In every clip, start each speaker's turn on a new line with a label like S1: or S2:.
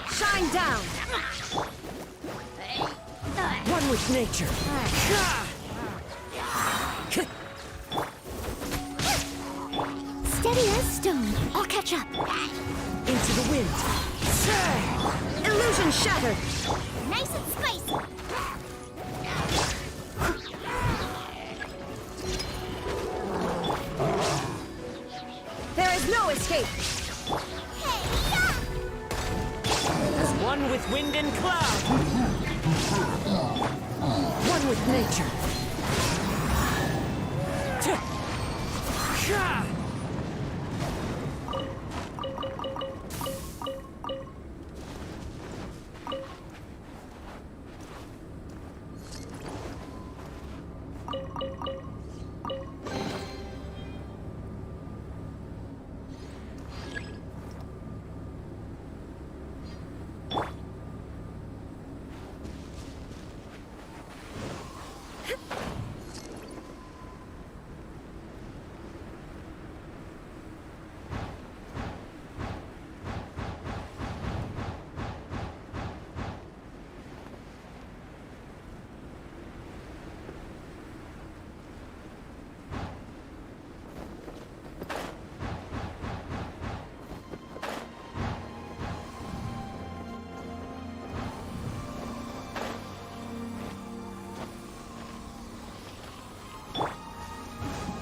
S1: Shine down! One with nature.
S2: Steady as stone. I'll catch up.
S1: Into the wind. Illusion shattered!
S2: Nice and spicy.
S1: There is no escape! As one with wind and cloud! One with nature!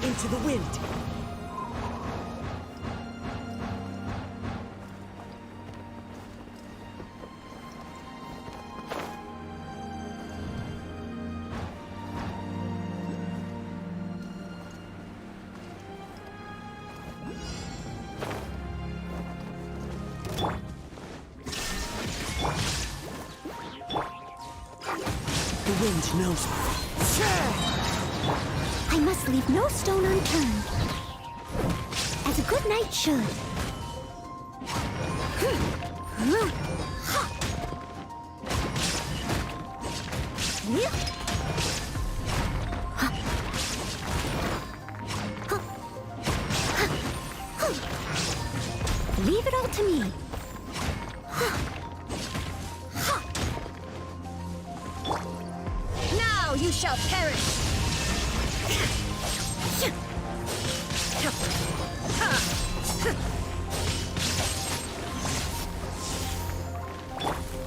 S1: Into the wind. The wind knows me.
S2: I must leave no stone unturned. As a good knight should. Leave it all to me.
S1: Now you shall perish!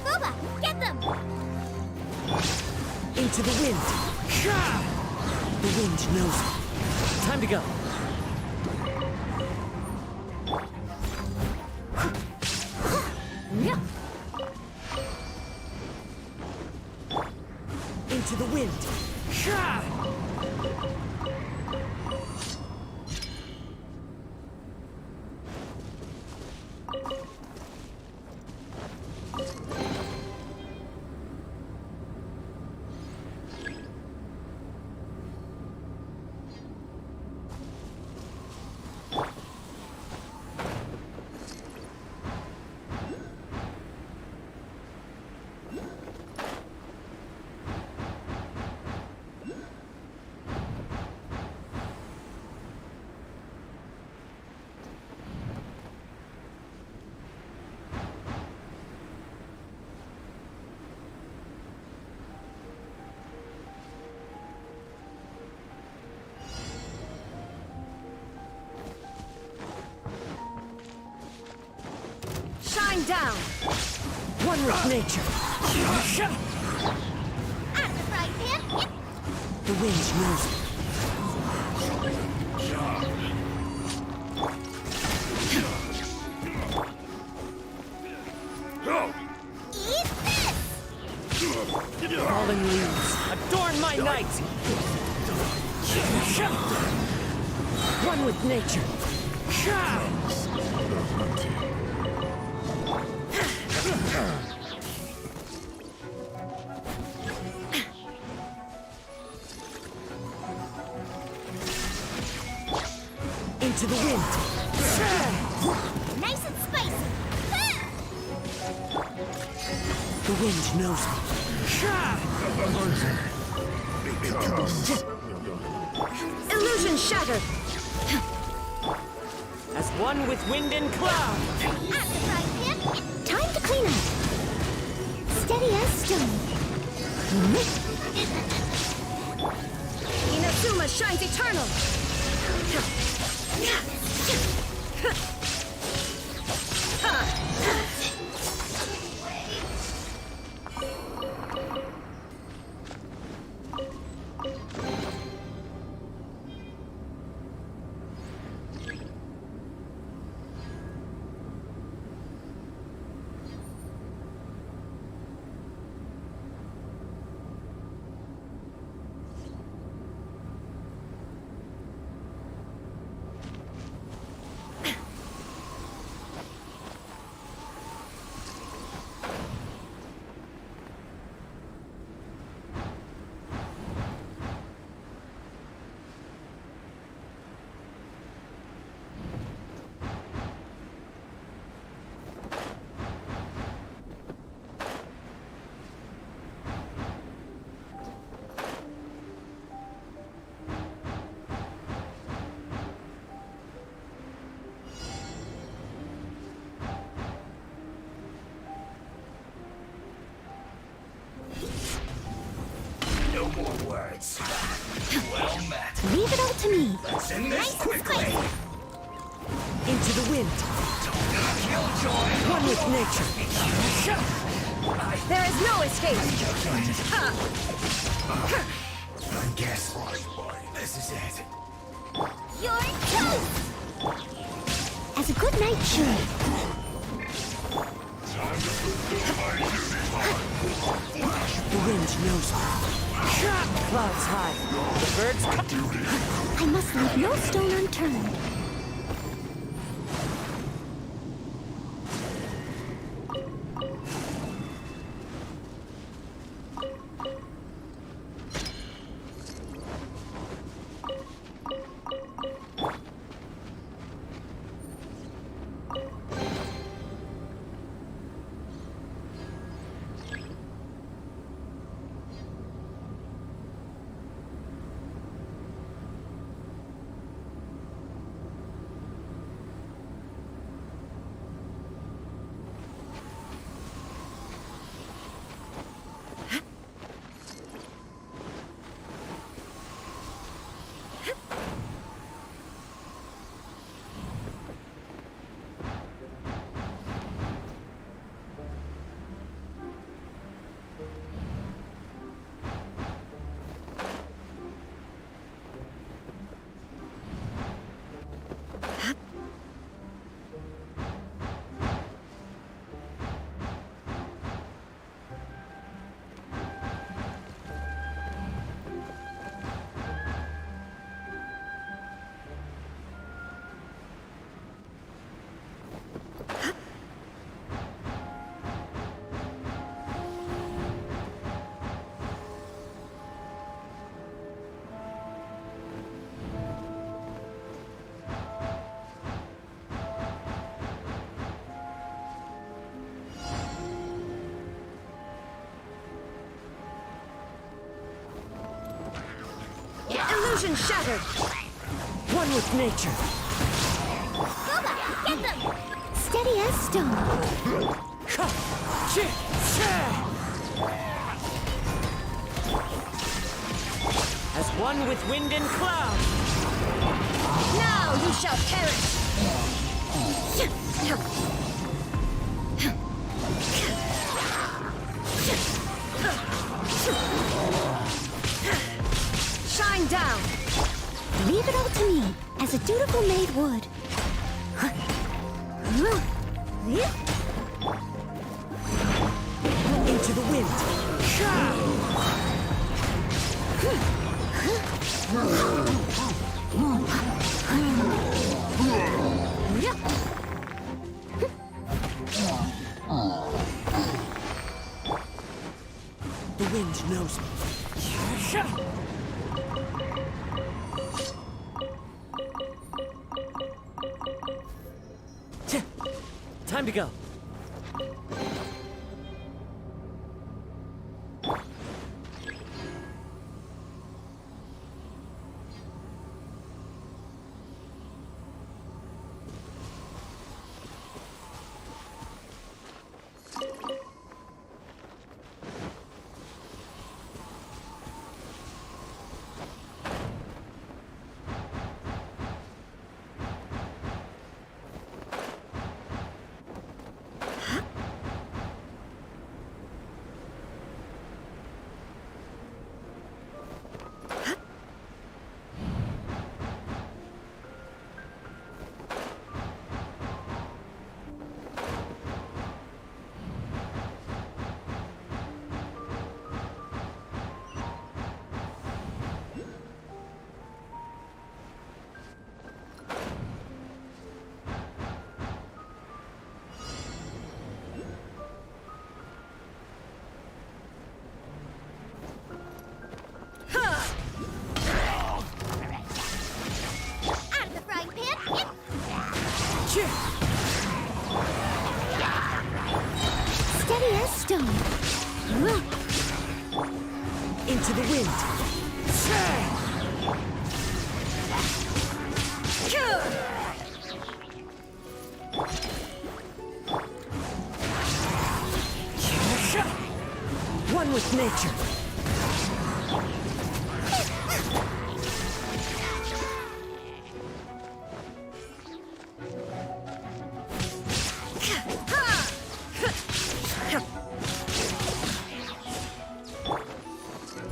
S2: Boba, get them!
S1: Into the wind. The wind knows me. Time to go. Into the wind.
S3: down.
S1: One with nature.
S2: At the frying pan.
S1: The wind knows it.
S2: Eat this!
S1: Fallen leaves, adorn my night! One with nature. Into the wind.
S2: Nice and spicy.
S1: The wind knows me.
S3: Illusion shattered.
S1: As one with wind and cloud.
S2: At the frying pan. Time to clean up. Steady as stone.
S3: Inazuma shines eternal.
S4: No more words. Well met.
S2: Leave it all to me.
S4: Let's end this
S2: Nice and
S4: quickly.
S2: spicy.
S1: Into the wind.
S4: Killjoy.
S1: One with nature.
S3: There is no escape.
S4: I guess this is it.
S2: You're toast! As a good knight should.
S1: The wind knows me. Clouds high. The birds come.
S2: I must leave no stone unturned.
S3: Illusion shattered.
S1: One with nature.
S2: Boba, get them! Steady as stone.
S1: As one with wind and cloud.
S3: Now you shall perish.
S2: as a dutiful maid would.
S1: Into the wind. The wind knows me. Time to go.
S2: Steady as stone.
S1: Into the wind. One with nature.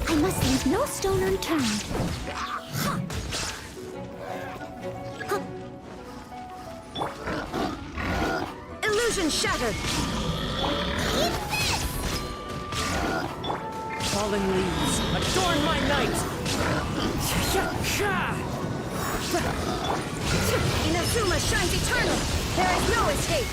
S2: I must leave no stone unturned.
S3: Illusion shattered.
S1: Fallen leaves, adorn my night!
S3: Inazuma shines eternal. There is no escape.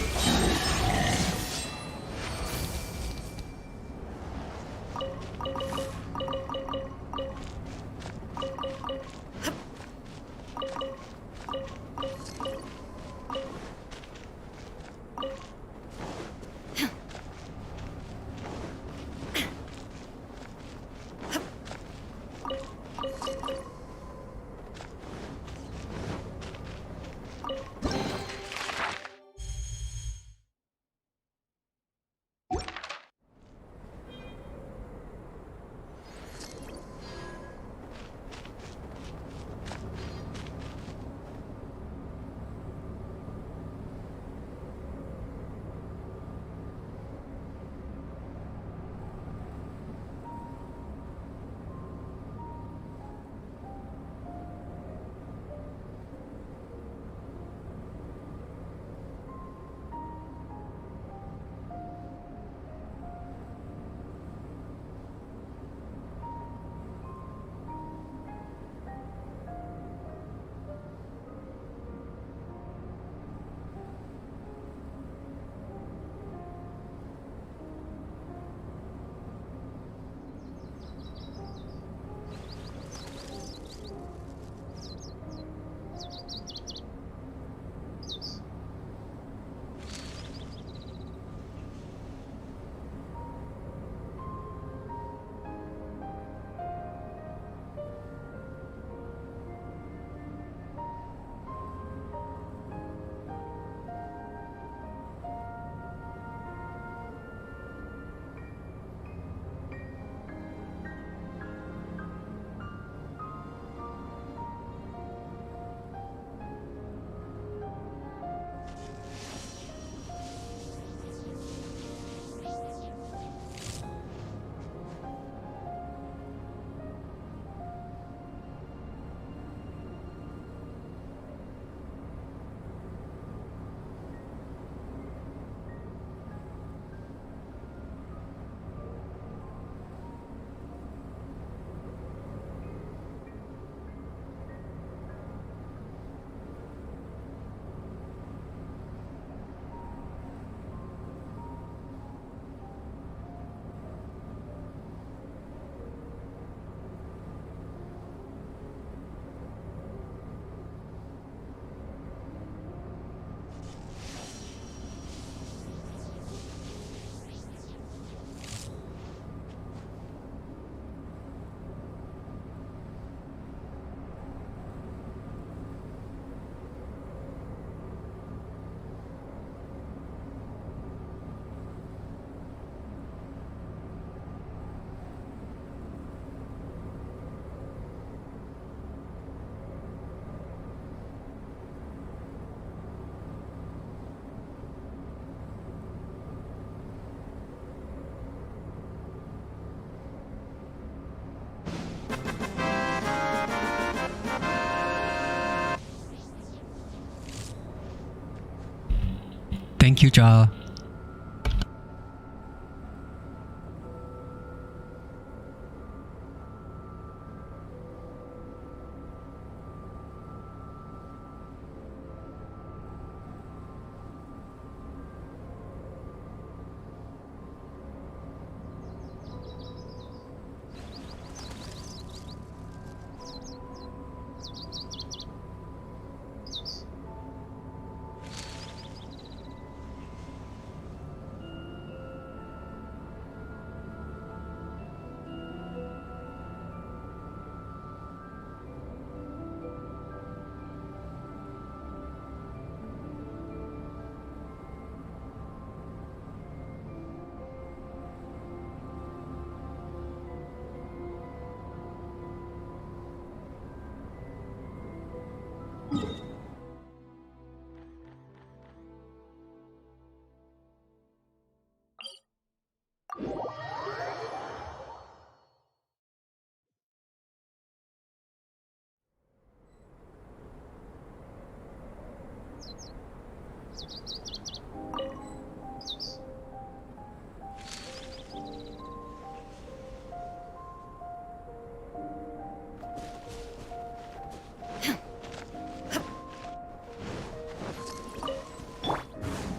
S5: Thank you, Chal.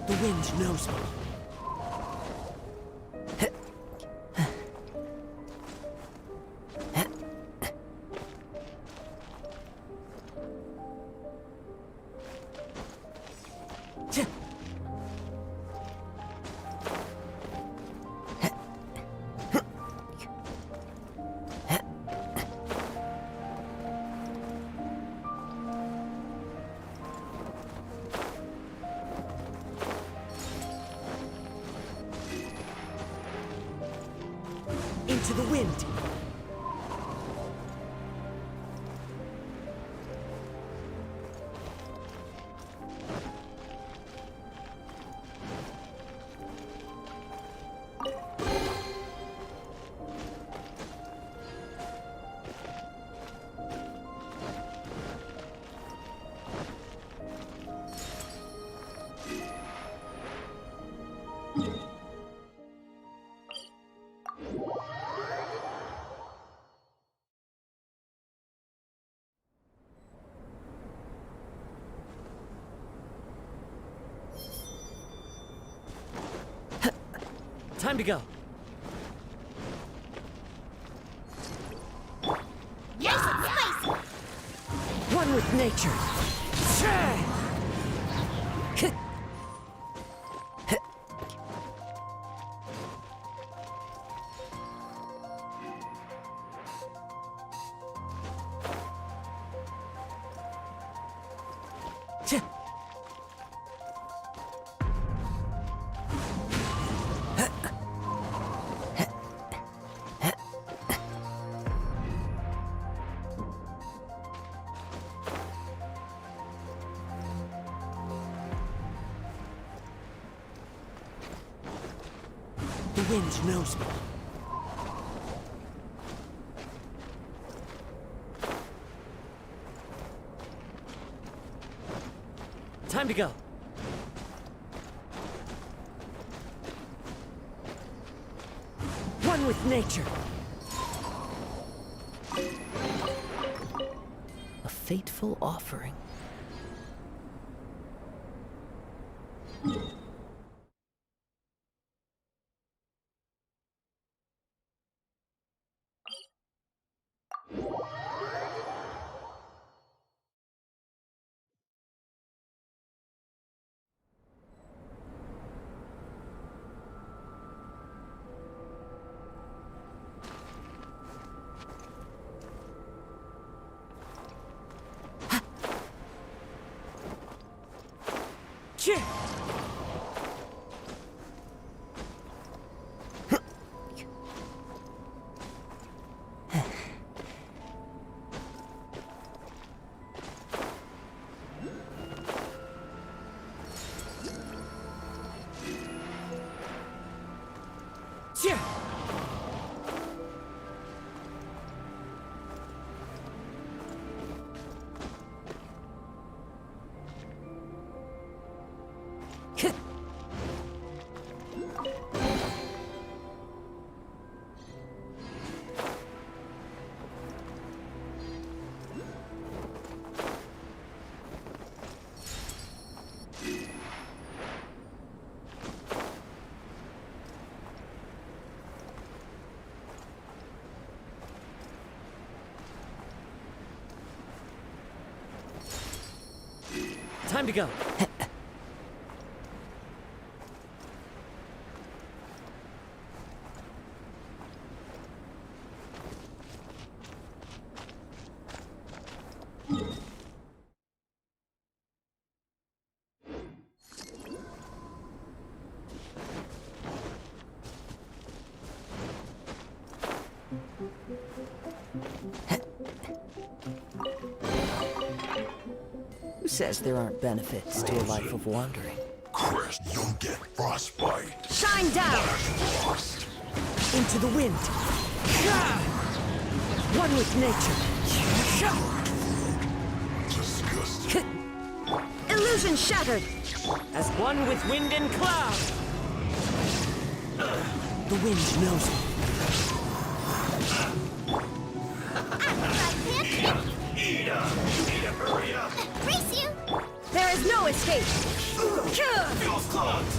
S1: The wind knows me. Into the wind. Time to go.
S2: Nice and spicy.
S1: One with nature. The wind knows me. Time to go. One with nature. A fateful offering. Cheer! Cheer! Time to go. Who says there aren't benefits to a life of wandering?
S4: Crest, you'll get frostbite.
S3: Shine down!
S4: Frost.
S1: Into the wind. One with nature.
S4: Disgusting.
S3: Illusion shattered!
S1: As one with wind and cloud. The wind knows me.
S2: Brace you!
S3: There is no escape!
S4: Feels clogged.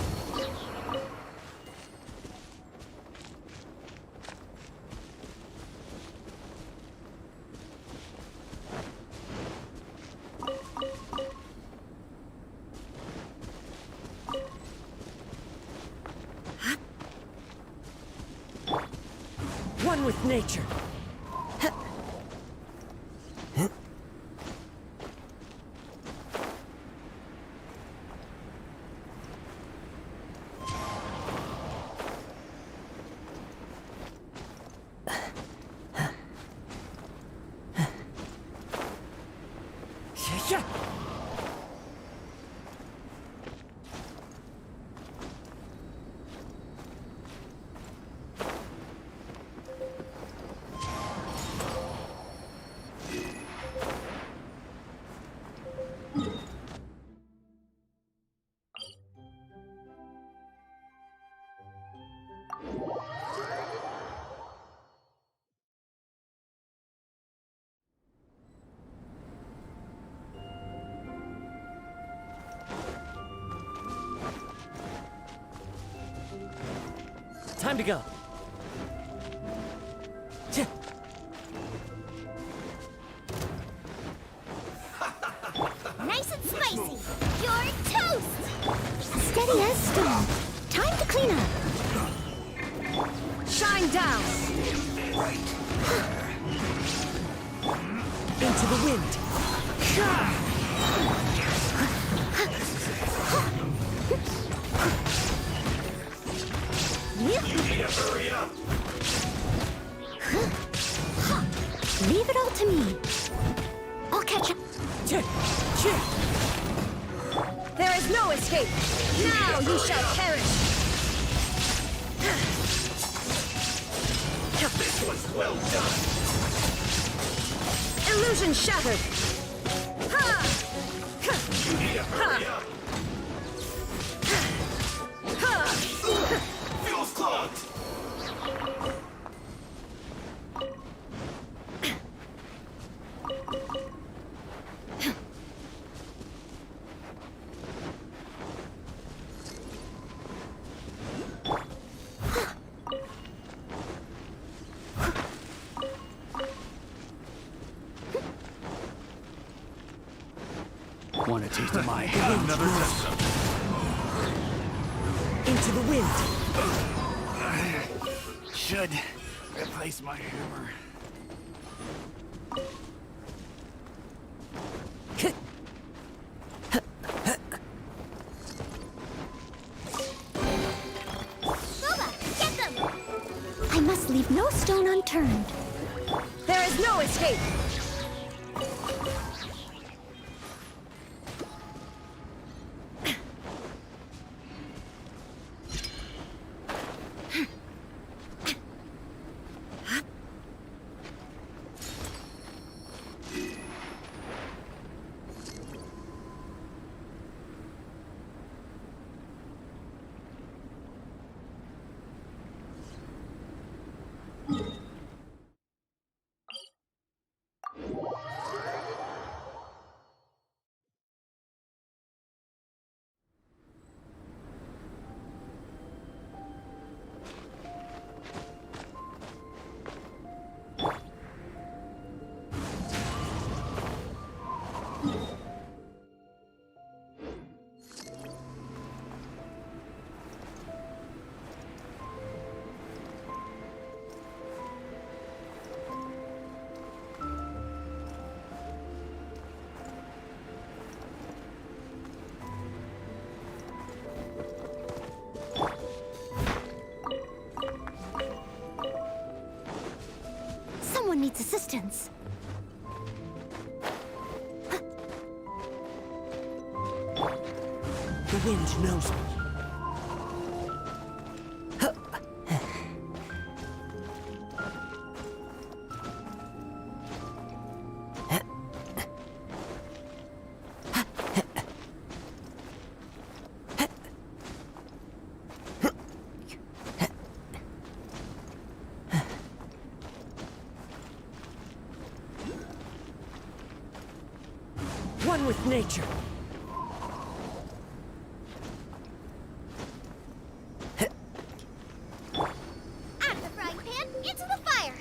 S1: One with nature. Time to go.
S2: Nice and spicy. You're toast! Steady as stone. Time to clean up.
S3: Shine down!
S1: Into the wind.
S4: Hurry up.
S2: Leave it all to me. I'll catch up.
S3: There is no escape! Now you shall perish!
S4: This was well done.
S3: Illusion shattered! Ha!
S4: Hurry up. Feels clogged.
S5: Want a taste of my another test.
S1: Into the wind.
S5: Should replace my hammer.
S2: Boba, get them! I must leave no stone unturned.
S3: There is no escape!
S2: its assistance.
S1: The wind knows me. One with nature.
S2: Out of the frying pan, into the fire!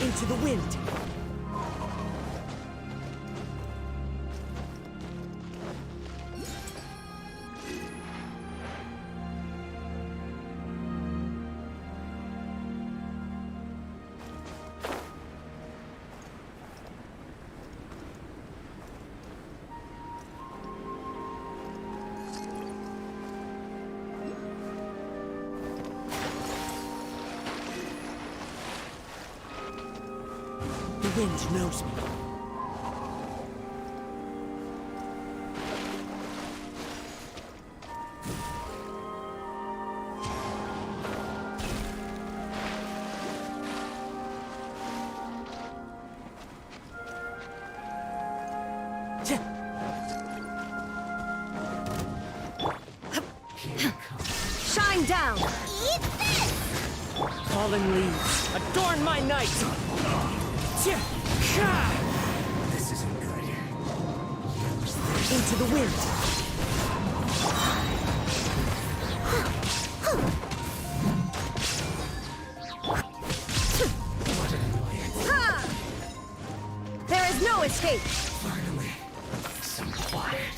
S1: Into the wind. The wind knows me.
S3: Shine down!
S2: Eat this!
S1: Fallen leaves, adorn my night!
S4: This isn't good.
S1: Into the wind.
S3: Ha! There is no escape!
S4: Finally, some quiet.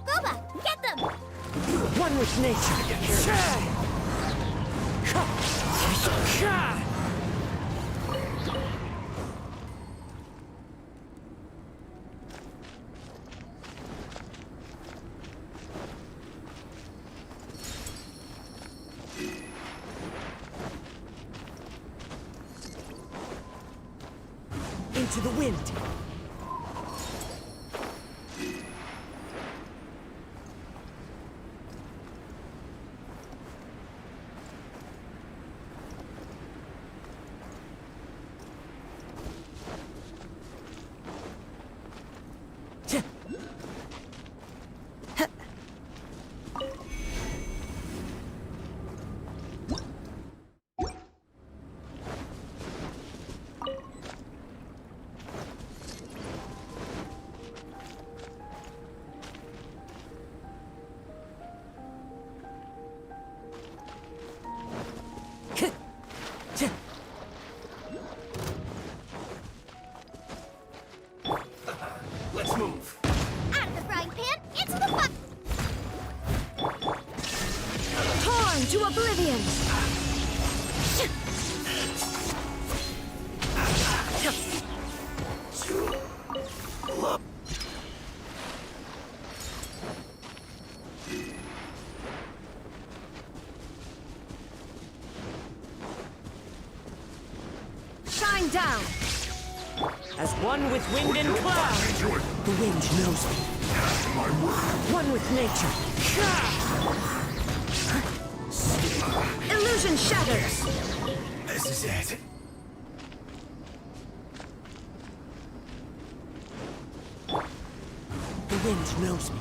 S2: Boba, get them!
S1: One with nature. Into the wind.
S4: Let's move.
S2: Out of the frying pan, into the fire!
S3: Torn to oblivion! Shine down!
S1: As one with wind and cloud. The wind knows me. One with nature.
S3: Illusion shatters!
S4: This is it.
S1: The wind knows me.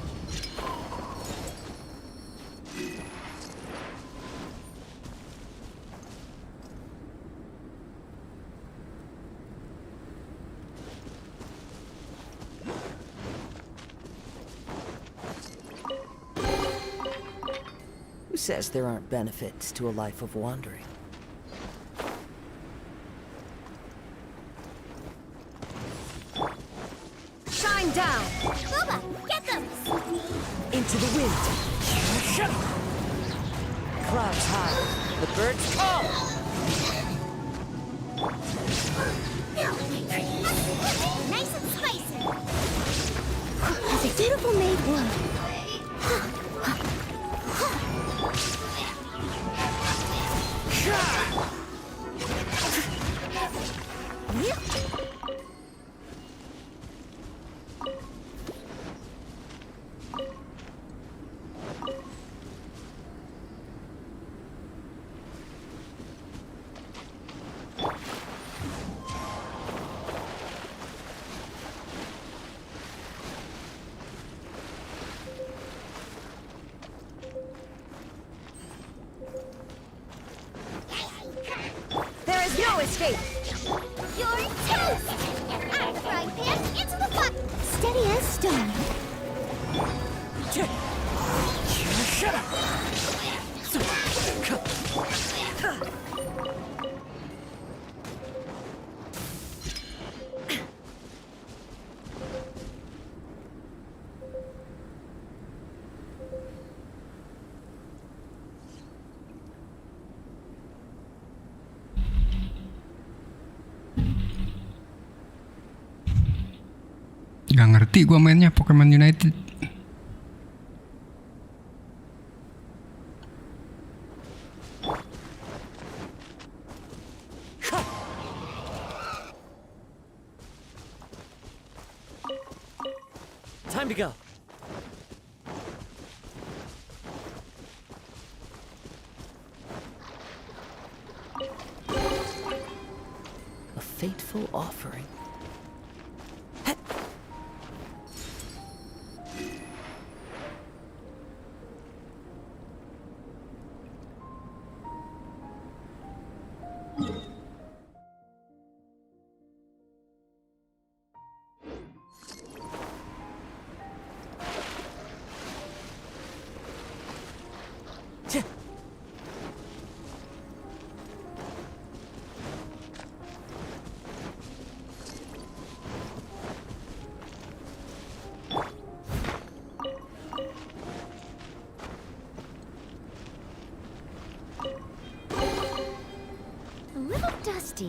S1: says there aren't benefits to a life of wandering?
S3: Shine down!
S2: Booba, get them!
S1: Into the wind! Clouds high, the birds call!
S2: Nice and spicy! As a dutiful maid would.
S3: There is no escape!
S2: Your toast! Out of frying pan into the pot! Steady as stone.
S6: Gak ngerti gua mainnya Pokemon United.
S1: Time to go. A fateful offering.
S2: A little dusty.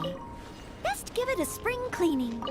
S2: Best give it a spring cleaning.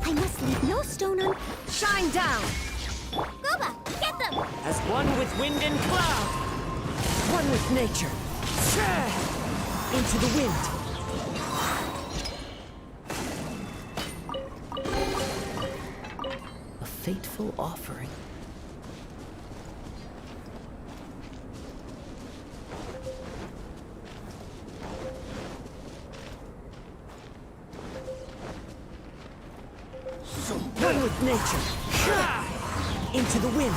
S2: I must leave no stone un...
S3: Shine down!
S2: Booba, get them!
S1: As one with wind and cloud, one with nature. Into the wind. A fateful offering. One with nature. Into the wind.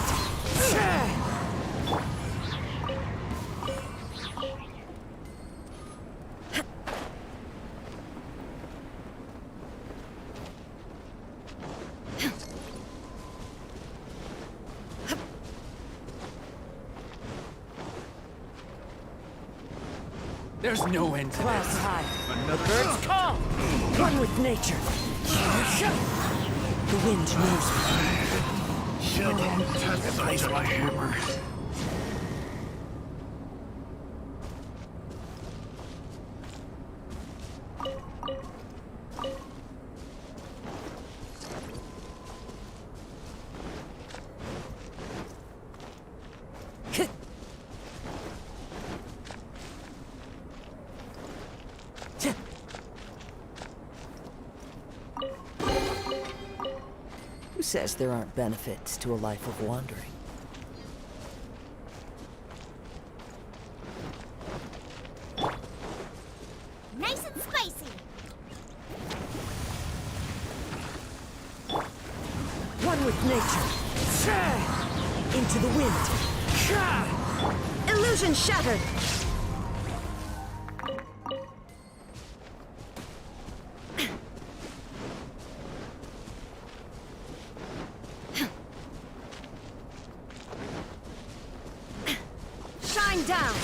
S5: There's no end to
S1: Clouds
S5: this.
S1: high. The birds call. One with nature. The wind knows me.
S5: Replace my hammer.
S1: Who says there aren't benefits to a life of wandering? with nature. Into the wind.
S3: Illusion shattered. Shine down.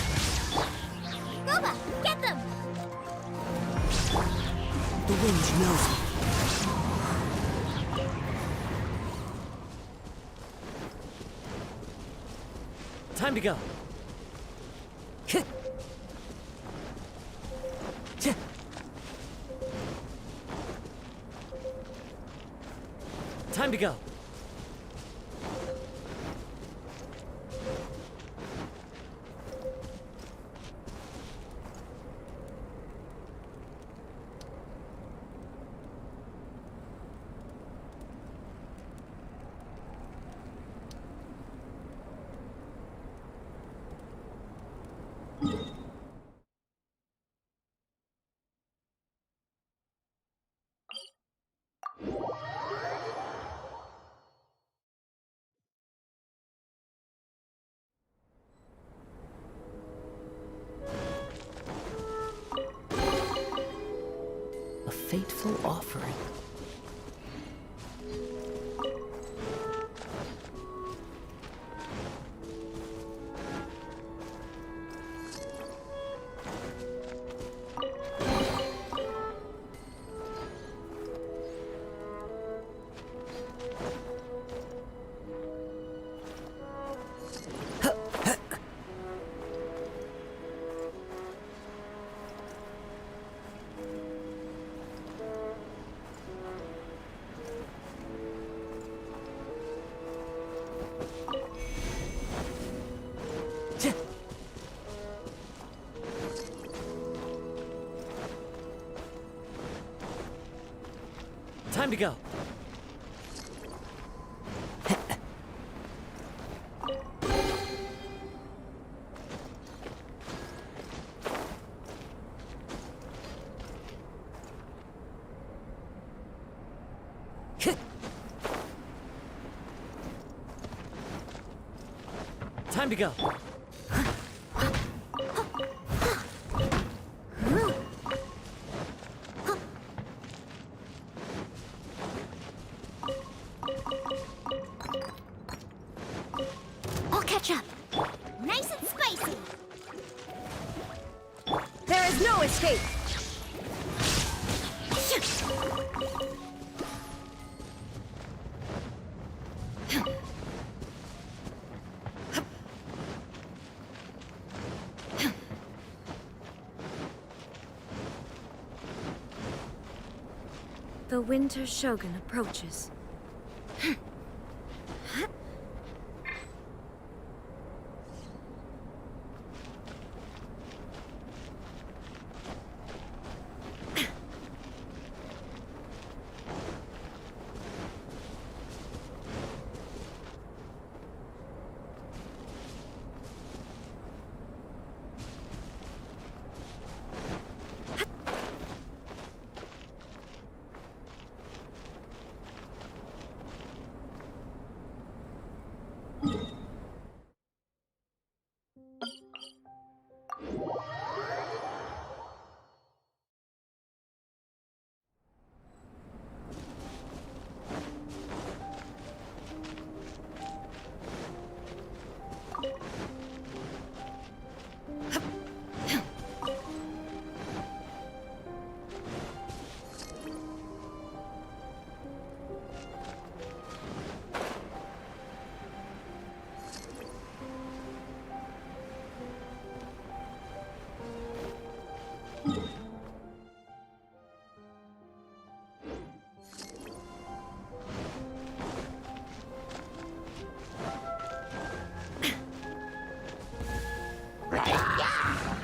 S2: Gooba, get them!
S1: The wind knows me. Time to go. Time to go. A fateful offering. Time to go. Time to go.
S2: I'll catch up. Nice and spicy.
S3: There is no escape. The Winter Shogun approaches.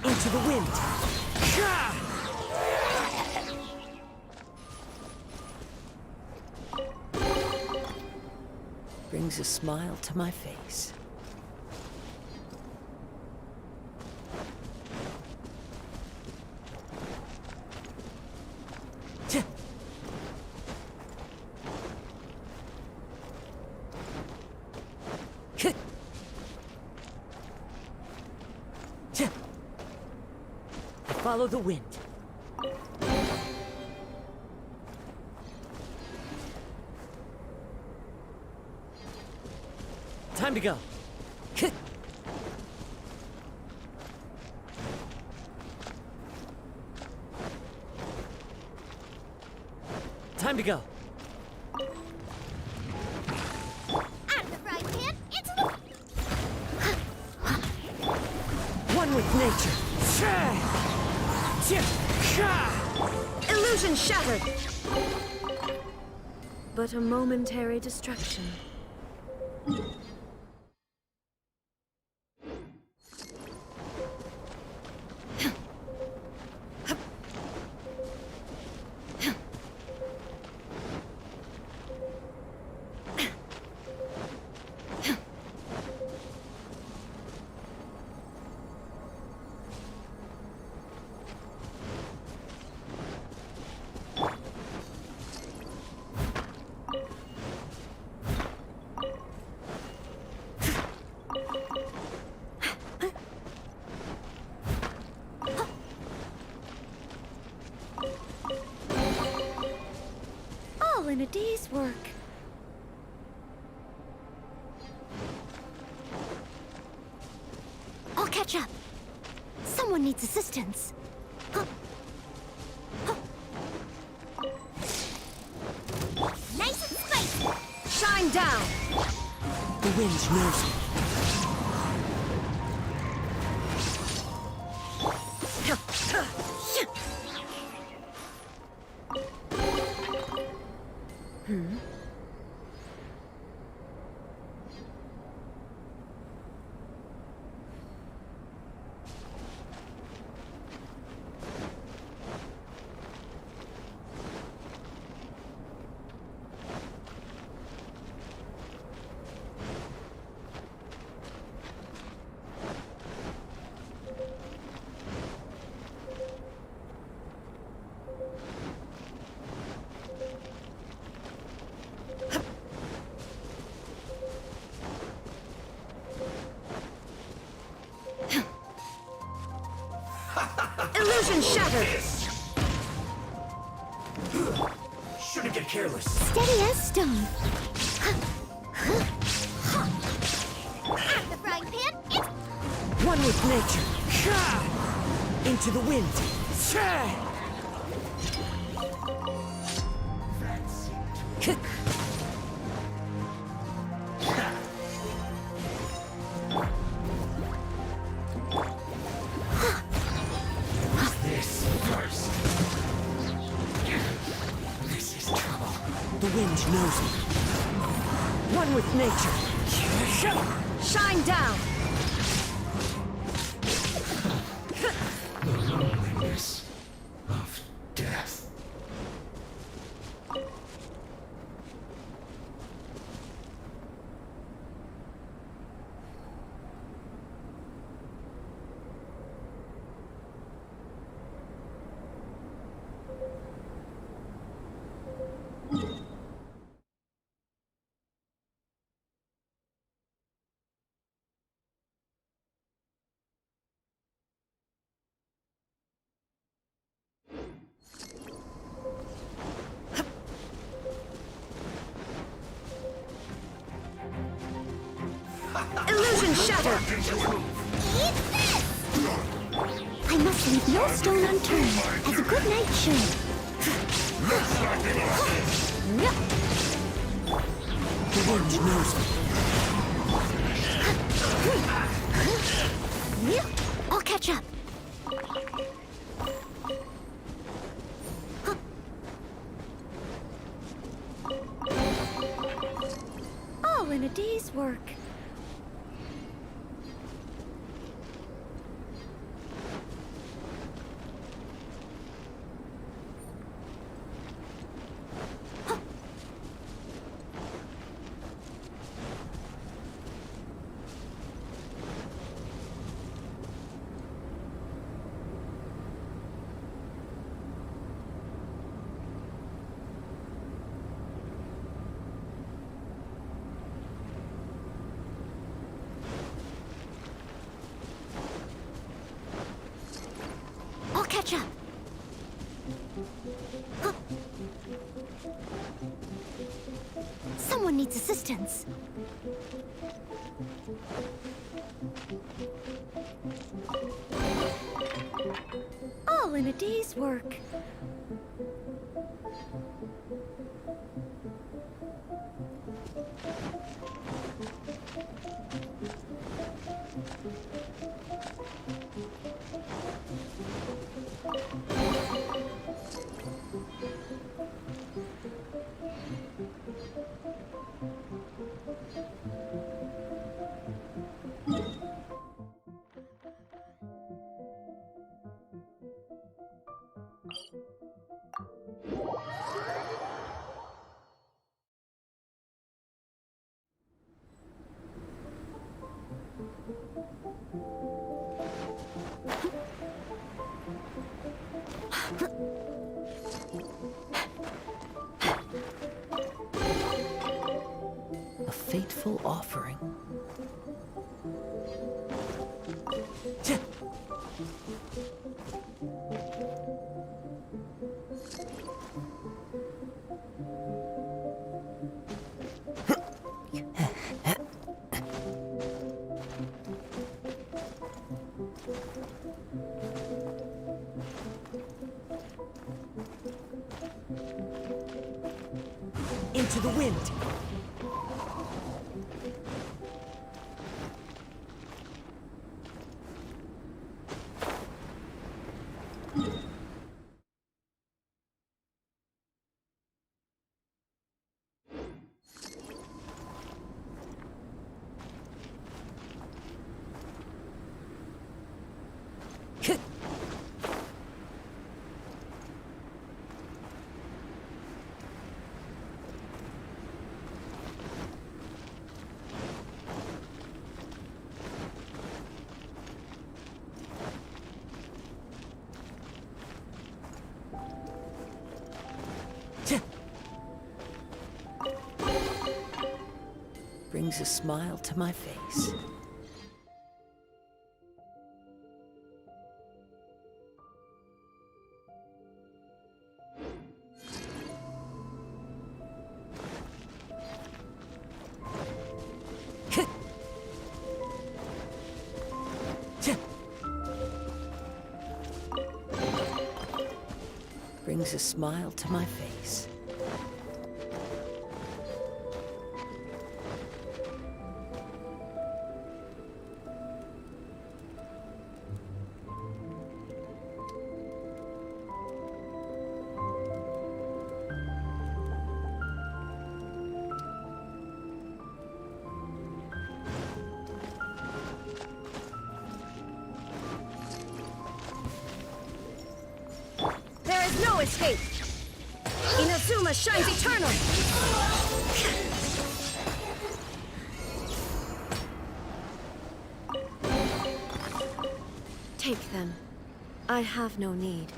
S1: Into the wind. Brings a smile to my face. Follow the wind. Time to go. Time to go.
S2: Out of the frying pan, into the...
S1: One with nature.
S3: Illusion shattered! But a momentary distraction.
S2: All in a day's work. I'll catch up. Someone needs assistance. Nice and spicy!
S3: Shine down!
S1: The wind knows me.
S3: Illusion shattered!
S4: Shouldn't get careless.
S2: Steady as stone. Out of the frying pan, it's...
S1: One with nature. Into the wind.
S4: This first. This is trouble.
S1: The wind knows me. One with nature.
S3: Shine down!
S4: The loneliness of death.
S3: Illusion shattered!
S2: Eat this! I must leave no stone unturned, as a good knight should.
S1: The wind knows me.
S2: I'll catch up. All in a day's work. assistance. All in a day's work.
S1: A fateful offering. Into the wind. Brings a smile to my face. Brings a smile to my face.
S3: There is no escape! Inazuma shines eternal! Take them. I have no need.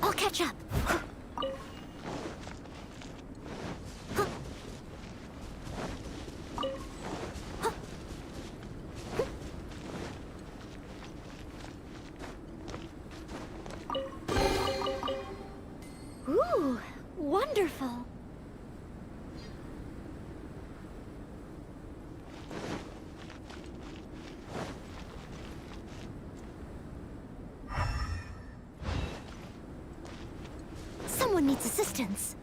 S2: I'll catch up. Ooh, wonderful. Someone needs assistance.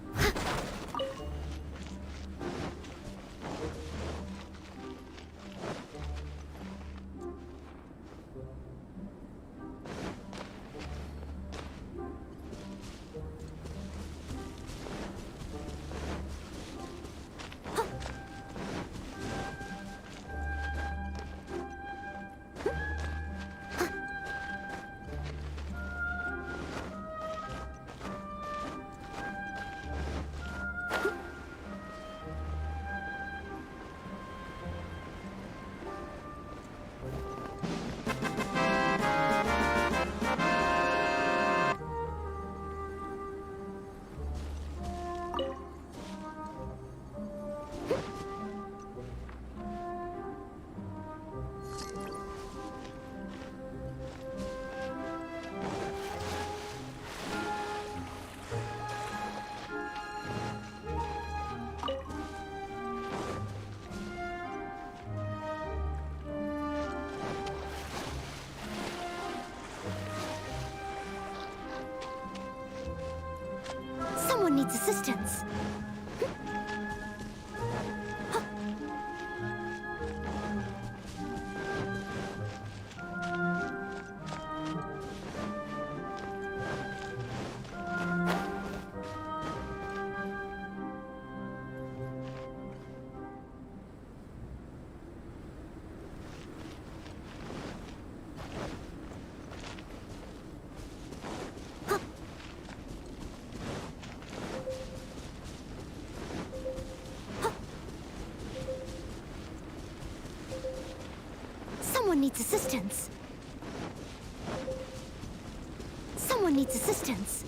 S2: assistance. Someone needs assistance. Someone needs assistance.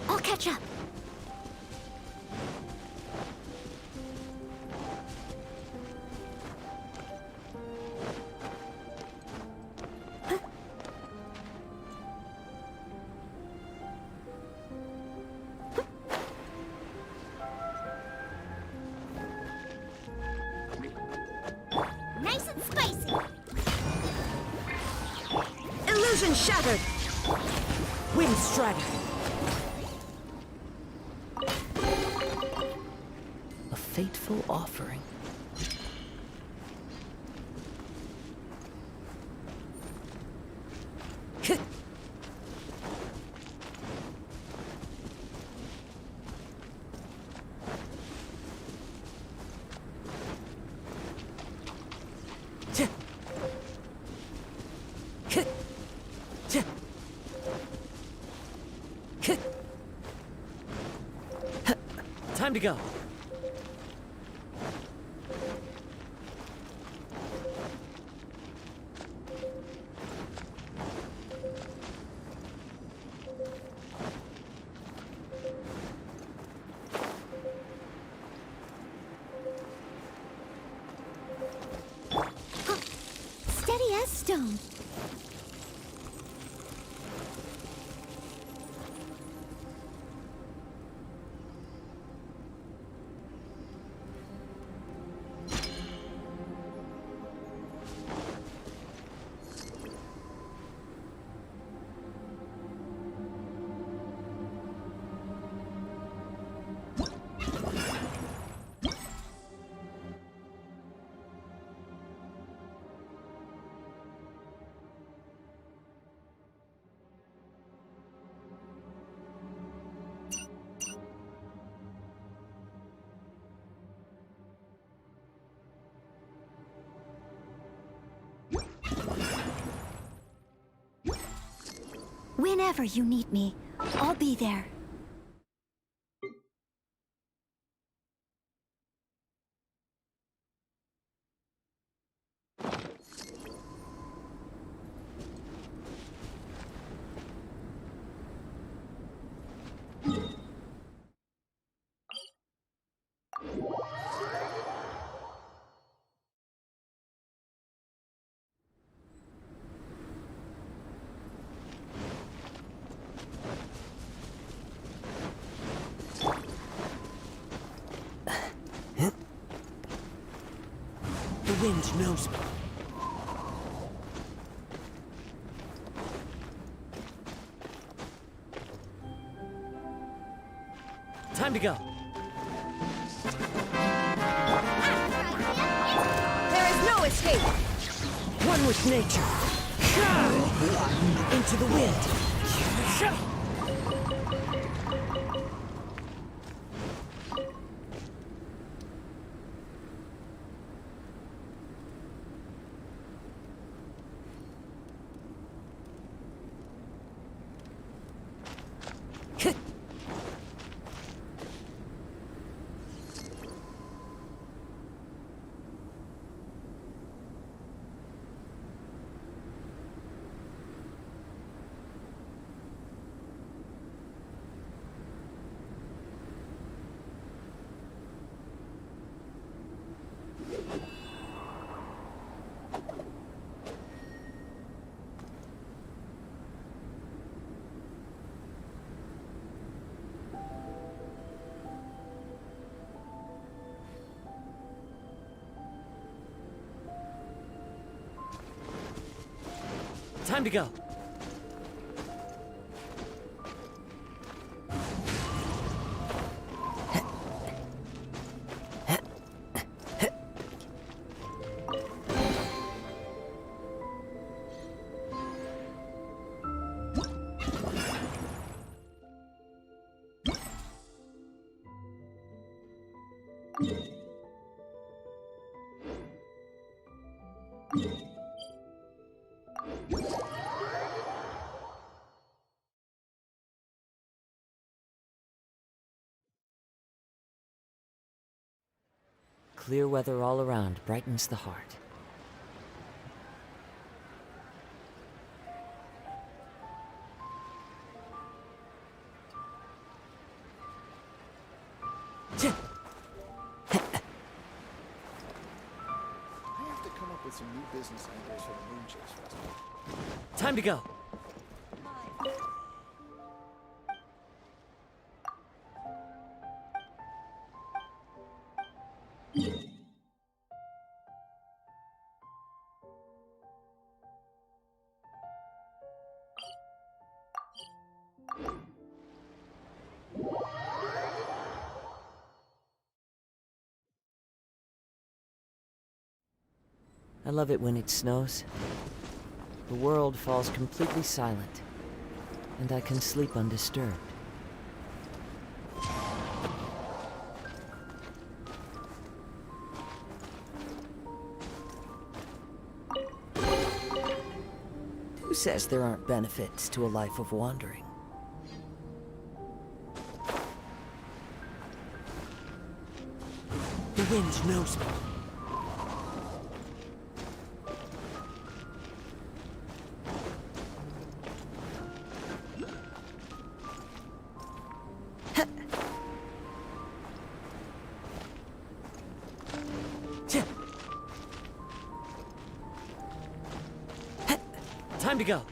S2: I'll catch up. Nice and spicy.
S1: Illusion shattered! Wind strider! A fateful offering. Time to go.
S2: Steady as stone. Whenever you need me, I'll be there.
S1: The wind knows me. Time to go.
S3: There is no escape!
S1: One with nature. Into the wind. Time to go. Clear weather all around brightens the heart.
S7: I have to come up with some new business ideas for the Moon Chase Festival.
S1: Time to go. I love it when it snows. The world falls completely silent, and I can sleep undisturbed. Who says there aren't benefits to a life of wandering? The wind knows me. Time to go.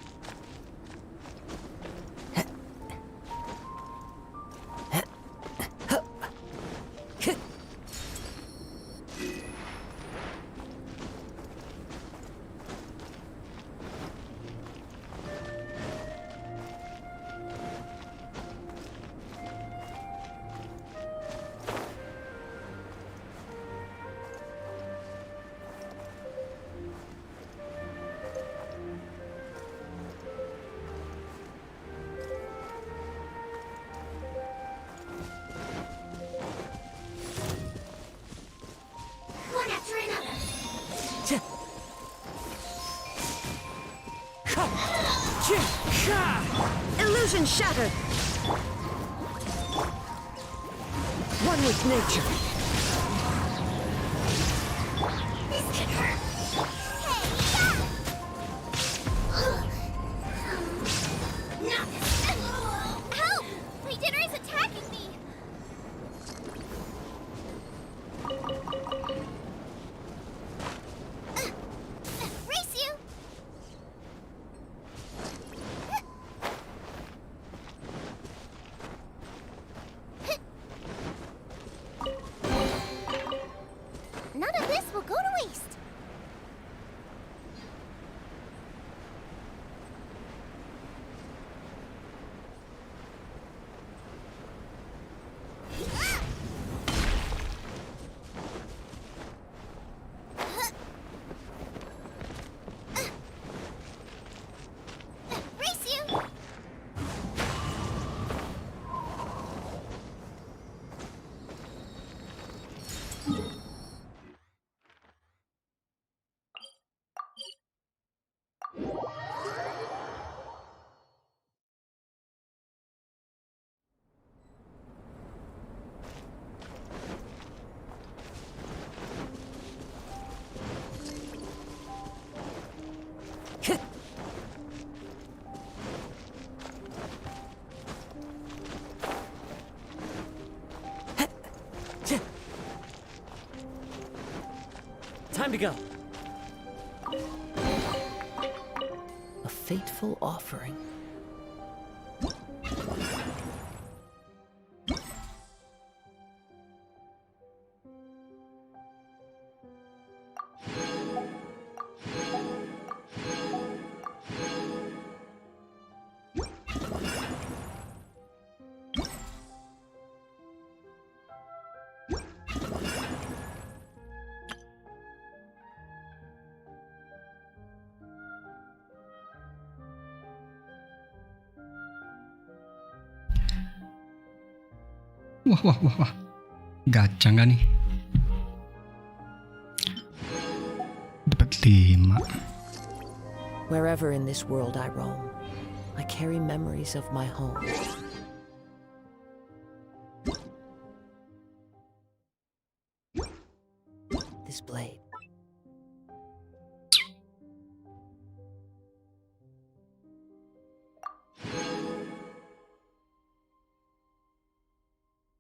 S2: One after another.
S3: Illusion shattered!
S1: One with nature.
S2: This can hurt. Help! My dinner is attacking me! Race you! None of this will go to waste. Race you!
S1: Time to go. A fateful offering.
S6: Wah. Gacha nggak nih? Dapat 5.
S1: Wherever in this world I roam, I carry memories of my home. This blade.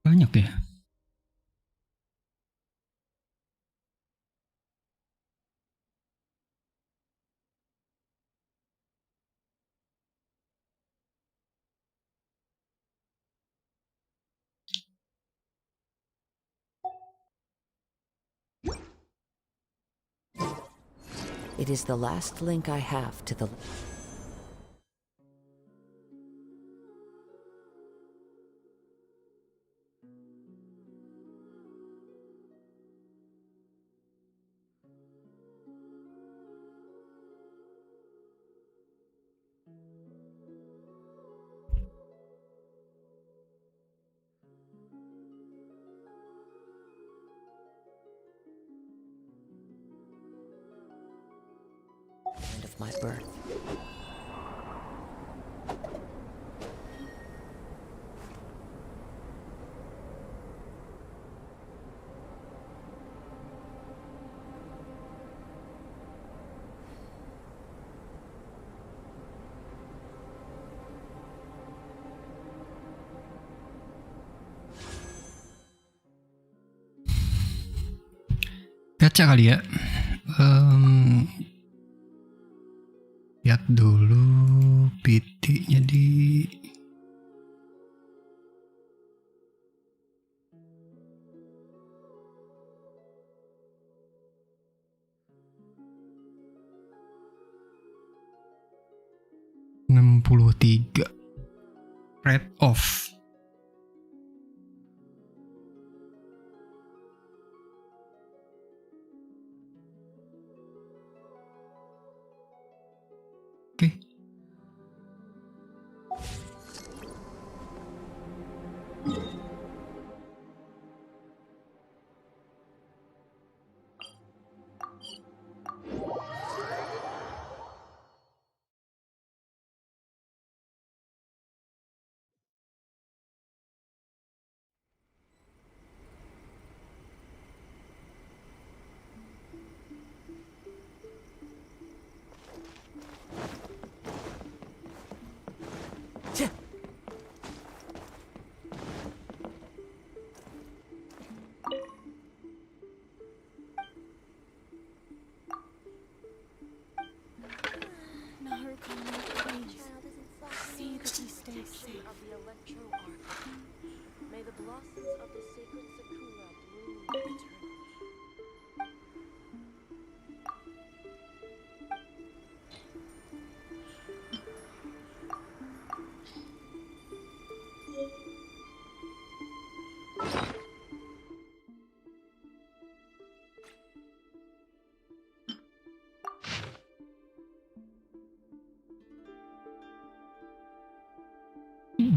S6: Banyak ya.
S1: It is the last link I have to the... land of my birth.
S6: Gacha kali ya. Lihat dulu PT-nya di $63 rate off. Oke.
S1: May the blossoms of the sacred sakura bloom eternally.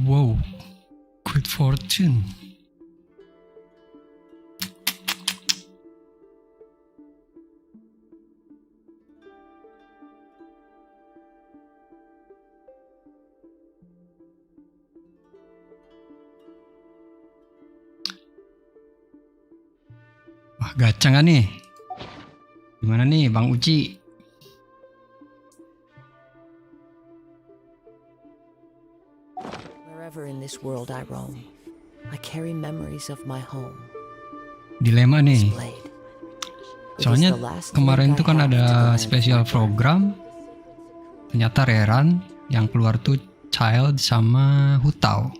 S6: Wow, good fortune. Wah, gacha nggak nih? Gimana nih, Bang Uci?
S1: Wherever in this world I roam, I carry memories of my home.
S6: Dilema
S1: This
S6: nih.
S1: blade. It is
S6: Soalnya
S1: the last
S6: kemarin
S1: link
S6: tuh
S1: I
S6: kan
S1: have to the
S6: ada
S1: land of
S6: special
S1: my birth.
S6: program. Ternyata Reran yang keluar tuh Child sama Hutao.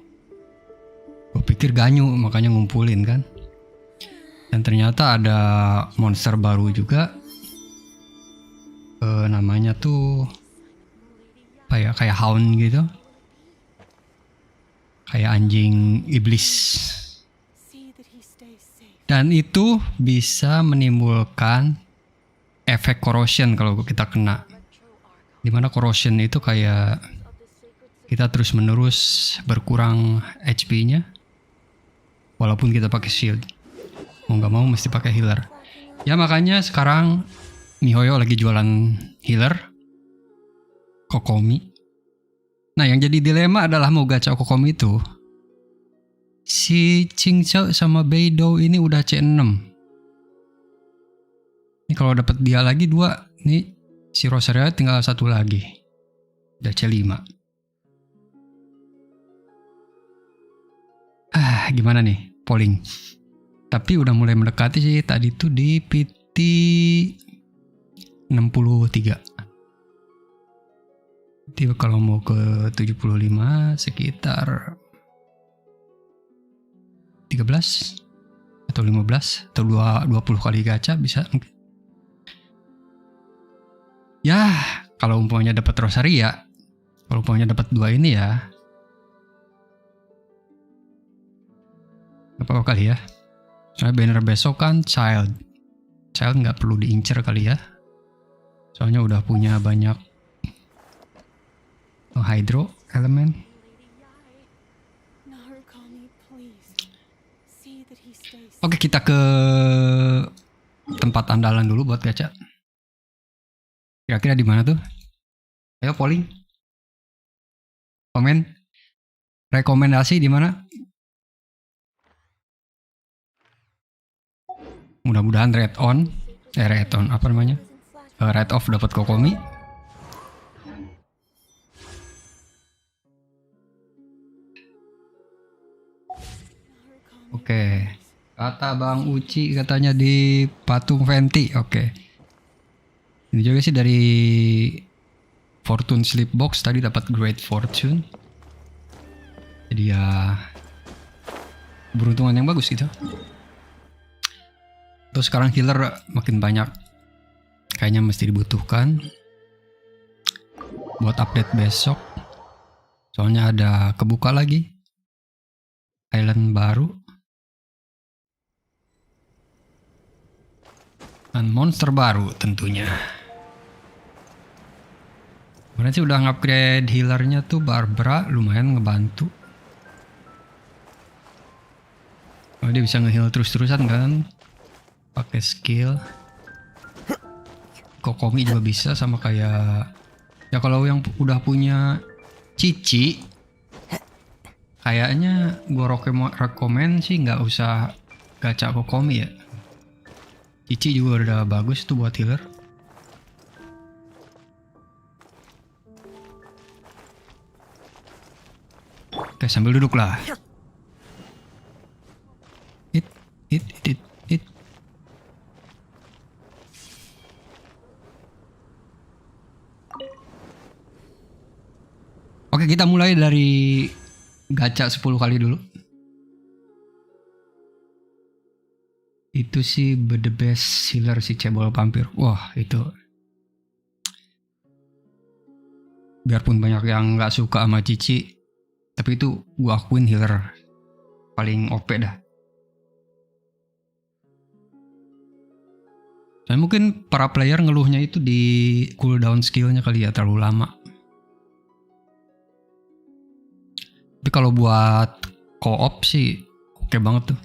S6: Gue pikir Ganyu, makanya ngumpulin kan. Dan ternyata ada monster baru juga. Namanya tuh apa ya, kayak hound gitu. Kayak anjing iblis. Dan itu bisa menimbulkan efek corrosion kalau kita kena. Dimana corrosion itu kayak kita terus menerus berkurang HP-nya. walaupun kita pakai shield. Mau nggak mau mesti pakai healer. Ya makanya sekarang miHoYo lagi jualan healer Kokomi. Nah yang jadi dilema adalah mau gacha Kokomi itu, si Qingqiao sama Beidou ini udah C6. Ini kalau dapat dia lagi 2, nih si Rosaria tinggal 1 lagi, udah C5. Gimana nih polling? Tapi udah mulai mendekati sih, tadi tuh di PT 63. Jadi kalau mau ke 75 sekitar 13 atau 15 atau 20 kali gacha bisa. Ya, kalau umpamanya dapat Rosaria, kalau umpamanya dapat 2 ini ya apa kali ya. Soalnya banner besok kan Child nggak perlu diincer kali ya. Soalnya udah punya banyak hydro elemen. Oke, kita ke tempat andalan dulu buat gacha. Kira-kira di mana tuh? Ayo polling. Komen. Rekomendasi di mana? Mudah-mudahan red on apa namanya? Red off dapat Kokomi. Oke. Kata Bang Uci katanya di patung Venti. Oke. Ini juga sih dari Fortune Sleep Box tadi dapat Great Fortune. Jadi ya beruntungan yang bagus gitu. Terus sekarang healer makin banyak, kayaknya mesti dibutuhkan buat update besok. Soalnya ada kebuka lagi island baru dan monster baru tentunya. Kemarin sih udah ngupgrade healernya tuh Barbara, lumayan ngebantu. Oh, dia bisa nge-heal terus-terusan kan? Pakai skill. Kokomi juga bisa sama kayak ya kalau yang udah punya Cici kayaknya gue rekomen sih nggak usah gacha Kokomi ya. Cici juga udah bagus tuh buat healer. Oke, sambil duduk lah. It. Oke, kita mulai dari gacha 10 kali dulu. Itu sih the best healer si cebol vampir. Wah, itu. Biarpun banyak yang gak suka sama Cici, tapi itu gua akuin healer paling OP dah. Dan mungkin para player ngeluhnya itu di cooldown skillnya kali ya, terlalu lama. Tapi kalau buat co-op sih oke banget tuh.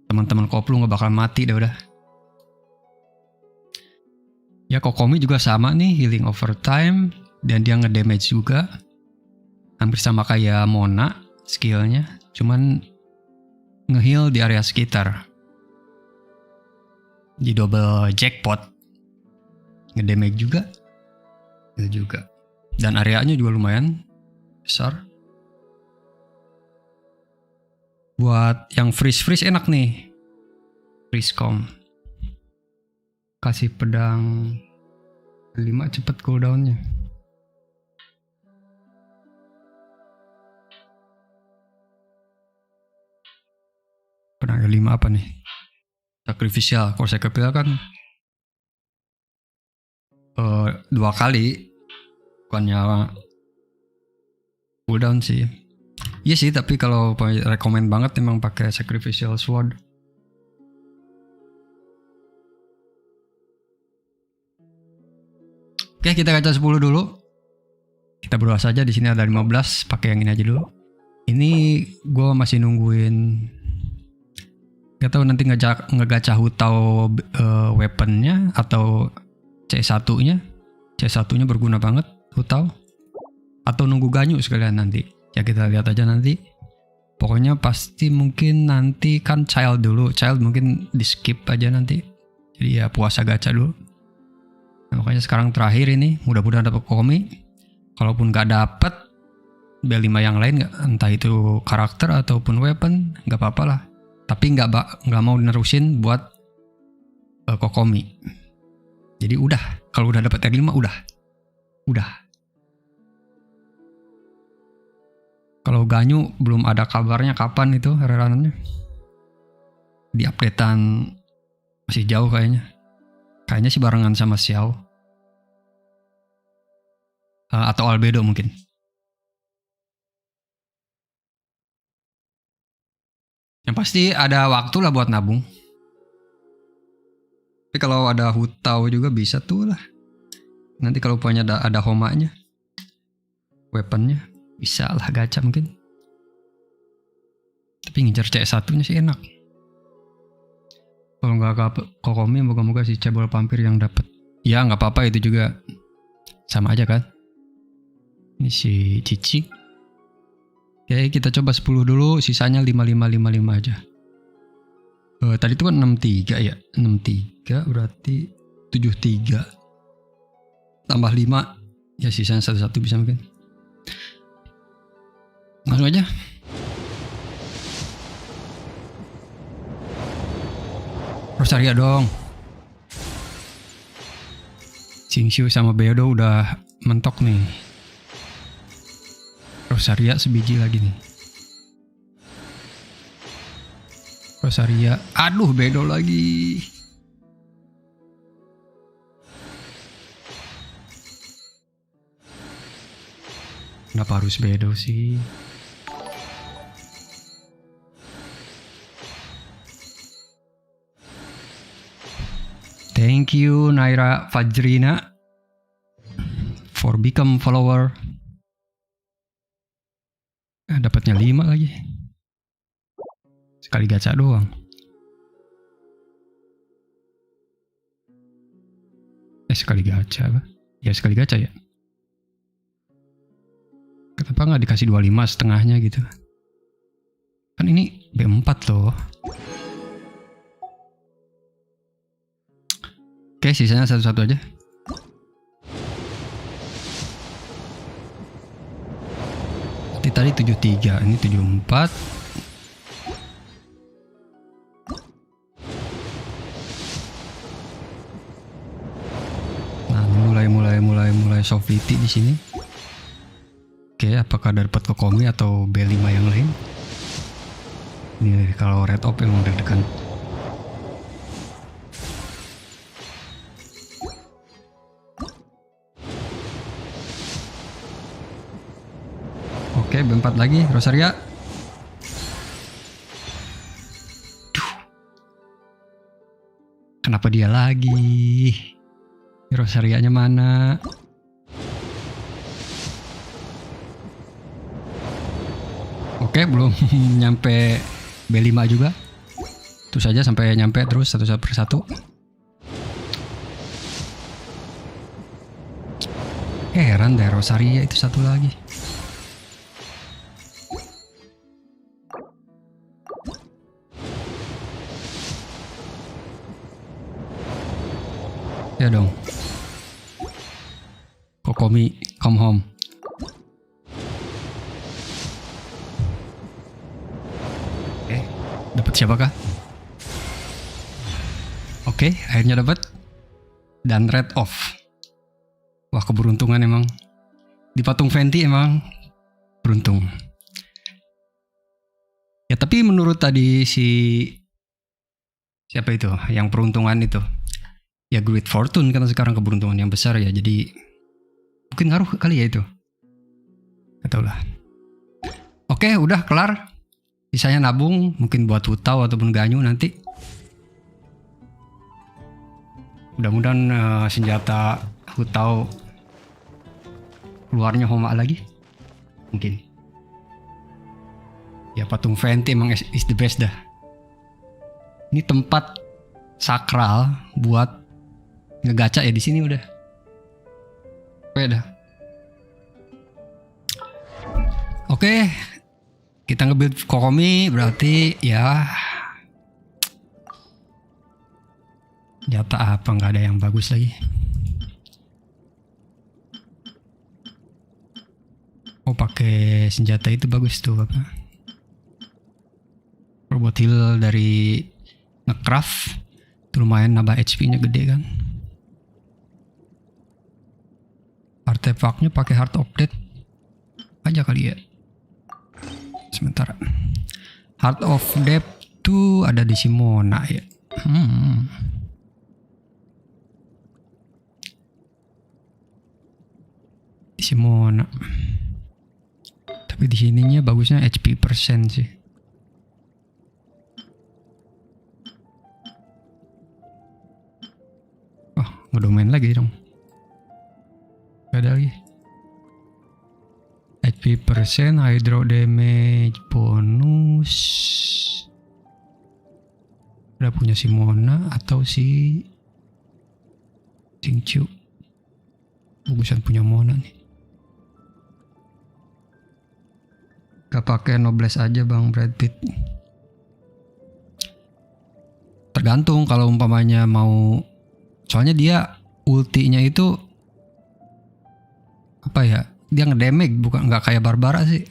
S6: Teman-teman co-op lu gak bakal mati dah udah. Ya Kokomi juga sama nih, healing over time. Dan dia ngedamage juga. Hampir sama kayak Mona skillnya. Cuman nge-heal di area sekitar. Di double jackpot. Ngedamage juga. Heal juga. Dan areanya juga lumayan besar. Buat yang freeze enak nih. Freeze com. Kasih pedang 5 cepet cooldownnya. Pedang 5 apa nih? Sacrificial. Kalau sacrificial kan 2 kali. Bukannya cooldown sih. Iya sih, tapi kalau rekomen banget emang pakai sacrificial sword. Oke, kita gacha 10 dulu. Kita berdoa saja, di sini ada 15, pakai yang ini aja dulu. Ini gue masih nungguin Gak tahu nanti ngegacha Hutao weaponnya atau C1-nya. C1-nya berguna banget Hutao. Atau nunggu Ganyu sekalian nanti. Ya kita lihat aja nanti. Pokoknya pasti mungkin nanti kan Child dulu. Child mungkin di skip aja nanti. Jadi ya puasa gacha dulu. Nah, makanya sekarang terakhir ini mudah-mudahan dapat Kokomi. Kalaupun gak dapet B5 yang lain, entah itu karakter ataupun weapon, gak apa-apa lah. Tapi nggak mau nerusin buat Kokomi. Jadi udah, kalau udah dapat R5 udah. Kalau Ganyu belum ada kabarnya kapan itu rerunnya. Di updatean masih jauh kayaknya. Kayaknya sih barengan sama Xiao. Atau Albedo mungkin. Yang pasti ada waktu lah buat nabung. Tapi kalau ada Hutao juga bisa tuh lah. Nanti kalau punya ada homanya, weaponnya, bisa lah gacha mungkin. Tapi ngincar C1-nya sih enak. Kalau nggak Kokomi, moga-moga si cebol vampir yang dapat. Ya nggak apa-apa, itu juga sama aja kan. Ini si Cici. Oke, kita coba 10 dulu, sisanya 5555 aja. Tadi itu kan 63 ya. 63 berarti 73. Tambah 5, ya sisanya 11 bisa mungkin. Langsung aja. Rosaria dong. Xingshu sama Beodo udah mentok nih. Rosaria sebiji lagi nih. Rosaria. Aduh, Bedo lagi. Kenapa harus Bedo sih? Thank you Naira Fajrina for become follower. Dapatnya 5 lagi. Sekali gacha doang. Sekali gacha apa? Ya sekali gacha ya. Kenapa nggak dikasih 25 setengahnya gitu? Kan ini B4 loh. Oke, sisanya satu-satu aja. Tadi 73, ini 74. Nah, mulai Sofiti di sini. Oke, apakah dapat Kokomi atau B5 yang lain? Ini kalau Red Op emang deg-degan. Oke, B4 lagi, Rosaria. Duh. Kenapa dia lagi? Rosarianya mana? Oke, belum nyampe B5 juga. Terus saja sampai nyampe terus satu persatu. Heran deh, Rosaria itu satu lagi. Ya dong. Kokomi, come home. Dapat siapakah? Oke, akhirnya dapat. Dan red off. Wah, keberuntungan emang. Di patung Fenty emang beruntung. Ya, tapi menurut tadi siapa itu? Yang peruntungan itu. Ya great fortune karena sekarang keberuntungan yang besar ya. Jadi mungkin ngaruh kali ya itu. Gak tau lah. Oke, udah kelar. Sisanya nabung, mungkin buat Hutao ataupun Ganyu nanti. Mudah-mudahan senjata Hutao keluarnya Homa lagi. Mungkin. Ya patung Fenty emang is the best dah. Ini tempat sakral buat ngegacha ya di sini udah. Beda. Oke, kita nge-build Kokomi berarti ya jatah apa nggak ada yang bagus lagi. Oh pakai senjata itu bagus tuh apa? Robot heal dari ngecraft itu lumayan nambah HP-nya gede kan. Artefaknya pakai heart of death aja kali ya. Sementara heart of death tuh ada di Simona ya. Di Simona. Tapi di sininya bagusnya HP persen sih. Oh, ngedomain lagi dong. Gak ada lagi. HP persen, hydro damage bonus. Udah punya Simona atau si Singchu. Bagusan punya Mona nih. Gak pakai noblesse aja Bang Brad Pitt. Tergantung kalau umpamanya mau, soalnya dia ultinya itu apa ya? Dia ngedamage bukan nggak kayak Barbara sih.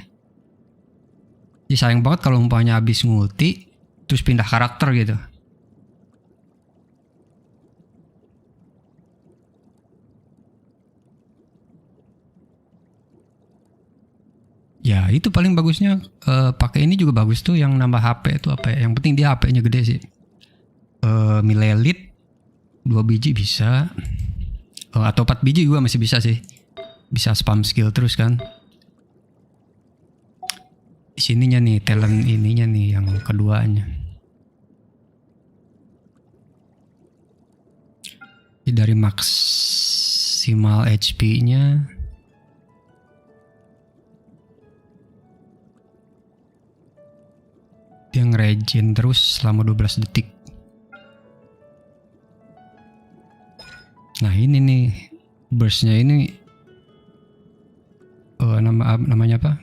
S6: Jadi sayang banget kalau umpamanya habis ngulti terus pindah karakter gitu. Ya itu paling bagusnya pakai ini juga bagus tuh yang nambah HP itu apa ya? Yang penting dia HP-nya gede sih. Milelit 2 biji bisa, atau 4 biji juga masih bisa sih. Bisa spam skill terus kan. Di sininya nih talent ininya nih yang keduanya. Jadi dari maksimal HP-nya dia nge-regen terus selama 12 detik. Nah ini nih burstnya ini namanya apa?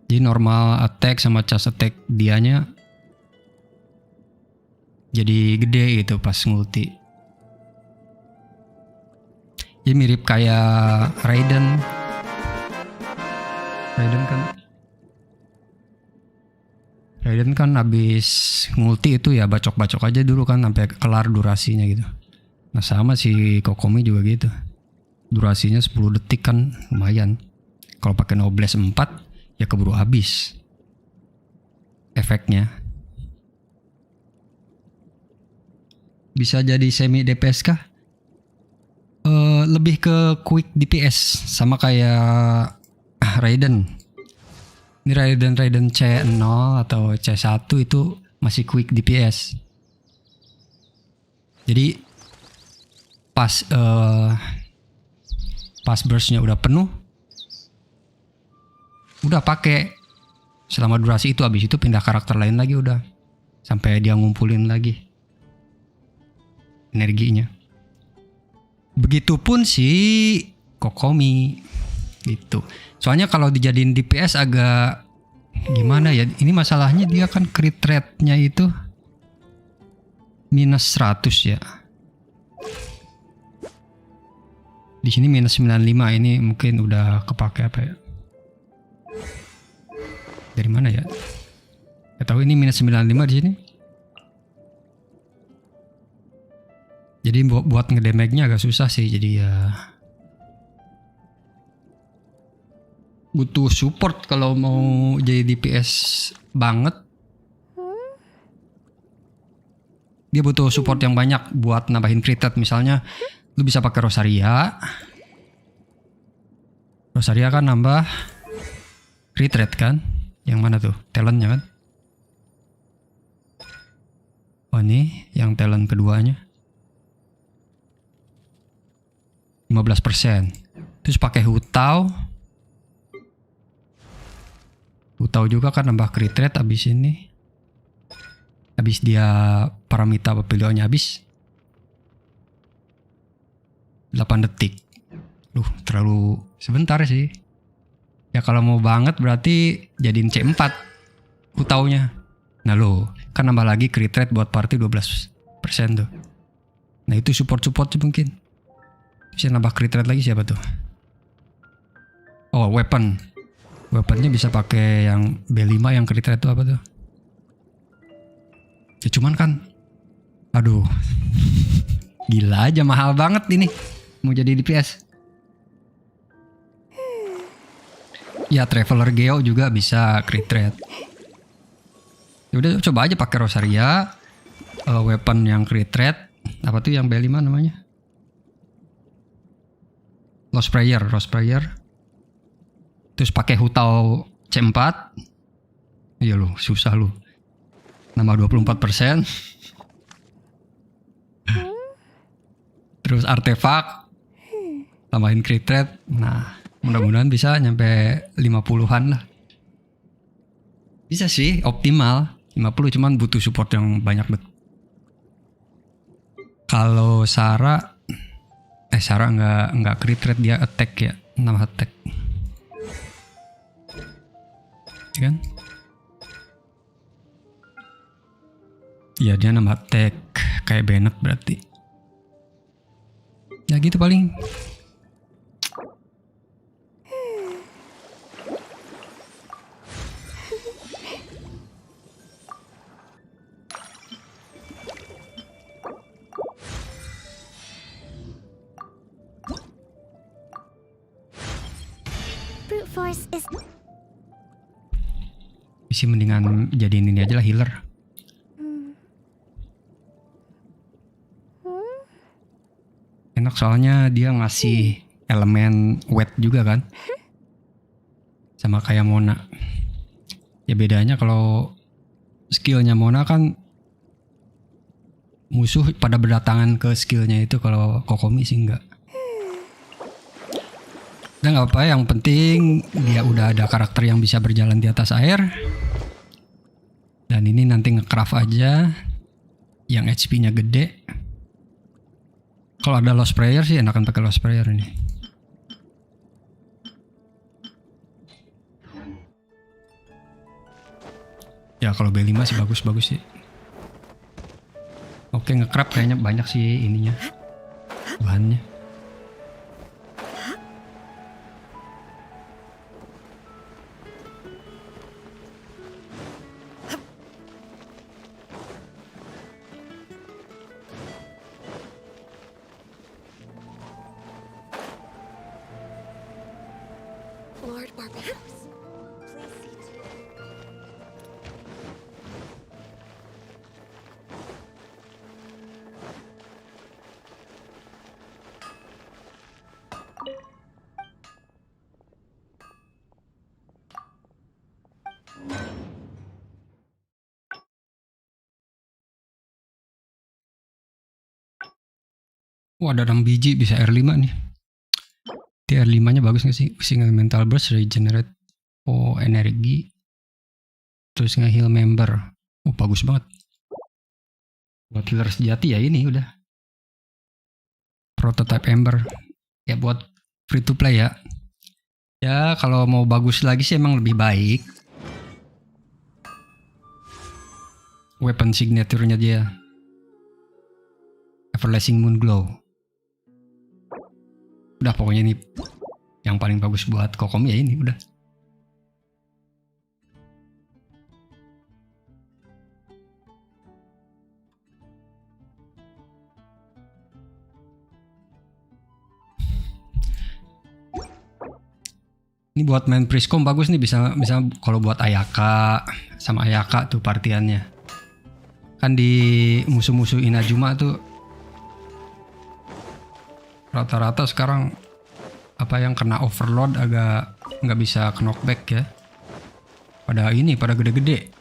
S6: Jadi normal attack sama charge attack dianya jadi gede gitu pas ngulti. Jadi mirip kayak Raiden. Raiden kan habis ngulti itu ya bacok-bacok aja dulu kan sampai kelar durasinya gitu. Nah sama si Kokomi juga gitu. Durasinya 10 detik kan lumayan. Kalau pakai noblesse 4 ya keburu habis efeknya. Bisa jadi semi DPS kah? Lebih ke quick DPS sama kayak Raiden. Ini Raiden C0 atau C1 itu masih quick DPS. Jadi pas burstnya udah penuh, udah pakai selama durasi itu, habis itu pindah karakter lain lagi udah sampai dia ngumpulin lagi energinya. Begitupun si Kokomi gitu. Soalnya kalau dijadiin DPS agak gimana ya? Ini masalahnya dia kan crit rate-nya itu minus 100 ya. Di sini minus 95, ini mungkin udah kepake apa ya? Dari mana ya? Gak tahu ini minus 95 di sini. Jadi buat ngedamage-nya agak susah sih, jadi ya butuh support kalau mau jadi DPS banget. Dia butuh support yang banyak buat nambahin crit rate. Misalnya lu bisa pakai Rosaria. Rosaria kan nambah crit rate kan. Yang mana tuh? Talentnya kan. Oh ini yang talent keduanya 15%. Terus pakai Hutau. Hutau juga kan nambah crit rate abis ini. Habis dia paramita papilionnya habis 8 detik. Terlalu sebentar sih. Ya kalau mau banget berarti jadiin C4 Hutaunya. Nah kan nambah lagi crit rate buat party 12% tuh. Nah itu support mungkin. Bisa nambah crit rate lagi siapa tuh? Oh weapon. Weaponnya bisa pakai yang B5 yang crit rate itu apa tuh? Ya cuman kan, aduh, gila aja mahal banget ini mau jadi DPS. Ya Traveler Geo juga bisa crit rate. Ya udah coba aja pakai Rosaria, weapon yang crit rate. Apa tuh yang B5 namanya? Lost Prayer. Terus pakai Hutau C4. Iya lu, susah lu. Nambah 24%. Terus artefak. Tambahin crit rate. Nah, mudah-mudahan bisa nyampe 50-an lah. Bisa sih, optimal. 50 cuman butuh support yang banyak banget. Kalau Sarah nggak crit rate, dia attack ya, 6 attack. Ya kan? Iya dia 6 attack kayak Bennett berarti. Ya gitu paling.
S2: Brute force is...
S6: Isi mendingan jadiin ini aja lah, healer. Enak soalnya dia ngasih elemen wet juga kan. Sama kayak Mona. Ya bedanya kalau skillnya Mona kan musuh pada berdatangan ke skillnya itu, kalau Kokomi sih enggak. Dan nggak apa, yang penting dia udah ada karakter yang bisa berjalan di atas air. Dan ini nanti nge-craft aja yang HP-nya gede. Kalau ada Lost Prayer sih enakan pakai Lost Prayer ini. Ya kalau B5 sih bagus sih. Oke, nge-craft kayaknya banyak sih ininya, bahannya.
S3: Lord Barbados. Please see to it.
S6: Wah ada 6 biji bisa R5 nih. TR5 nya bagus gak sih? Single mental burst, regenerate energi, terus nge-heal member. Oh bagus banget. Buat healer sejati ya ini udah. Prototype Ember. Ya buat free to play ya. Ya kalau mau bagus lagi sih emang lebih baik weapon signature-nya dia. Everlasting Moon Glow. Udah pokoknya ini yang paling bagus buat Kokomi ya ini udah. Ini buat main Priscom bagus nih, bisa kalau buat Ayaka sama Ayaka tuh partiannya. Kan di musuh-musuh Inazuma tuh rata-rata sekarang apa yang kena overload agak nggak bisa knockback ya. Pada gede-gede.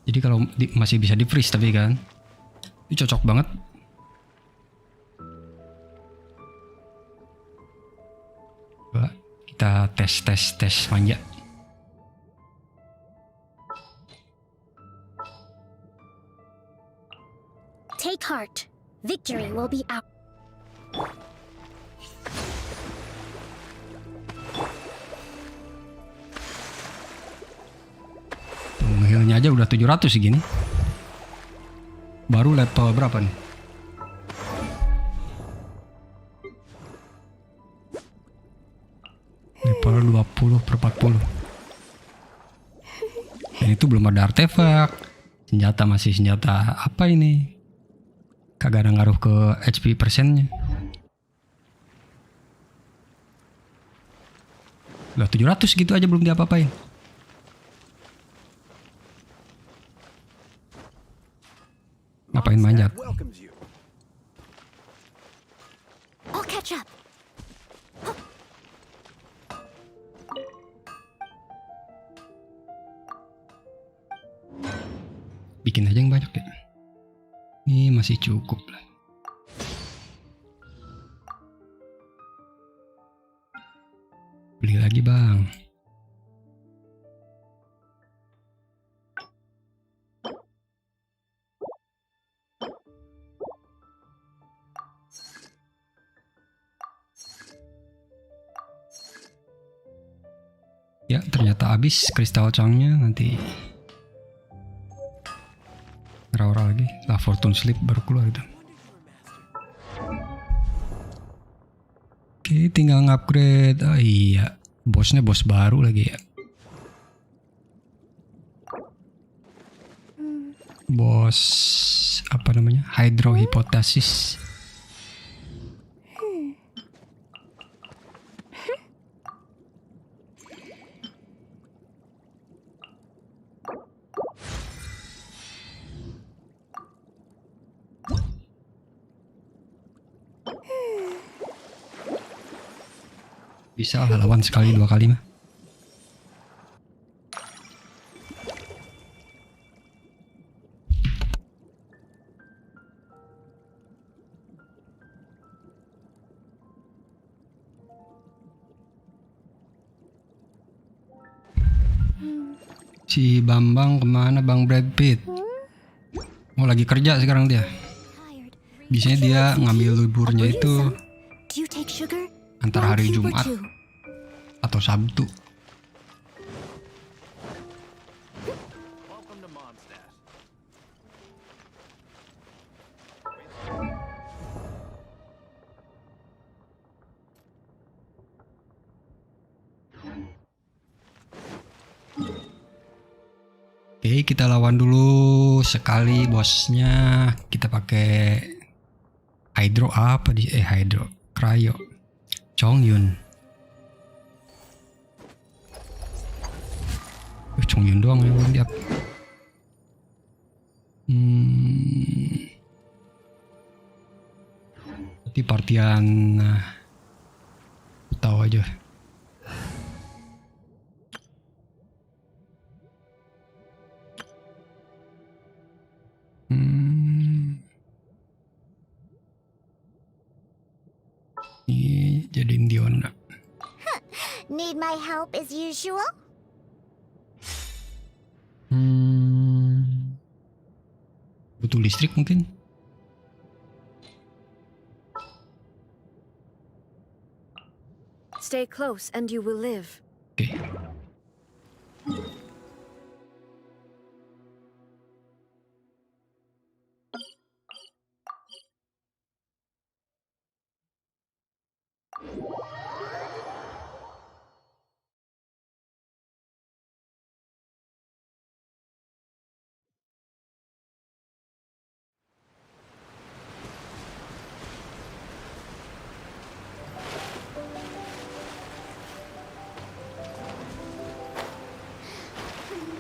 S6: Jadi kalau masih bisa di freeze tapi kan ini cocok banget. Coba kita tes manja.
S2: will be out.
S6: Healnya aja udah 700 segini. Baru level berapa nih? Level 20/40. Dan itu belum ada artefak. Senjata masih senjata apa ini? Kagak ada ngaruh ke HP persennya. Udah 700 gitu aja belum diapa-apain. Ngapain manjat?
S7: Welcomes you.
S2: I'll catch up.
S6: Bikin aja yang banyak ya. Ini masih cukup lah. Beli lagi bang. Ya ternyata habis kristal cangnya, nanti ora-ora lagi lah. Fortune Sleep baru keluar itu. Oke, tinggal ngupgrade. Oh iya, bosnya bos baru lagi ya. Bos apa namanya? Hydrohypothesis. Bisa lah lawan sekali 2 kali mah. Si Bambang kemana Bang Brad Pitt? Oh lagi kerja sekarang dia.
S2: Tired.
S6: Biasanya dia ngambil liburnya itu
S2: Do you take sugar?
S6: antara hari
S2: One cube or
S6: Jumat
S2: two?
S6: atau Sabtu.
S7: Welcome to Mondstadt.
S6: Oke, kita lawan dulu sekali bosnya. Kita pakai Hydro apa di Hydro Cryo Chongyun. Chongyun doang yang belum di-up. Berarti partian tahu aja. Ini jadiin Diona.
S2: Need my help as usual?
S6: Butuh listrik mungkin.
S3: Stay close and you will live.
S6: Oke.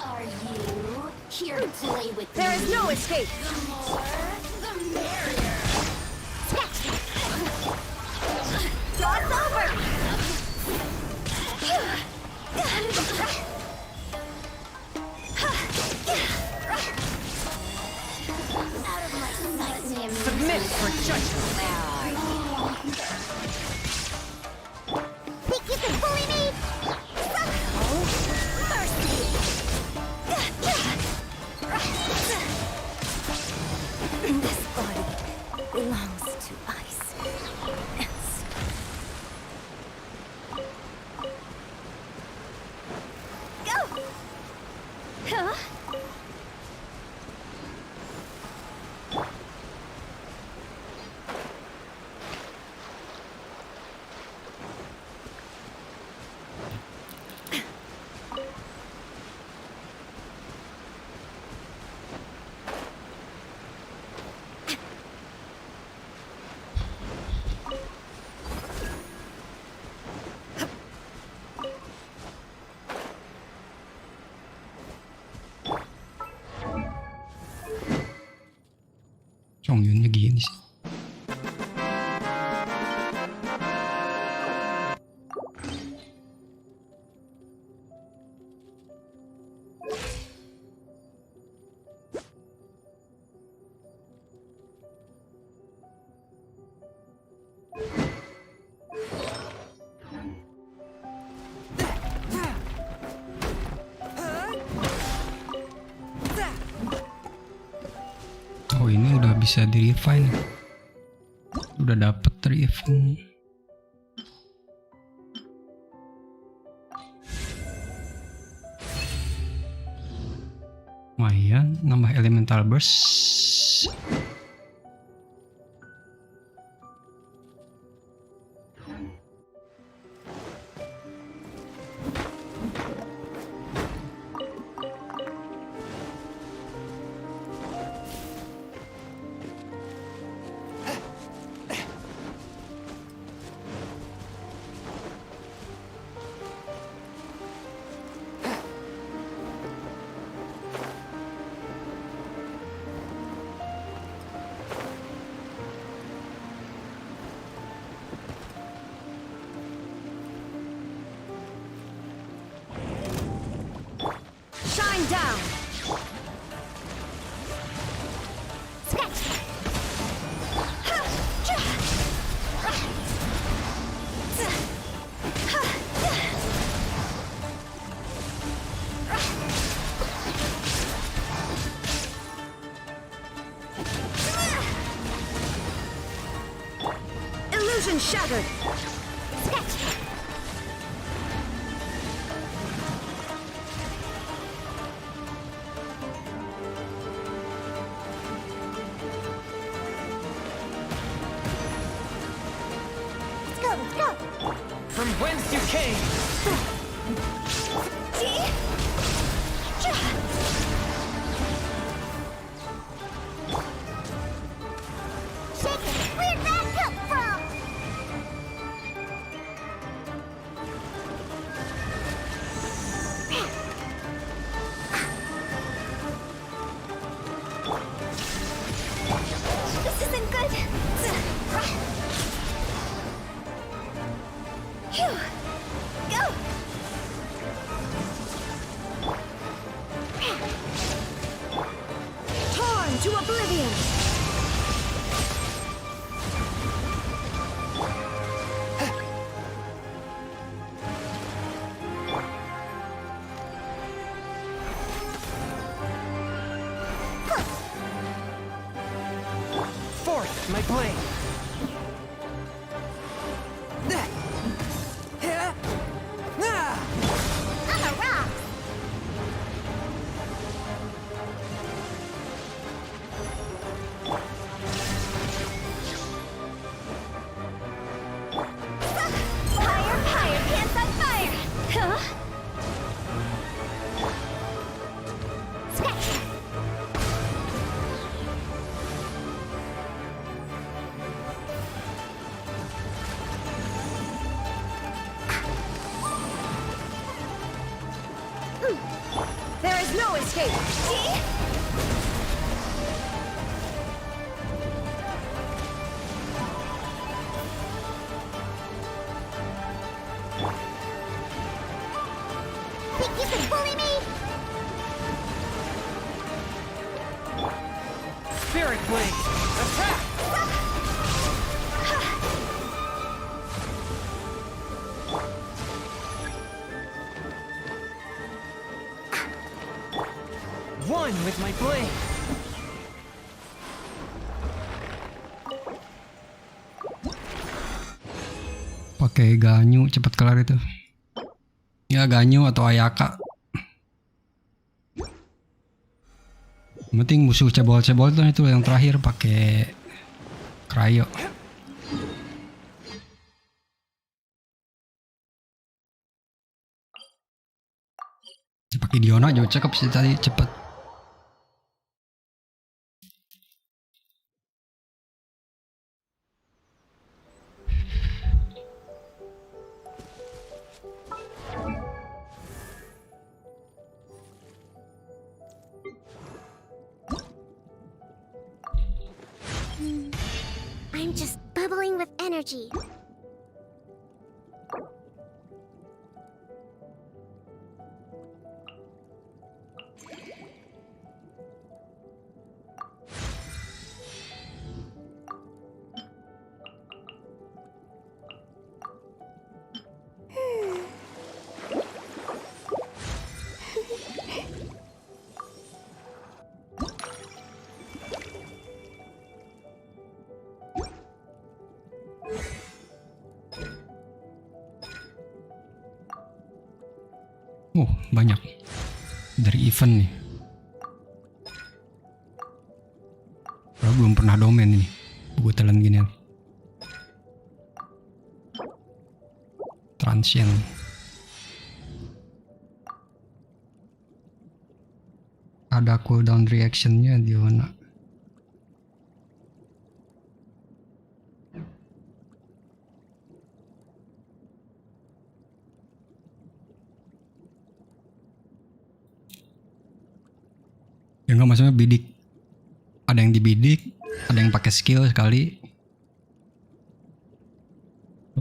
S2: Are you here to play with
S3: There is no escape.
S2: the merrier?
S3: It's over.
S2: Out of my sight, Nim.
S3: Submit for judgment.
S2: Think you can bully me? Mercy!
S6: gini sih. Oh, ini udah bisa di refine. Udah dapet refine. Lumayan, nambah elemental burst.
S3: Shine down. Illusion shattered.
S2: Let's go.
S1: From whence you came.
S2: Shake it. Where'd that come from? This isn't good. Phew. Go.
S3: Torn to oblivion.
S1: Forth, my blade.
S2: I'm a rock. Higher, pants on fire. Huh? Scratch.
S3: There is no escape.
S2: See? Think you can bully me?
S1: Spirit blade. Attack. One with my blade.
S6: Pakai ganyu cepat kelar itu. Ya ganyu atau ayaka. Yang penting musuh cebol-cebol itu yang terakhir pakai cryo. Pakai Diona juga cakep sih tadi, cepet.
S2: traveling with energy.
S6: Oh, banyak dari event nih. Padahal belum pernah domain ini. Gue telan gini. Transient. Ada cooldown reactionnya di mana? Ya enggak, maksudnya bidik. Ada yang dibidik, ada yang pakai skill sekali.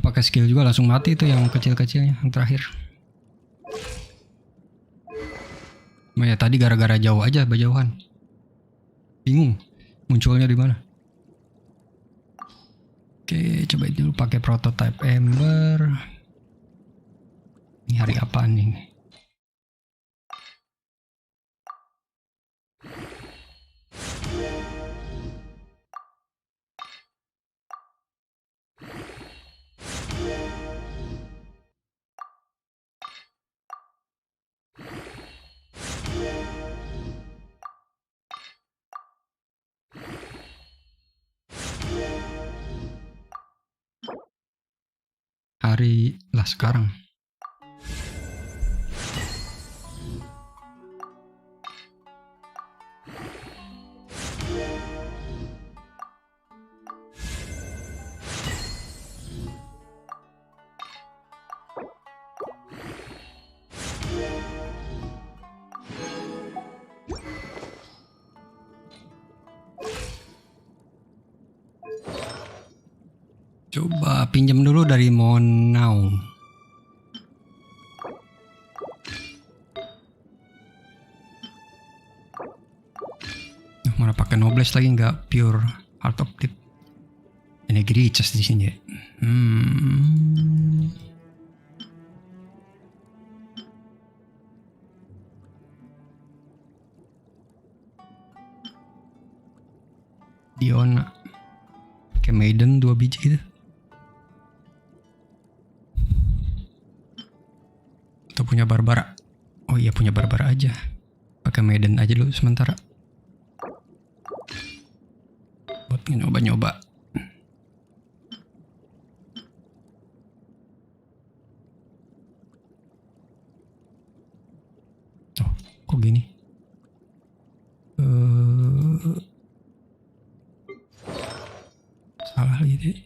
S6: Pakai skill juga langsung mati itu yang kecil-kecilnya, yang terakhir. Nah, ya tadi gara-gara jauh aja, berjauhan. Bingung munculnya di mana. Oke, coba dulu pakai prototype Ember. Ini hari apa nih? Hari lah sekarang. Coba pinjam dulu dari Monau. Mana pakai noblesse lagi, nggak pure heart of deep. Ini gerices di sini. Diona pakai maiden 2 biji gitu. Atau punya Barbara. Oh iya, punya Barbara aja. Pakai maiden aja dulu sementara. Buat nyoba-nyoba. Oh, kok gini? Salah lagi deh.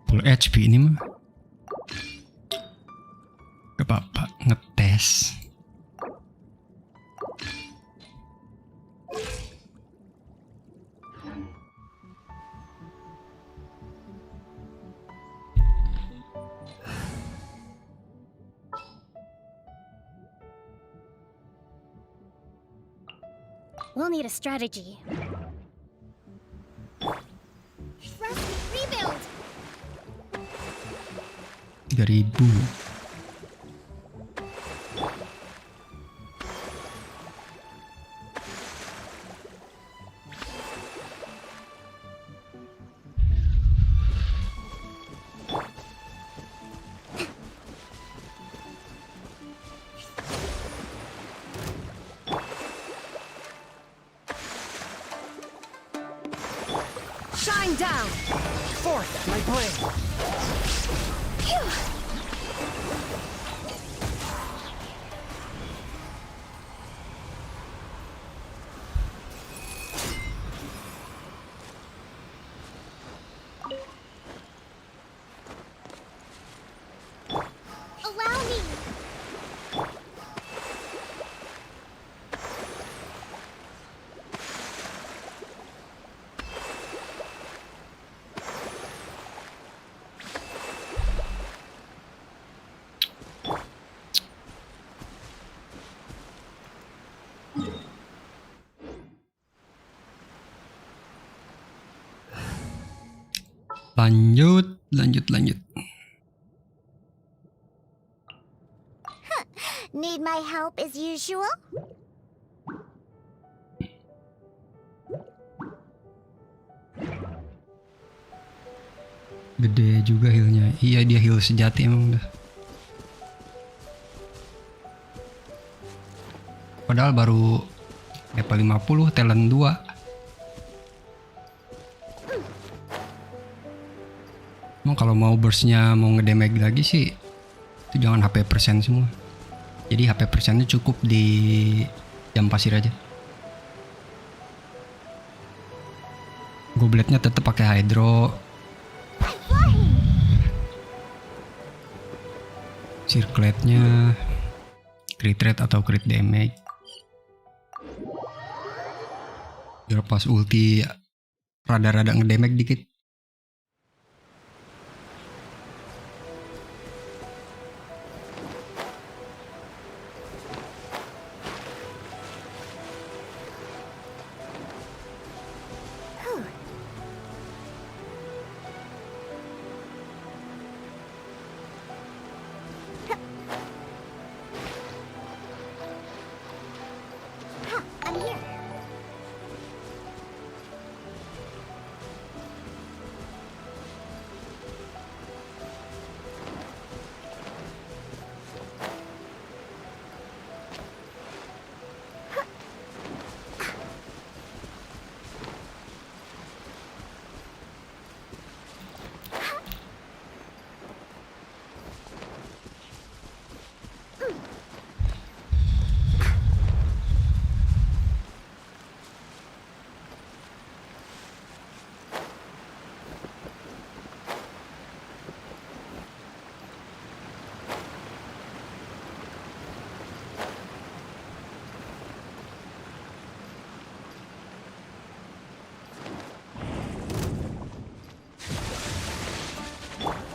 S6: Full HP ini mah. Gak apa-apa, ngetes.
S2: We'll need a strategy. Trust me.
S6: 3000.
S3: Shine down!
S1: Forth, my blade.
S2: Allow me.
S6: Lanjut.
S2: Need my help as usual?
S6: Gede juga healnya. Iya, dia heal sejati emang udah. Padahal baru level 50, talent 2. Emang kalau mau burstnya mau ngedamage lagi sih, itu jangan HP persen semua. Jadi HP persennya cukup di jam pasir aja. Gobletnya tetap pakai hydro. Circlate-nya crit rate atau crit damage. Biar pas ulti rada-rada ngedamage dikit.
S2: I'm here.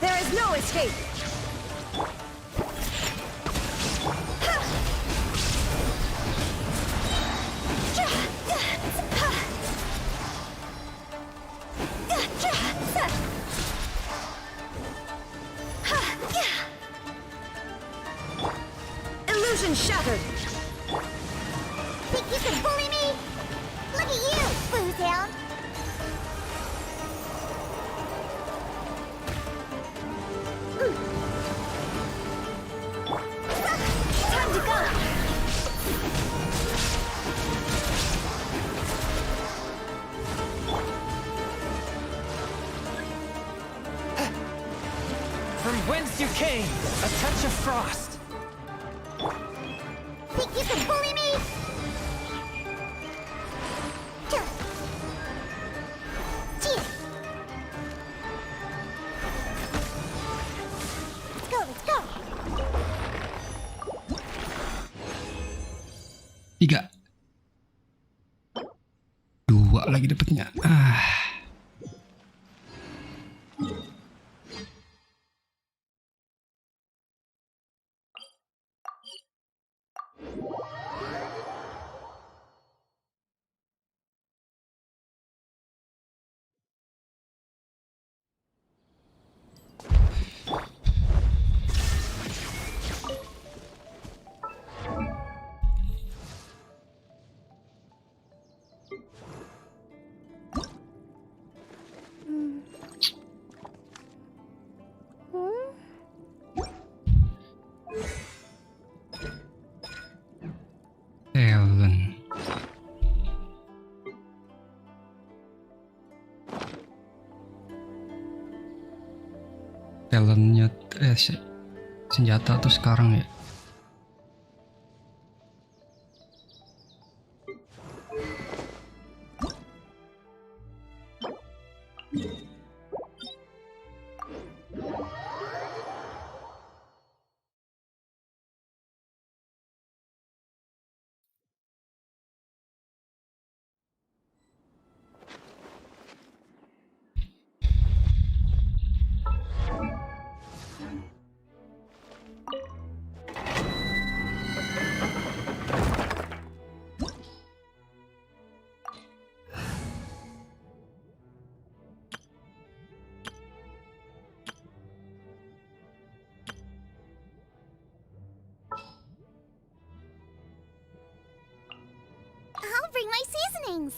S3: There is no escape! Illusion shattered!
S2: Think you can bully me? Look at you, Boozhound.
S3: Time to go!
S1: From whence you came, a touch of frost.
S2: Think you can bully me? Cheers. Let's go.
S6: 3. 2 lagi dapetnya. talentnya senjata tuh sekarang ya.
S2: I'll bring my seasonings.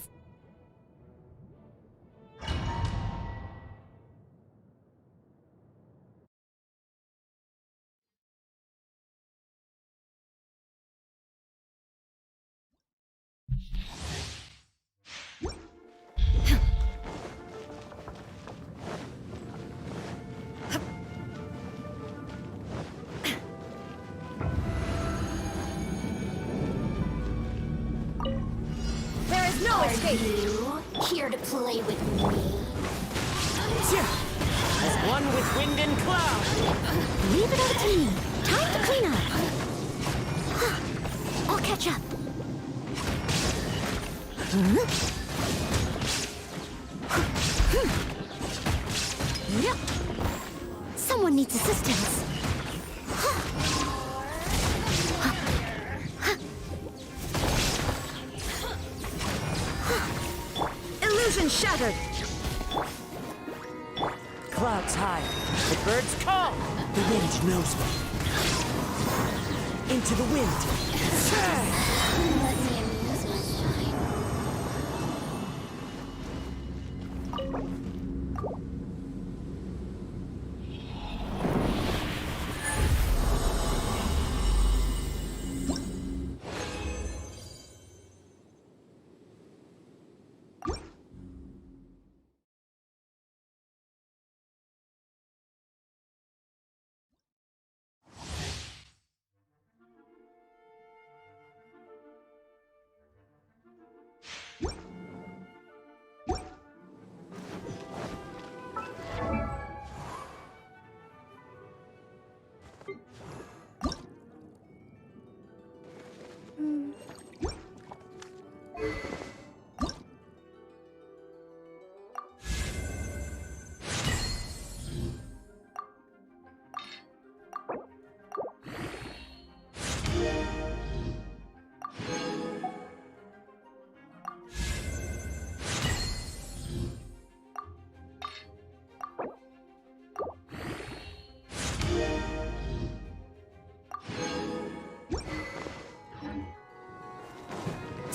S3: There is no escape.
S2: You here to play with me?
S1: As one with wind and cloud.
S2: Leave it up to me. Time to clean up. I'll catch up. Yep. Someone needs assistance.
S3: Illusion shattered.
S1: Clouds high. The birds call. The wind knows me. Into the wind.
S2: Let me amuse myself.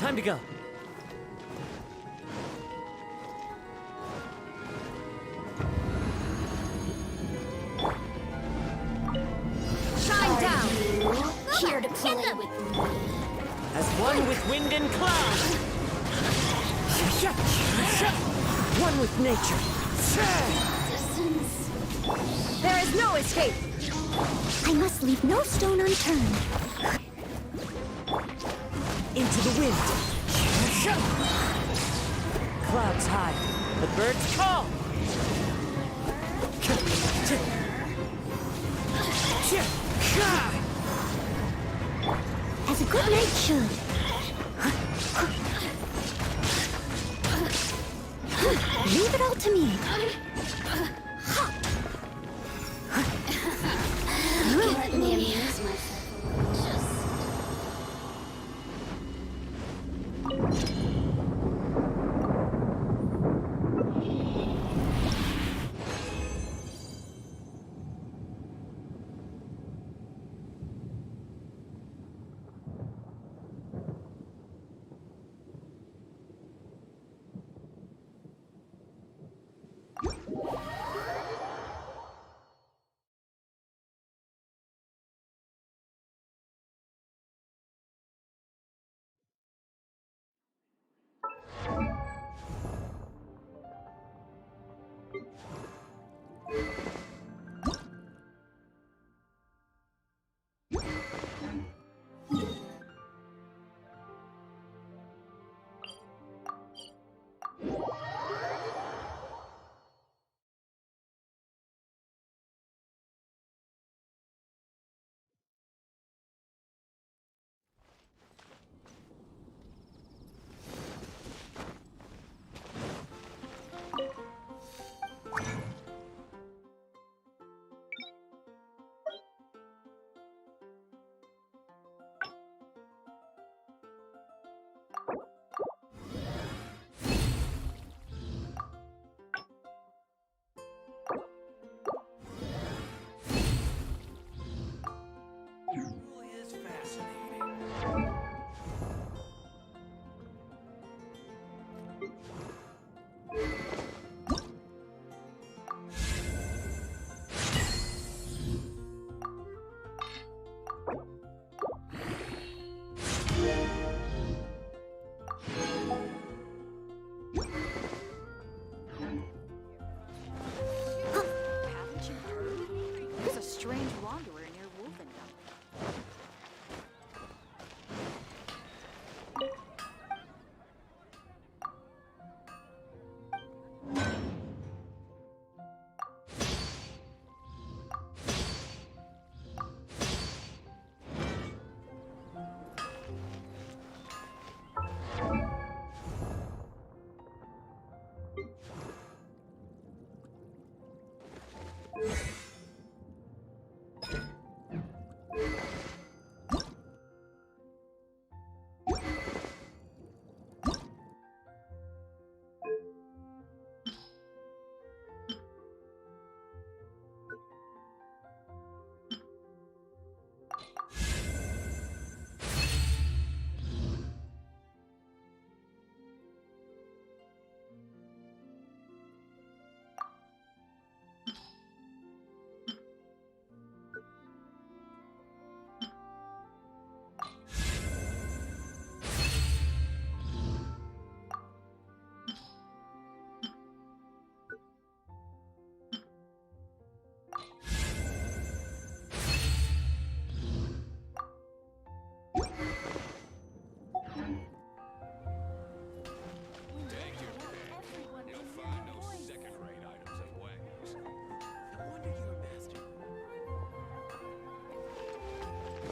S1: Time to go.
S3: Shine down.
S2: Here to play with me?
S1: As one with wind and cloud. One with nature.
S3: There is no escape.
S2: I must leave no stone unturned.
S1: Into the wind. Clouds high. The birds call.
S2: As a good knight should. Leave it all to me. Let me amuse myself.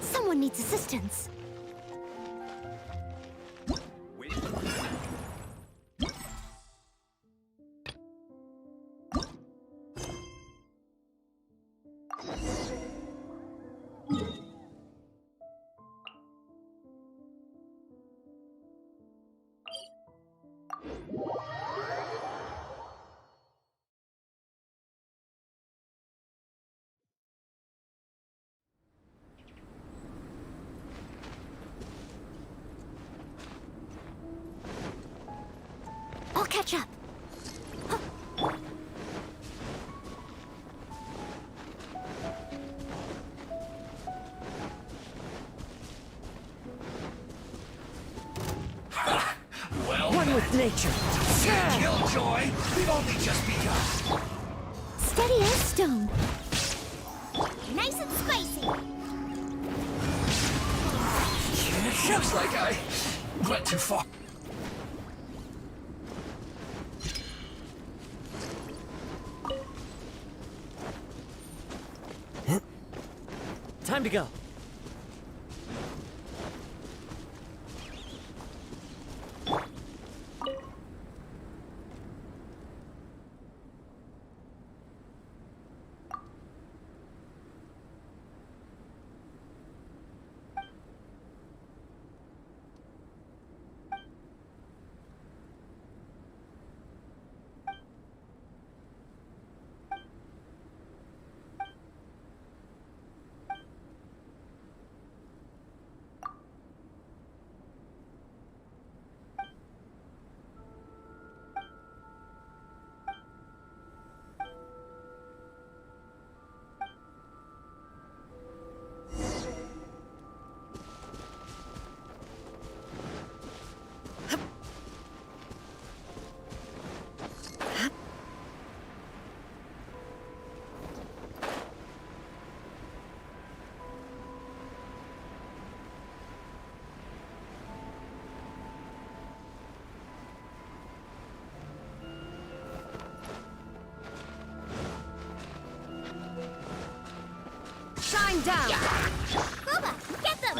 S2: Someone needs assistance. I'll catch up.
S1: One with nature.
S4: Killjoy, we've only just begun.
S2: Steady as stone. Nice and spicy.
S4: Looks like I went too far.
S1: Time to go.
S3: Shine down!
S2: Booba, get them!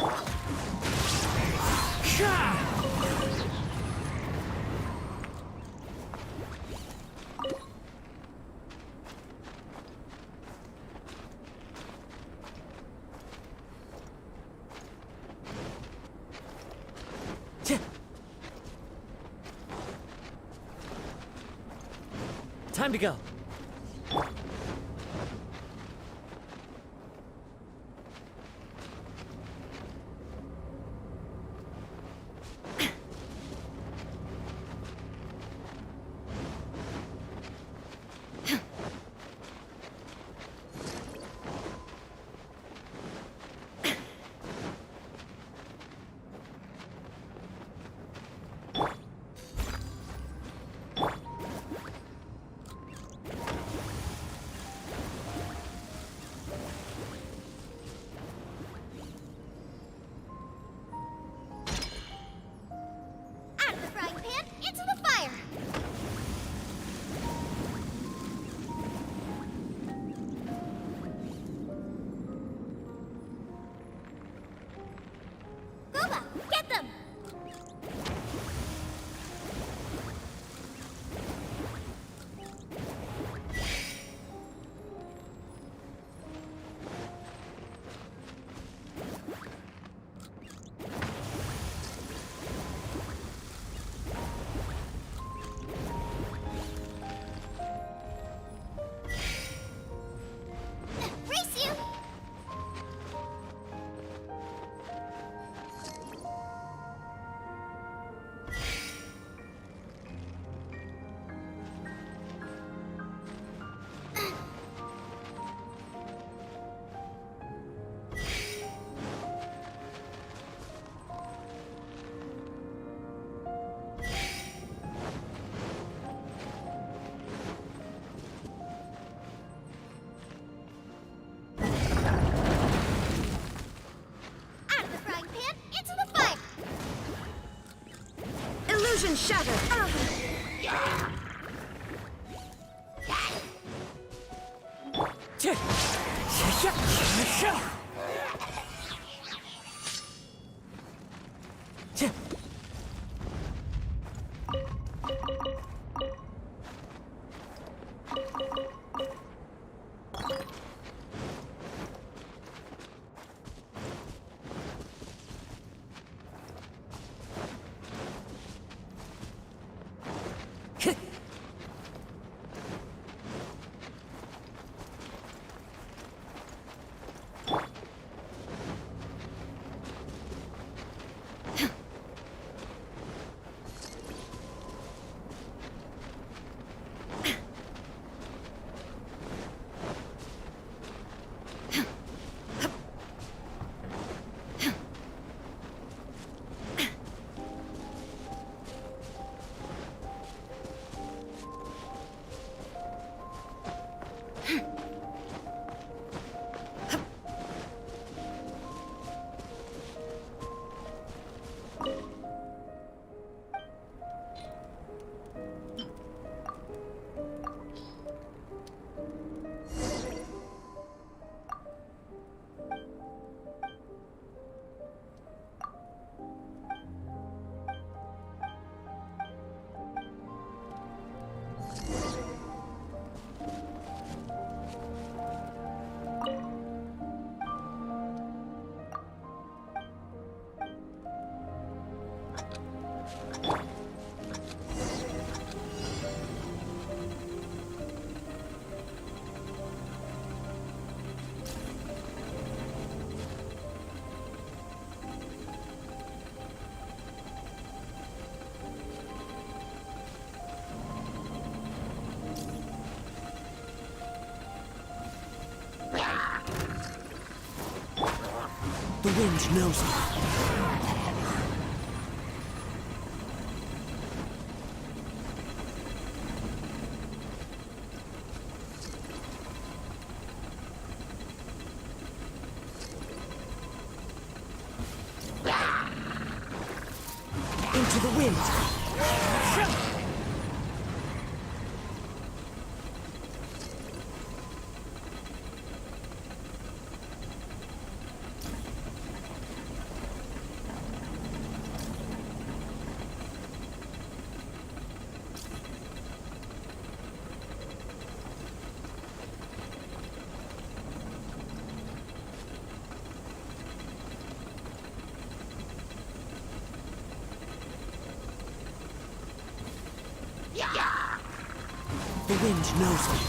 S1: Time to go.
S3: Illusion shattered!
S1: The wind knows me. Into the wind. The wind knows me.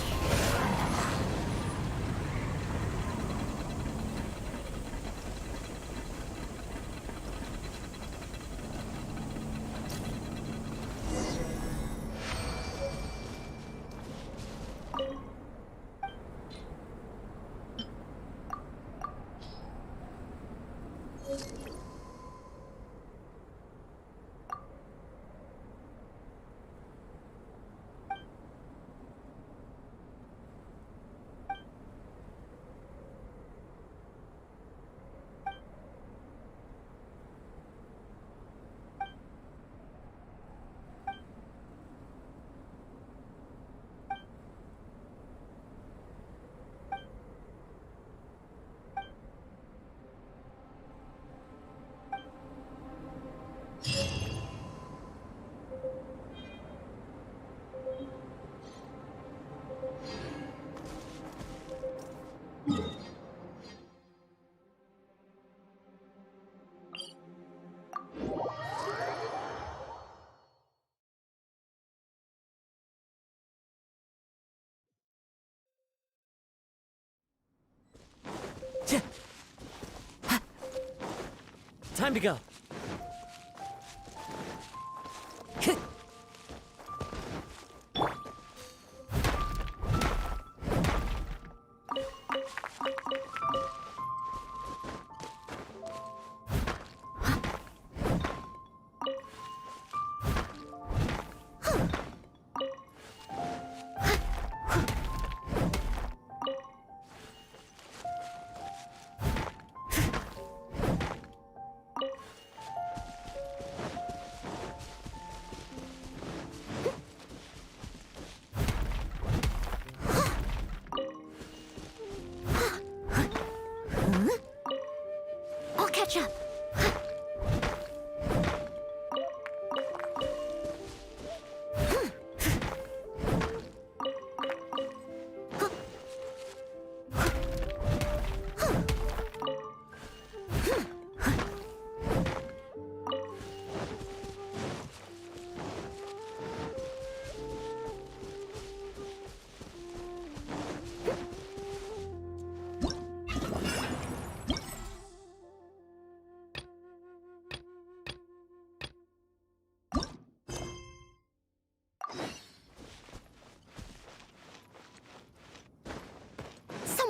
S1: Time to go.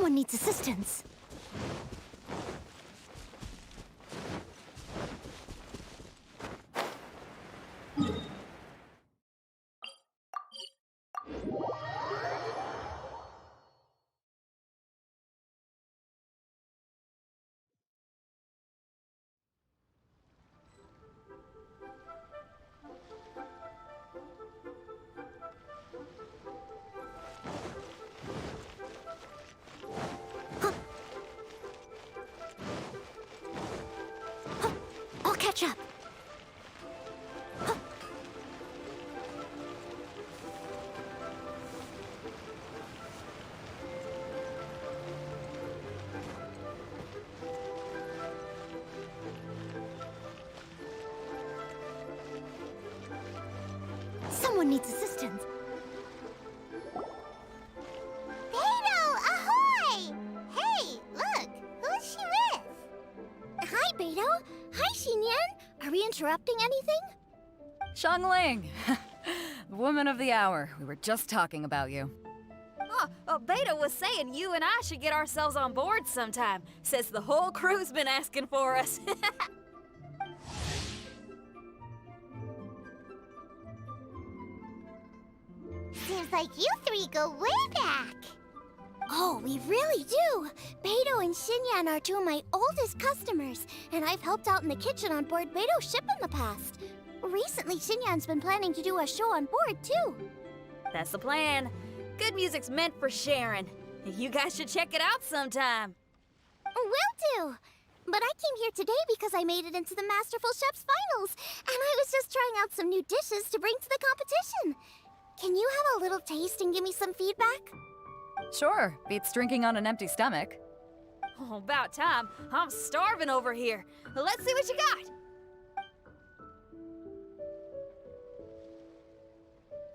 S2: Someone needs assistance. I'll catch up. Someone needs assistance. Beto, ahoy! Hey, look, who's she with? Hi, Beto. Hi, Xinyan. Are we interrupting anything?
S8: Xiangling! Woman of the hour. We were just talking about you.
S3: Beta was saying you and I should get ourselves on board sometime. Says the whole crew's been asking for us.
S2: Seems like you three go way back. Oh, we really do. Beto and Xinyan are two of my oldest customers, and I've helped out in the kitchen on board Beto's ship in the past. Recently, Xinyan's been planning to do a show on board, too.
S3: That's the plan. Good music's meant for sharing. You guys should check it out sometime.
S2: Will do. But I came here today because I made it into the Masterful Chef's finals, and I was just trying out some new dishes to bring to the competition. Can you have a little taste and give me some feedback?
S8: Sure, beats drinking on an empty stomach.
S3: Oh, about time. I'm starving over here. Let's see what you got.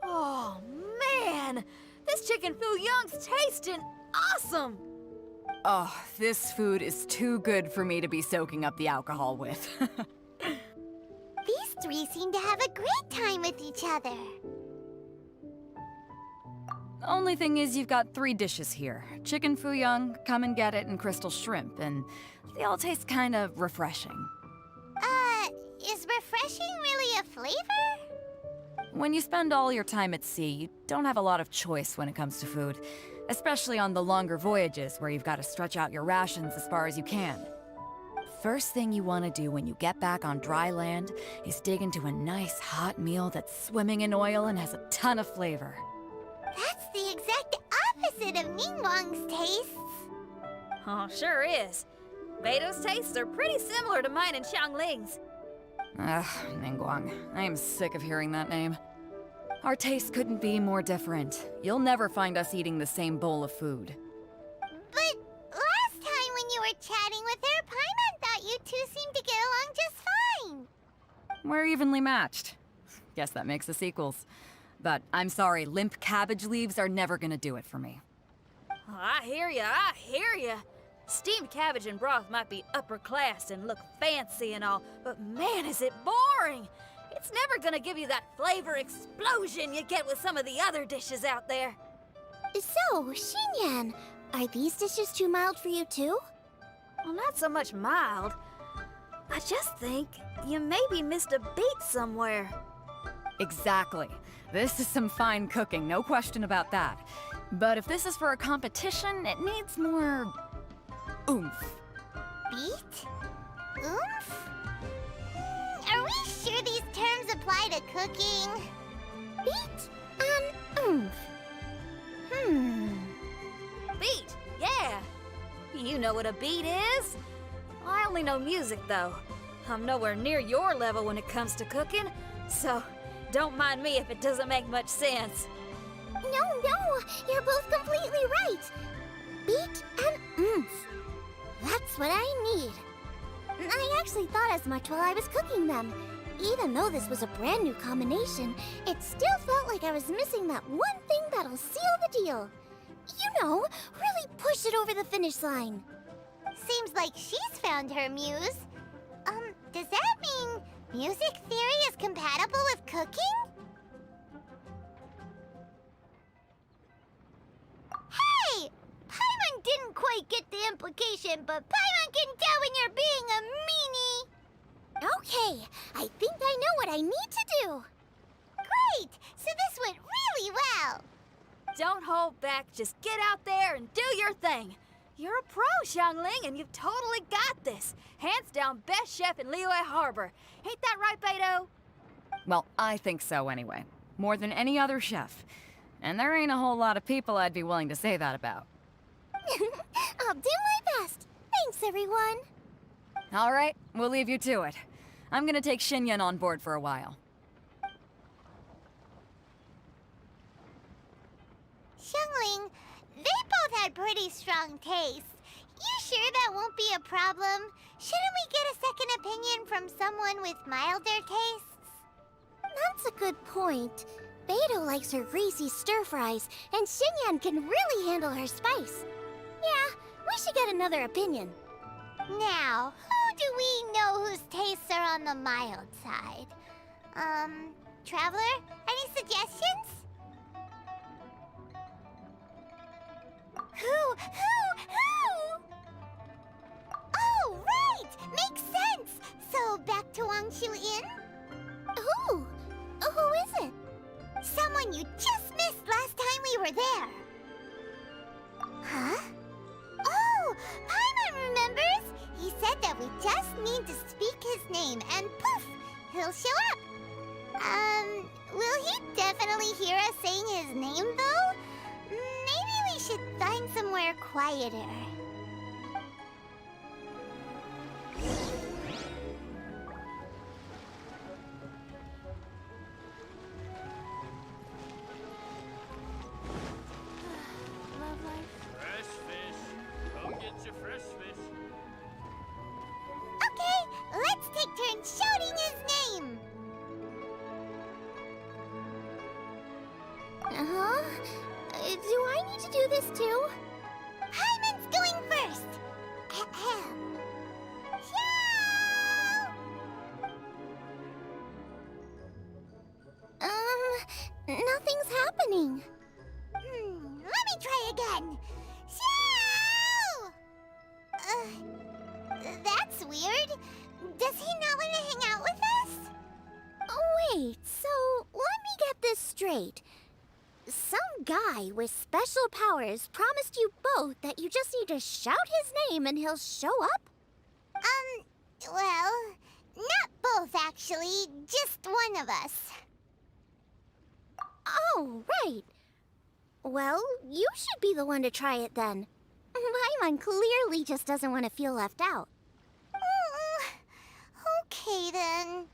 S3: Oh, man! This chicken fuyong's tasting awesome!
S8: Oh, this food is too good for me to be soaking up the alcohol with.
S2: These three seem to have a great time with each other.
S8: Only thing is you've got 3 dishes here. Chicken fuyong, come and get it, and crystal shrimp, and they all taste kind of refreshing.
S2: Is refreshing really a flavor?
S8: When you spend all your time at sea, you don't have a lot of choice when it comes to food, especially on the longer voyages where you've got to stretch out your rations as far as you can. First thing you want to do when you get back on dry land is dig into a nice hot meal that's swimming in oil and has a ton of flavor.
S2: That's the exact opposite of Ningguang's tastes.
S3: Oh, sure is. Beto's tastes are pretty similar to mine and Xiangling's.
S8: Ugh, Ningguang. I am sick of hearing that name. Our tastes couldn't be more different. You'll never find us eating the same bowl of food.
S2: But last time when you were chatting with her, Paimon thought you two seemed to get along just fine.
S8: We're evenly matched. Guess that makes us equals. But I'm sorry, limp cabbage leaves are never gonna do it for me.
S3: Oh, I hear ya. Steamed cabbage and broth might be upper class and look fancy and all, but man, is it boring! It's never gonna give you that flavor explosion you get with some of the other dishes out there.
S2: So, Xinyan, are these dishes too mild for you too?
S3: Well, not so much mild. I just think you maybe missed a beat somewhere.
S8: Exactly. This is some fine cooking, no question about that. But if this is for a competition, it needs more oomph.
S2: Beat? Oomph? Are we sure these terms apply to cooking? Beat and oomph.
S3: Beat, yeah. You know what a beat is? I only know music, though. I'm nowhere near your level when it comes to cooking, so don't mind me if it doesn't make much sense.
S2: No, you're both completely right. Beat and oomph. That's what I need. I actually thought as much while I was cooking them. Even though this was a brand new combination, it still felt like I was missing that one thing that'll seal the deal. You know, really push it over the finish line. Seems like she's found her muse. Does that mean music theory is compatible with cooking? Hey! Paimon didn't quite implication, but Paimon can tell when you're being a meanie. Okay, I think I know what I need to do. Great, so this went really well.
S3: Don't hold back, just get out there and do your thing. You're a pro, Xiangling, and you've totally got this. Hands down, best chef in Liyue Harbor. Ain't that right, Beto?
S8: Well, I think so anyway. More than any other chef. And there ain't a whole lot of people I'd be willing to say that about.
S2: I'll do my best. Thanks, everyone.
S8: All right, we'll leave you to it. I'm gonna take Xinyan on board for a while.
S2: Xiangling, they both had pretty strong tastes. You sure that won't be a problem? Shouldn't we get a second opinion from someone with milder tastes? That's a good point. Beto likes her greasy stir-fries, and Xinyan can really handle her spice. Yeah, we should get another opinion. Now, who do we know whose tastes are on the mild side? Traveler, any suggestions? Who? Oh, right! Makes sense! So, back to Wangshu Inn? Who? Who is it? Someone you just missed last time we were there. Huh? Oh, Paimon remembers! He said that we just need to speak his name and poof! He'll show up. Will he definitely hear us saying his name though? Maybe we should find somewhere quieter.
S9: Fresh fish. Come get your fresh fish.
S2: Okay, let's take turns shouting his name. Uh-huh. Do I need to do this too? Hyman's going first. Ahem. Xiao! Nothing's happening. Let me try again. Xiao! That's weird. Does he not want to hang out with us? Wait, so let me get this straight. Some guy with special powers promised you both that you just need to shout his name and he'll show up? Well, not both actually, just one of us. Oh, right. Well, you should be the one to try it then. Paimon clearly just doesn't want to feel left out. Okay then.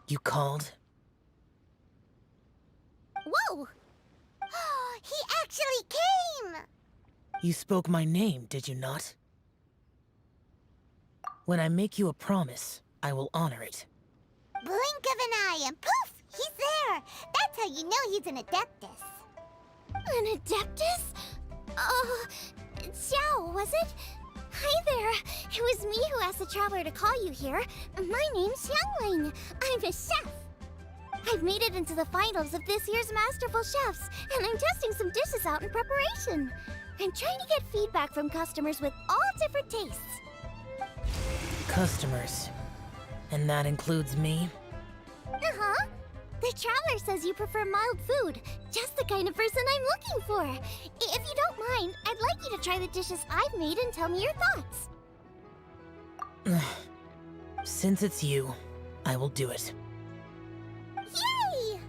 S10: You called?
S2: Whoa! He actually came!
S10: You spoke my name, did you not? When I make you a promise, I will honor it.
S2: Blink of an eye and poof! He's there! That's how you know he's an Adeptus. An Adeptus? Xiao, was it? Hi there. It was me who asked the traveler to call you here. My name's Xiangling. I'm a chef. I've made it into the finals of this year's Masterful Chefs, and I'm testing some dishes out in preparation. I'm trying to get feedback from customers with all different tastes.
S10: Customers. And that includes me?
S2: Uh-huh. The traveler says you prefer mild food. Just the kind of person I'm looking for. If you don't mind, I'd like you to try the dishes I've made and tell me your thoughts.
S10: Since it's you, I will do it.
S2: Yay!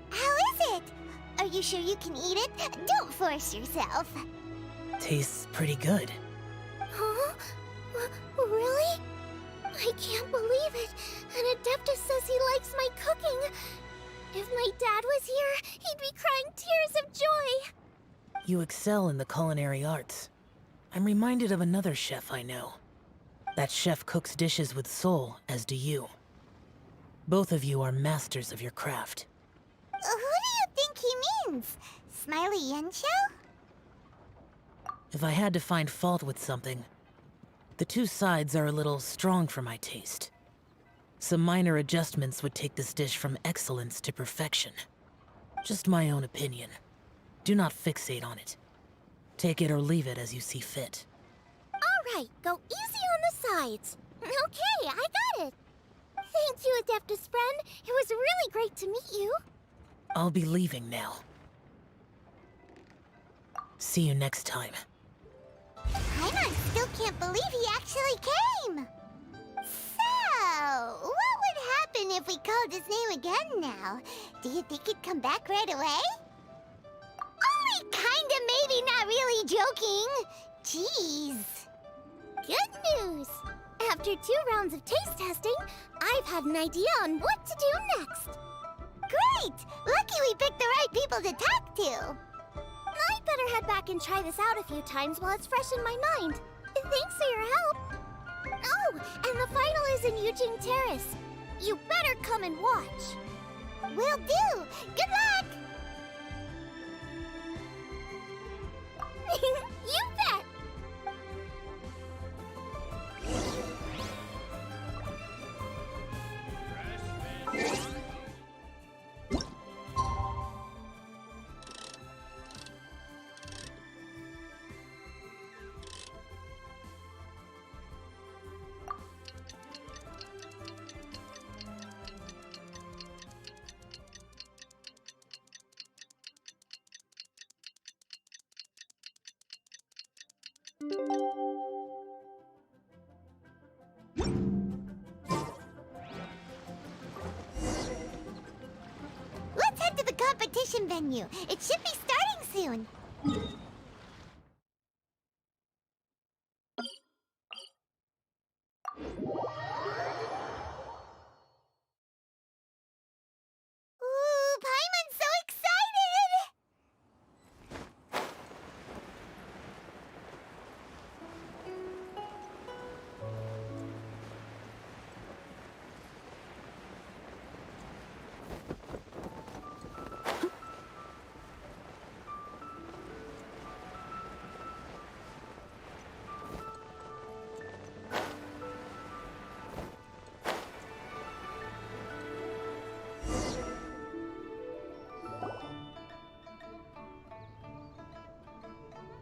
S2: How is it? Are you sure you can eat it? Don't force yourself.
S10: Tastes pretty good.
S2: Huh? Really? I can't believe it. An Adeptus says he likes my cooking. If my dad was here, he'd be crying tears of joy.
S10: You excel in the culinary arts. I'm reminded of another chef I know. That chef cooks dishes with soul, as do you. Both of you are masters of your craft.
S2: Who do you think he means? Smiley Yanshou?
S10: If I had to find fault with something, the two sides are a little strong for my taste. Some minor adjustments would take this dish from excellence to perfection. Just my own opinion. Do not fixate on it. Take it or leave it as you see fit.
S2: Alright, go easy on the sides. Okay, I got it. Thank you, Adeptus friend. It was really great to meet you.
S10: I'll be leaving now. See you next time.
S2: Paimon still can't believe he actually came. So, what would happen if we called his name again now? Do you think he'd come back right away? Only kinda, maybe, not really joking. Jeez. Good news. After 2 rounds of taste testing, I've had an idea on what to do next. Great! Lucky we picked the right people to talk to. I'd better head back and try this out a few times while it's fresh in my mind. Thanks for your help. Oh, and the final is in Eugene Terrace. You better come and watch. Will do. Good luck! You bet! Let's head to the competition venue. It should be starting soon. Ooh, Paimon's so excited!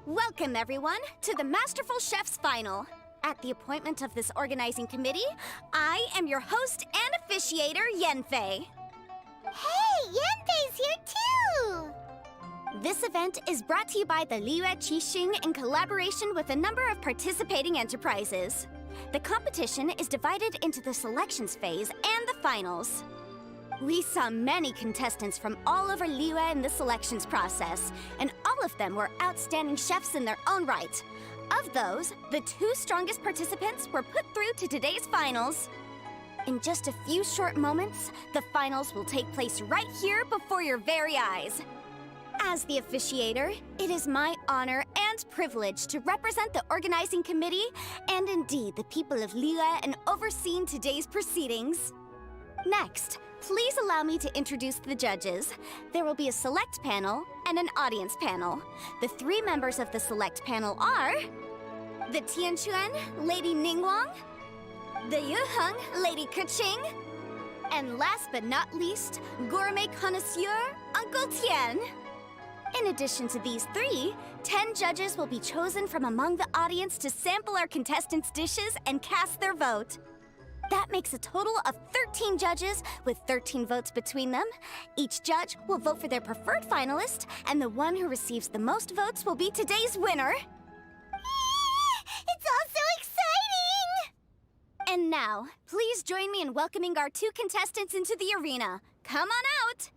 S11: Welcome, everyone, to the Masterful Chef's Final. At the appointment of this organizing committee, I am your host and officiator, Yanfei.
S2: Hey, Yanfei's here too!
S11: This event is brought to you by the Liyue Qixing in collaboration with a number of participating enterprises. The competition is divided into the selections phase and the finals. We saw many contestants from all over Liyue in the selections process, and all of them were outstanding chefs in their own right. Of those, the 2 strongest participants were put through to today's finals. In just a few short moments, the finals will take place right here before your very eyes. As the officiator, it is my honor and privilege to represent the organizing committee and indeed the people of Liyue in overseeing today's proceedings. Next, please allow me to introduce the judges. There will be a select panel and an audience panel. The 3 members of the select panel are the Tianquan, Lady Ningguang, the Yuheng, Lady Keqing, and last but not least, gourmet connoisseur, Uncle Tian. In addition to these 3, 10 judges will be chosen from among the audience to sample our contestants' dishes and cast their vote. That makes a total of 13 judges, with 13 votes between them. Each judge will vote for their preferred finalist, and the one who receives the most votes will be today's winner.
S2: It's all so exciting!
S11: And now, please join me in welcoming our 2 contestants into the arena. Come on out!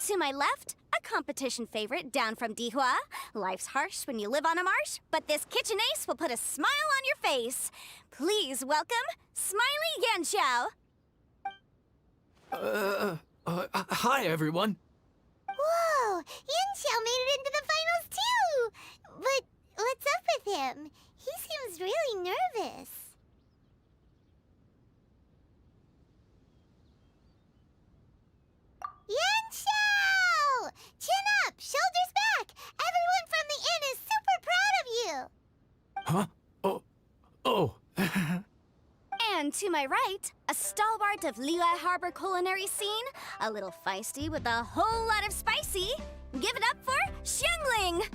S11: To my left, a competition favorite down from Dihua. Life's harsh when you live on a marsh, but this kitchen ace will put a smile on your face. Please welcome Smiley Yanxiao.
S5: Hi, everyone.
S2: Whoa! Yanxiao made it into the finals too! But what's up with him? He seems really nervous. Yanxiao! Chin up! Shoulders back! Everyone from the inn is super proud of you!
S5: Huh? Oh.
S11: And to my right, a stalwart of Liyue Harbor culinary scene, a little feisty with a whole lot of spicy. Give it up for Xiangling!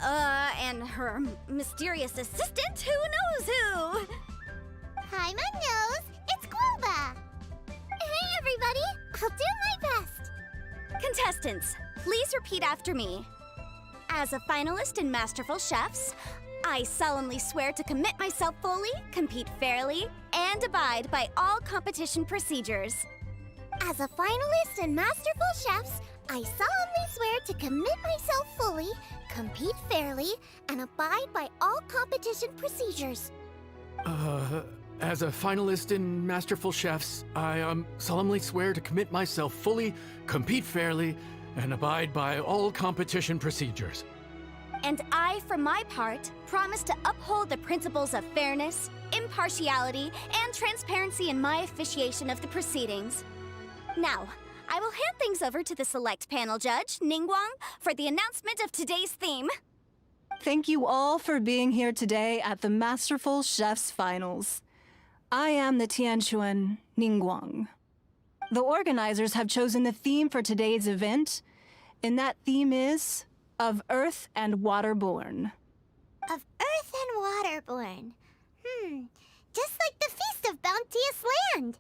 S11: And her mysterious assistant, who knows who?
S2: Hi, my nose. It's Guoba. Hey, everybody. I'll do my best.
S11: Contestants, please repeat after me. As a finalist in Masterful Chefs, I solemnly swear to commit myself fully, compete fairly, and abide by all competition procedures.
S2: As a finalist in Masterful Chefs, I solemnly swear to commit myself fully, compete fairly, and abide by all competition procedures.
S5: As a finalist in Masterful Chefs, I solemnly swear to commit myself fully, compete fairly, and abide by all competition procedures.
S11: And I, for my part, promise to uphold the principles of fairness, impartiality, and transparency in my officiation of the proceedings. Now, I will hand things over to the select panel judge, Ningguang, for the announcement of today's theme.
S12: Thank you all for being here today at the Masterful Chefs Finals. I am the Tianquan Ningguang. The organizers have chosen the theme for today's event, and that theme is of Earth and Waterborn.
S2: Of Earth and Waterborn. Just like the Feast of Bounteous Land.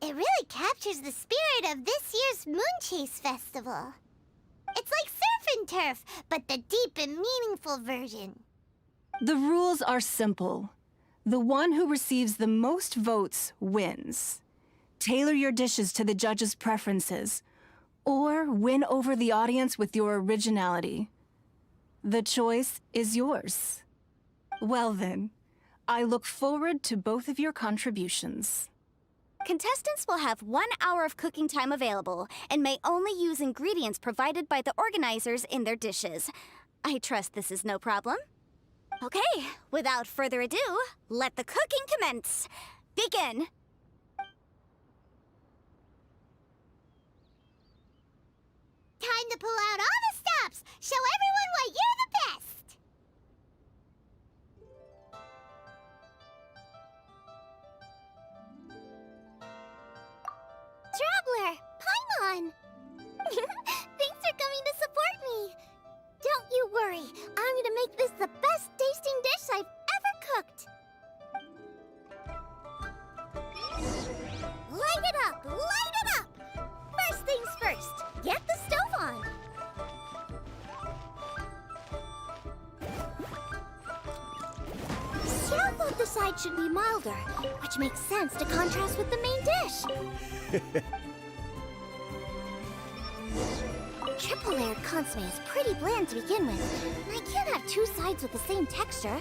S2: It really captures the spirit of this year's Moonchase Festival. It's like surf and turf, but the deep and meaningful version.
S12: The rules are simple. The one who receives the most votes wins. Tailor your dishes to the judges' preferences, or win over the audience with your originality. The choice is yours. Well then, I look forward to both of your contributions.
S11: Contestants will have 1 hour of cooking time available and may only use ingredients provided by the organizers in their dishes. I trust this is no problem. Okay, without further ado, let the cooking commence. Begin!
S2: Time to pull out all the stops! Show everyone why you're the best! Traveler, Paimon! Thanks for coming to support me! Don't you worry, I'm gonna make this the best tasting dish I've ever cooked! Light it up! Light it up! First things first, get the stove on! Xiao thought the side should be milder, which makes sense to contrast with the main dish. Triple layered consomme is pretty bland to begin with, and I can't have two sides with the same texture.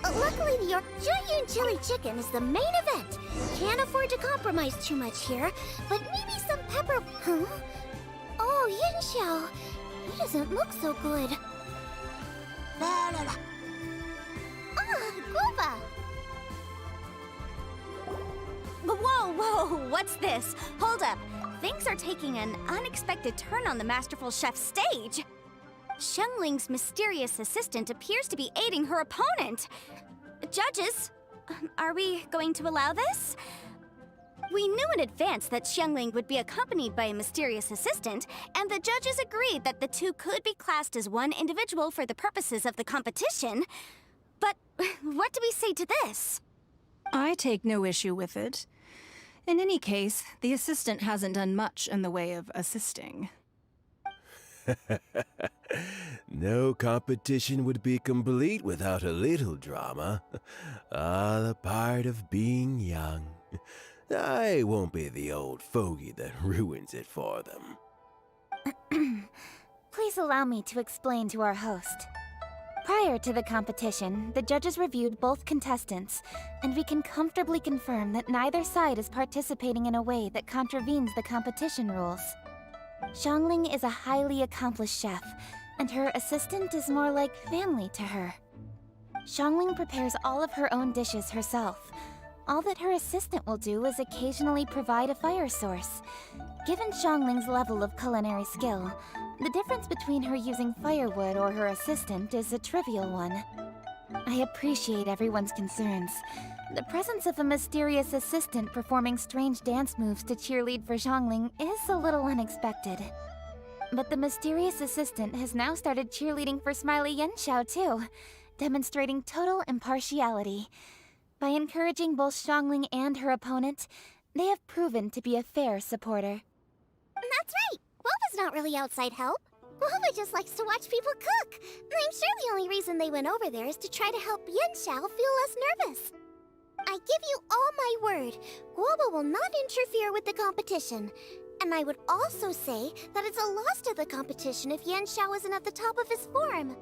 S2: Luckily, the York Giant Chili Chicken is the main event. Can't afford to compromise too much here, but maybe some pepper... Huh? Oh, Yinxiao. He doesn't look so good. Ah, Guoba!
S11: Whoa, what's this? Hold up. Things are taking an unexpected turn on the Masterful Chef stage. Xiangling's mysterious assistant appears to be aiding her opponent. Judges, are we going to allow this? We knew in advance that Xiangling would be accompanied by a mysterious assistant, and the judges agreed that the two could be classed as one individual for the purposes of the competition. But what do we say to this?
S12: I take no issue with it. In any case, the assistant hasn't done much in the way of assisting.
S13: No competition would be complete without a little drama. All a part of being young. I won't be the old fogey that ruins it for them.
S2: Please allow me to explain to our host. Prior to the competition, the judges reviewed both contestants, and we can comfortably confirm that neither side is participating in a way that contravenes the competition rules. Xiangling is a highly accomplished chef, and her assistant is more like family to her. Xiangling prepares all of her own dishes herself. All that her assistant will do is occasionally provide a fire source. Given Xiangling's level of culinary skill, the difference between her using firewood or her assistant is a trivial one. I appreciate everyone's concerns, The presence of a mysterious assistant performing strange dance moves to cheerlead for Xiangling is a little unexpected. But the mysterious assistant has now started cheerleading for Smiley Yenshao too, demonstrating total impartiality. By encouraging both Xiangling and her opponent, they have proven to be a fair supporter.
S11: That's right! Guoba's not really outside help. Guoba just likes to watch people cook. I'm sure the only reason they went over there is to try to help Yenshao feel less nervous. I give you all my word, Guoba will not interfere with the competition. And I would also say that it's a loss to the competition if Yenshao isn't at the top of his form.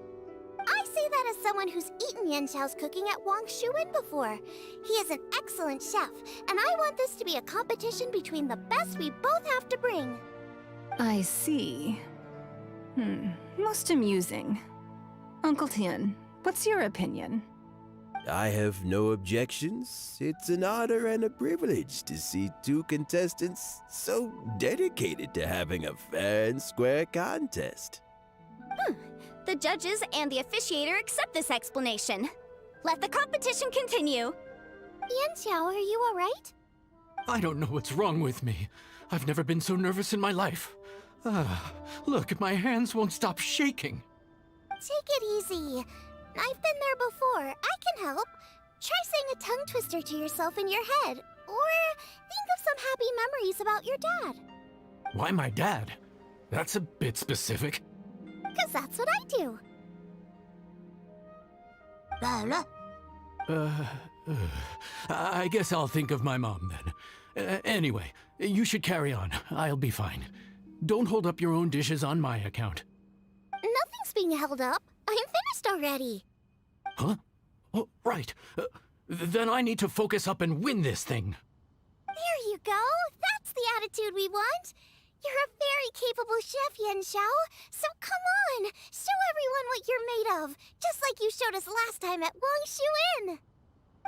S11: I say that as someone who's eaten Yenshao's cooking at Wangshuin before. He is an excellent chef, and I want this to be a competition between the best we both have to bring.
S12: I see. Most amusing. Uncle Tian, what's your opinion?
S13: I have no objections. It's an honor and a privilege to see two contestants so dedicated to having a fair and square contest.
S11: The judges and the officiator accept this explanation. Let the competition continue.
S2: Yenshao, are you alright?
S5: I don't know what's wrong with me. I've never been so nervous in my life. Look, my hands won't stop shaking.
S2: Take it easy. I've been there before. I can help. Try saying a tongue twister to yourself in your head. Or think of some happy memories about your dad.
S5: Why my dad? That's a bit specific.
S2: 'Cause that's what I do.
S5: I guess I'll think of my mom then. Anyway, you should carry on. I'll be fine. Don't hold up your own dishes on my account.
S2: Nothing's being held up. I'm finished already.
S5: Huh? Oh, right. Then I need to focus up and win this thing.
S2: There you go. That's the attitude we want. You're a very capable chef, Yenshao. So come on, show everyone what you're made of, just like you showed us last time at Wangshuin.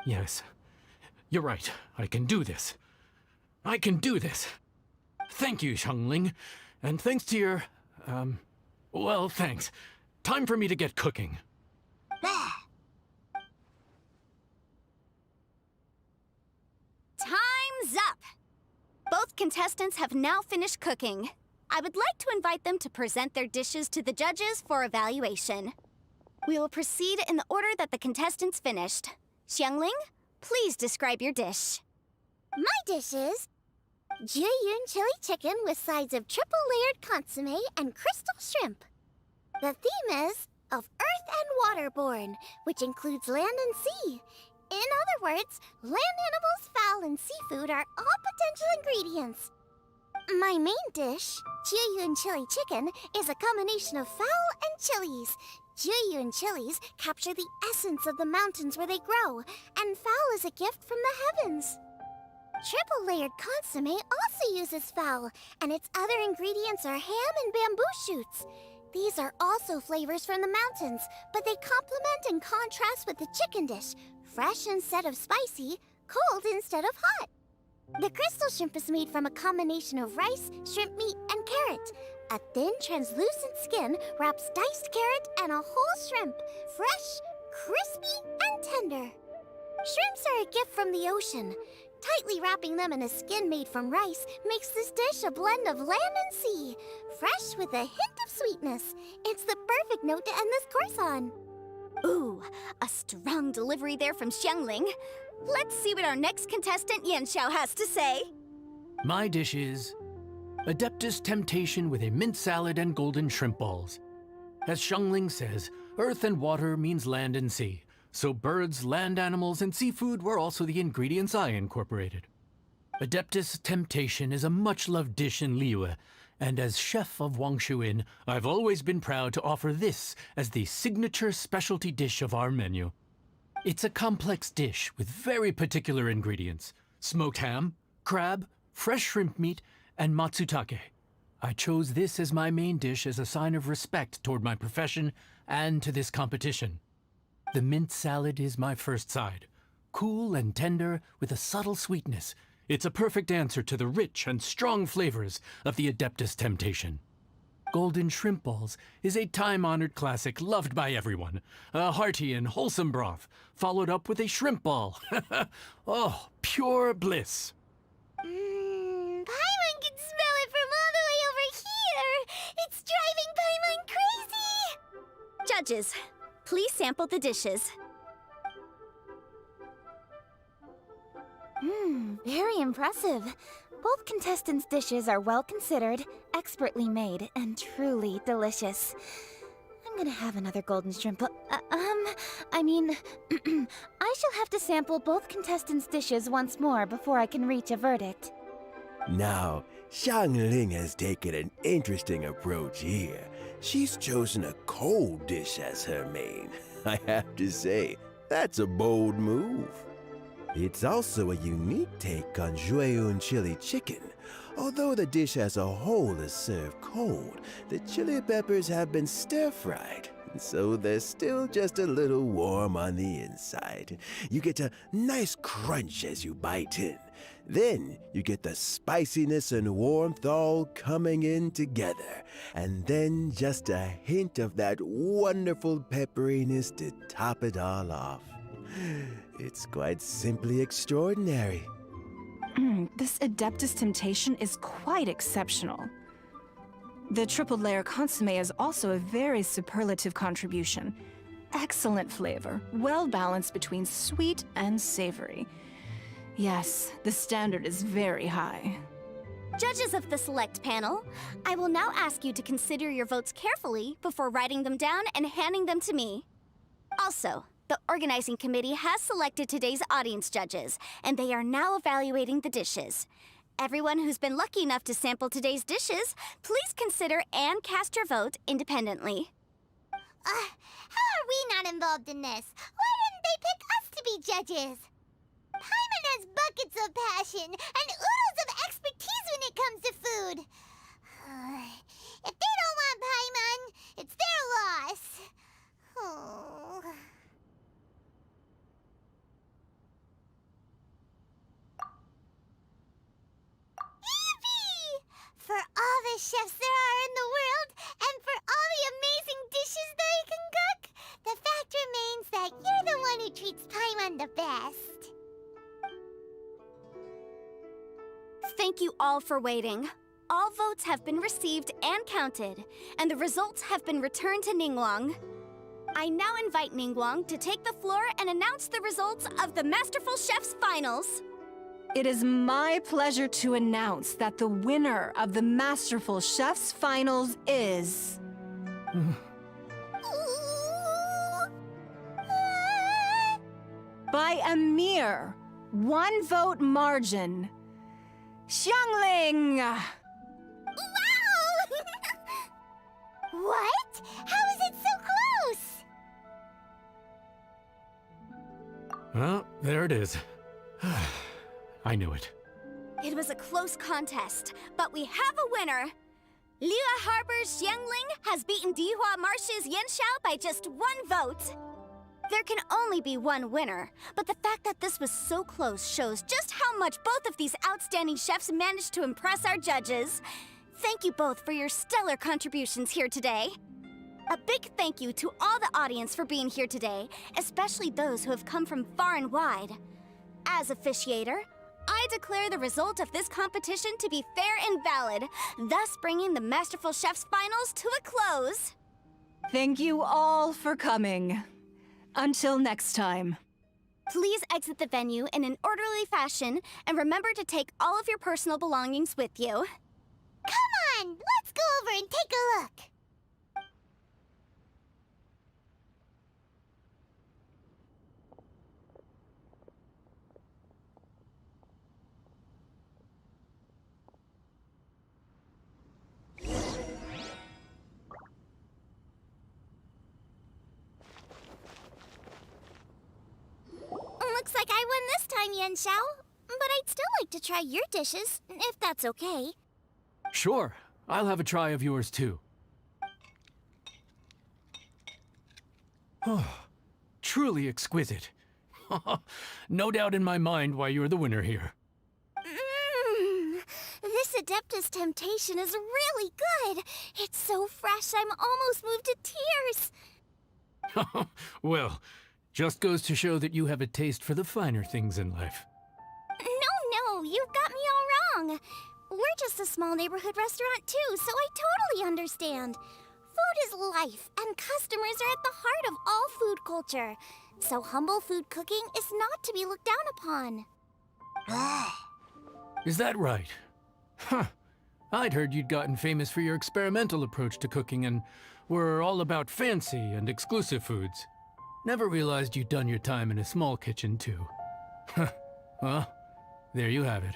S5: Yes, you're right. I can do this. I can do this. Thank you, Xiangling. And thanks to your, well, thanks. Time for me to get cooking.
S11: Time's up! Both contestants have now finished cooking. I would like to invite them to present their dishes to the judges for evaluation. We will proceed in the order that the contestants finished. Xiangling, please describe your dish.
S2: My dish is Jiyun chili chicken with sides of triple-layered consommé and crystal shrimp. The theme is of earth and waterborne, which includes land and sea. In other words, land animals, fowl, and seafood are all potential ingredients. My main dish, Jiyun chili chicken, is a combination of fowl and chilies. Jiyun chilies capture the essence of the mountains where they grow, and fowl is a gift from the heavens. Triple-layered consommé also uses fowl, and its other ingredients are ham and bamboo shoots. These are also flavors from the mountains, but they complement and contrast with the chicken dish, fresh instead of spicy, cold instead of hot. The crystal shrimp is made from a combination of rice, shrimp meat, and carrot. A thin, translucent skin wraps diced carrot and a whole shrimp, fresh, crispy, and tender. Shrimps are a gift from the ocean. Tightly wrapping them in a skin made from rice makes this dish a blend of land and sea, fresh with a hint of sweetness. It's the perfect note to end this course on.
S11: Ooh, a strong delivery there from Xiangling. Let's see what our next contestant Yenshao has to say.
S5: My dish is Adeptus Temptation with a mint salad and golden shrimp balls. As Xiangling says, earth and water means land and sea. So birds, land animals, and seafood were also the ingredients I incorporated. Adeptus Temptation is a much-loved dish in Liyue, and as chef of Wangshuin, I've always been proud to offer this as the signature specialty dish of our menu. It's a complex dish with very particular ingredients: smoked ham, crab, fresh shrimp meat, and matsutake. I chose this as my main dish as a sign of respect toward my profession and to this competition. The mint salad is my first side. Cool and tender with a subtle sweetness, it's a perfect answer to the rich and strong flavors of the Adeptus Temptation. Golden shrimp balls is a time-honored classic loved by everyone. A hearty and wholesome broth, followed up with a shrimp ball. Oh, pure bliss.
S2: Paimon can smell it from all the way over here! It's driving Paimon crazy!
S11: Judges, please sample the dishes.
S2: Very impressive. Both contestants' dishes are well considered, expertly made, and truly delicious. I'm gonna have another golden shrimp. I mean, I shall have to sample both contestants' dishes once more before I can reach a verdict.
S13: Now, Xiangling has taken an interesting approach here. She's chosen a cold dish as her main. I have to say, that's a bold move. It's also a unique take on Jueyun chili chicken. Although the dish as a whole is served cold, the chili peppers have been stir-fried, so they're still just a little warm on the inside. You get a nice crunch as you bite in. Then you get the spiciness and warmth all coming in together. And then just a hint of that wonderful pepperiness to top it all off. It's quite simply extraordinary.
S12: This Adeptus Temptation is quite exceptional. The triple layer consomme is also a very superlative contribution. Excellent flavor, well balanced between sweet and savory. Yes, the standard is very high.
S11: Judges of the select panel, I will now ask you to consider your votes carefully before writing them down and handing them to me. Also, the organizing committee has selected today's audience judges, and they are now evaluating the dishes. Everyone who's been lucky enough to sample today's dishes, please consider and cast your vote independently.
S2: How are we not involved in this? Why didn't they pick us to be judges? Paimon has buckets of passion and oodles of expertise when it comes to food. If they don't want Paimon, it's their loss. Oh. Yippee! For all the chefs there are in the world, and for all the amazing dishes they can cook, the fact remains that you're the one who treats Paimon the best.
S11: Thank you all for waiting. All votes have been received and counted, and the results have been returned to Ningguang. I now invite Ningguang to take the floor and announce the results of the Masterful Chef's Finals.
S12: It is my pleasure to announce that the winner of the Masterful Chef's Finals is... by a mere 1 vote margin, Xiangling!
S2: Wow! What? How is it so close?
S5: Well, there it is. I knew it.
S11: It was a close contest, but we have a winner. Liyue Harbor's Xiangling has beaten Dihua Marsh's Yanxiao by just 1 vote. There can only be one winner, but the fact that this was so close shows just how much both of these outstanding chefs managed to impress our judges. Thank you both for your stellar contributions here today. A big thank you to all the audience for being here today, especially those who have come from far and wide. As officiator, I declare the result of this competition to be fair and valid, thus bringing the Masterful Chef's Finals to a close.
S12: Thank you all for coming. Until next time.
S11: Please exit the venue in an orderly fashion, and remember to take all of your personal belongings with you.
S2: Come on, let's go over and take a look. Looks like I won this time, Yanxiao. But I'd still like to try your dishes, if that's okay.
S5: Sure, I'll have a try of yours too. Oh, truly exquisite. No doubt in my mind why you're the winner here.
S2: This Adeptus Temptation is really good. It's so fresh, I'm almost moved to tears.
S5: Well, just goes to show that you have a taste for the finer things in life.
S2: No, you've got me all wrong. We're just a small neighborhood restaurant too, so I totally understand. Food is life, and customers are at the heart of all food culture. So humble food cooking is not to be looked down upon.
S5: Is that right? Huh. I'd heard you'd gotten famous for your experimental approach to cooking and were all about fancy and exclusive foods. Never realized you'd done your time in a small kitchen, too. Well, there you have it.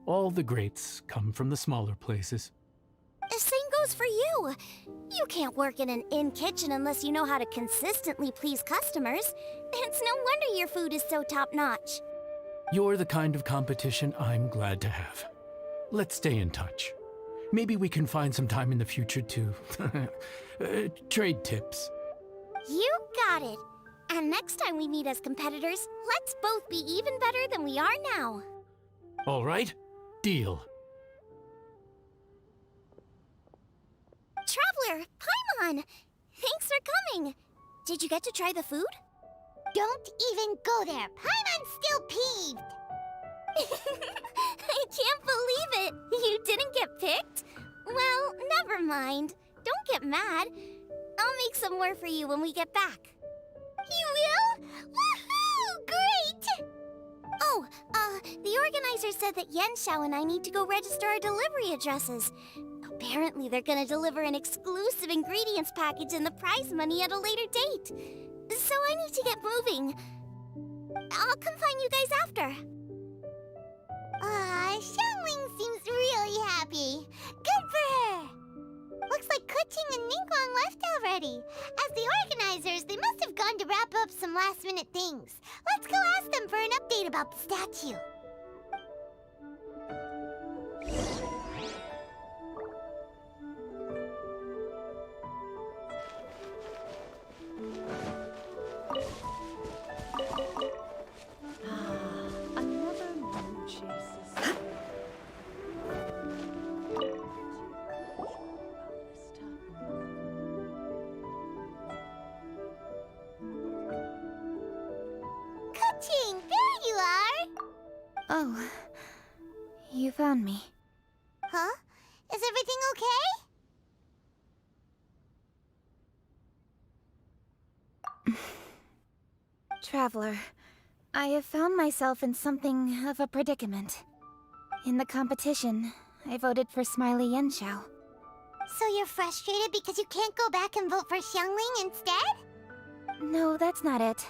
S5: All the greats come from the smaller places.
S2: The same goes for you. You can't work in an inn kitchen unless you know how to consistently please customers. It's no wonder your food is so top-notch.
S5: You're the kind of competition I'm glad to have. Let's stay in touch. Maybe we can find some time in the future to trade tips.
S2: You got it. And next time we meet as competitors, let's both be even better than we are now.
S5: All right, deal.
S2: Traveler, Paimon! Thanks for coming. Did you get to try the food?
S11: Don't even go there. Paimon's still peeved.
S2: I can't believe it. You didn't get picked? Well, never mind. Don't get mad. I'll make some more for you when we get back.
S11: You will? Woohoo! Great!
S2: Oh, the organizer said that Yenshao and I need to go register our delivery addresses. Apparently, they're gonna deliver an exclusive ingredients package and the prize money at a later date. So I need to get moving. I'll come find you guys after.
S11: Xiangling seems really happy. Good for her! Looks like Kuching and Ningguang left already. As the organizers, they must have gone to wrap up some last-minute things. Let's go ask them for an update about the statue.
S3: Another moon chases.
S11: Kuching, there you are!
S2: Oh, you found me.
S11: Huh? Is everything okay?
S2: Traveler, I have found myself in something of a predicament. In the competition, I voted for Smiley Yenshao.
S11: So you're frustrated because you can't go back and vote for Xiangling instead?
S2: No, that's not it.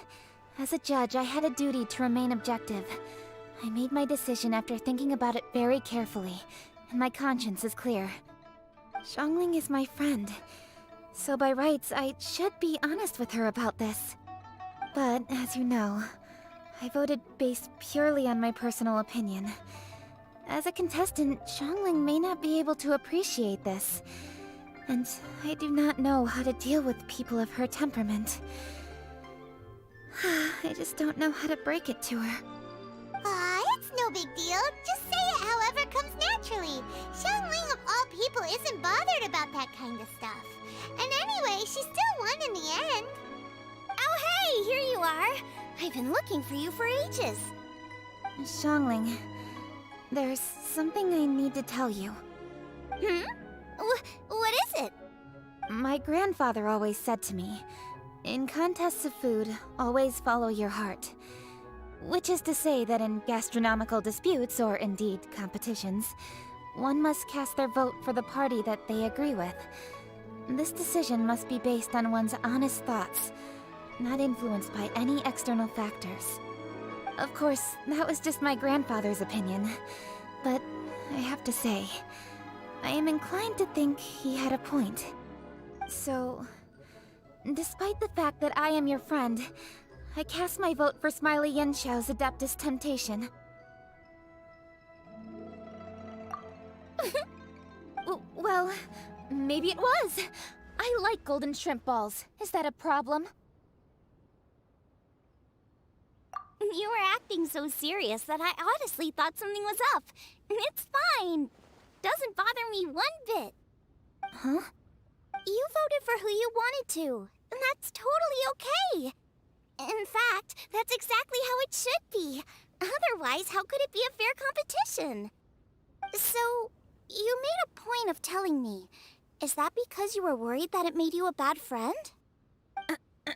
S2: As a judge, I had a duty to remain objective. I made my decision after thinking about it very carefully, and my conscience is clear. Xiangling is my friend, so by rights, I should be honest with her about this. But, as you know, I voted based purely on my personal opinion. As a contestant, Xiangling may not be able to appreciate this, and I do not know how to deal with people of her temperament. I just don't know how to break it to her.
S11: It's no big deal. Just say it however comes naturally. Xiangling of all people isn't bothered about that kind of stuff. And anyway, she still won in the end.
S2: Oh hey, here you are! I've been looking for you for ages. Xiangling, there's something I need to tell you. What is it? My grandfather always said to me, in contests of food, always follow your heart. Which is to say that in gastronomical disputes, or indeed competitions, one must cast their vote for the party that they agree with. This decision must be based on one's honest thoughts, not influenced by any external factors. Of course, that was just my grandfather's opinion, but I have to say, I am inclined to think he had a point. So, despite the fact that I am your friend, I cast my vote for Smiley Yenshao's Adeptus Temptation. Well, maybe it was. I like golden shrimp balls. Is that a problem? You were acting so serious that I honestly thought something was up. It's fine. Doesn't me one bit.
S11: Huh?
S2: You voted for who you wanted to, and that's totally okay. In fact, that's exactly how it should be. Otherwise, how could it be a fair competition? So, you made a point of telling me. Is that because you were worried that it made you a bad friend?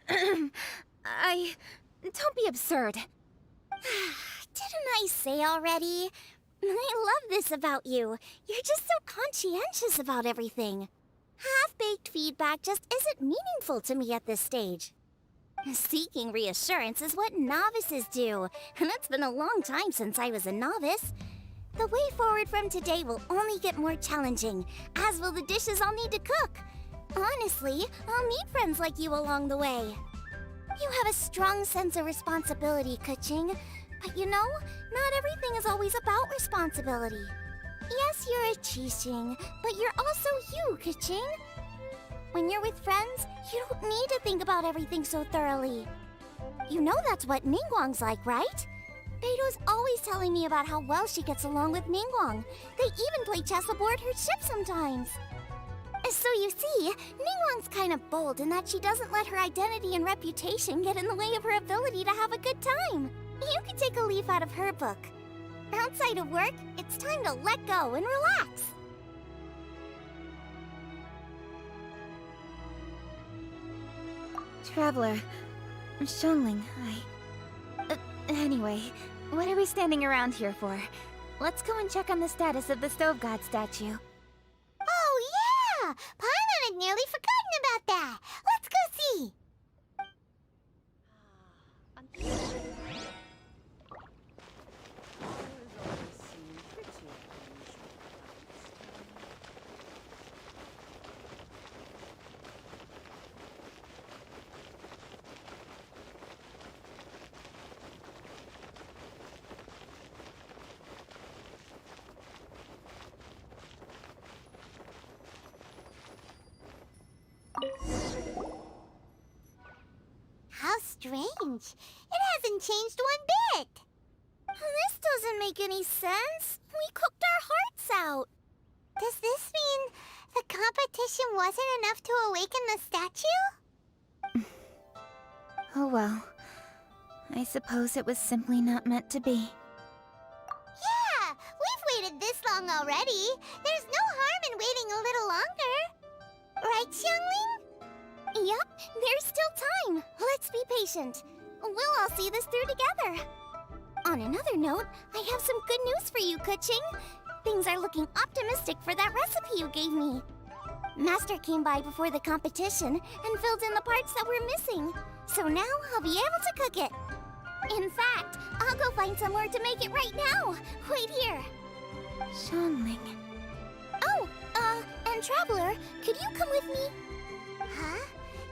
S11: Don't be absurd.
S2: Didn't I say already? I love this about you. You're just so conscientious about everything. Half-baked feedback just isn't meaningful to me at this stage. Seeking reassurance is what novices do, and it's been a long time since I was a novice. The way forward from today will only get more challenging, as will the dishes I'll need to cook. Honestly, I'll need friends like you along the way. You have a strong sense of responsibility, Kuching. But you know, not everything is always about responsibility. Yes, you're a Qixing, but you're also you, Kuching. When you're with friends, you don't need to think about everything so thoroughly. You know that's what Ningguang's like, right? Beido's always telling me about how well she gets along with Ningguang. They even play chess aboard her ship sometimes. So you see, Ningguang's kind of bold in that she doesn't let her identity and reputation get in the way of her ability to have a good time. You could take a leaf out of her book. Outside of work, it's time to let go and relax.
S11: Traveler, Xiangling, anyway, what are we standing around here for? Let's go and check on the status of the Stove God statue.
S2: Oh yeah! Paimon had nearly forgotten about that. Let's go see. How strange. It hasn't changed one bit. This doesn't make any sense. We cooked our hearts out. Does this mean the competition wasn't enough to awaken the statue?
S11: Oh well. I suppose it was simply not meant to be.
S2: Yeah, we've waited this long already. There's no harm in waiting a little longer. Right, Xiangling? Yup, there's still time. Let's be patient. We'll all see this through together. On another note, I have some good news for you, Kuching. Things are looking optimistic for that recipe you gave me. Master came by before the competition and filled in the parts that were missing. So now I'll be able to cook it. In fact, I'll go find somewhere to make it right now. Wait here.
S11: Xiangling.
S2: Oh, and Traveler, could you come with me? Huh?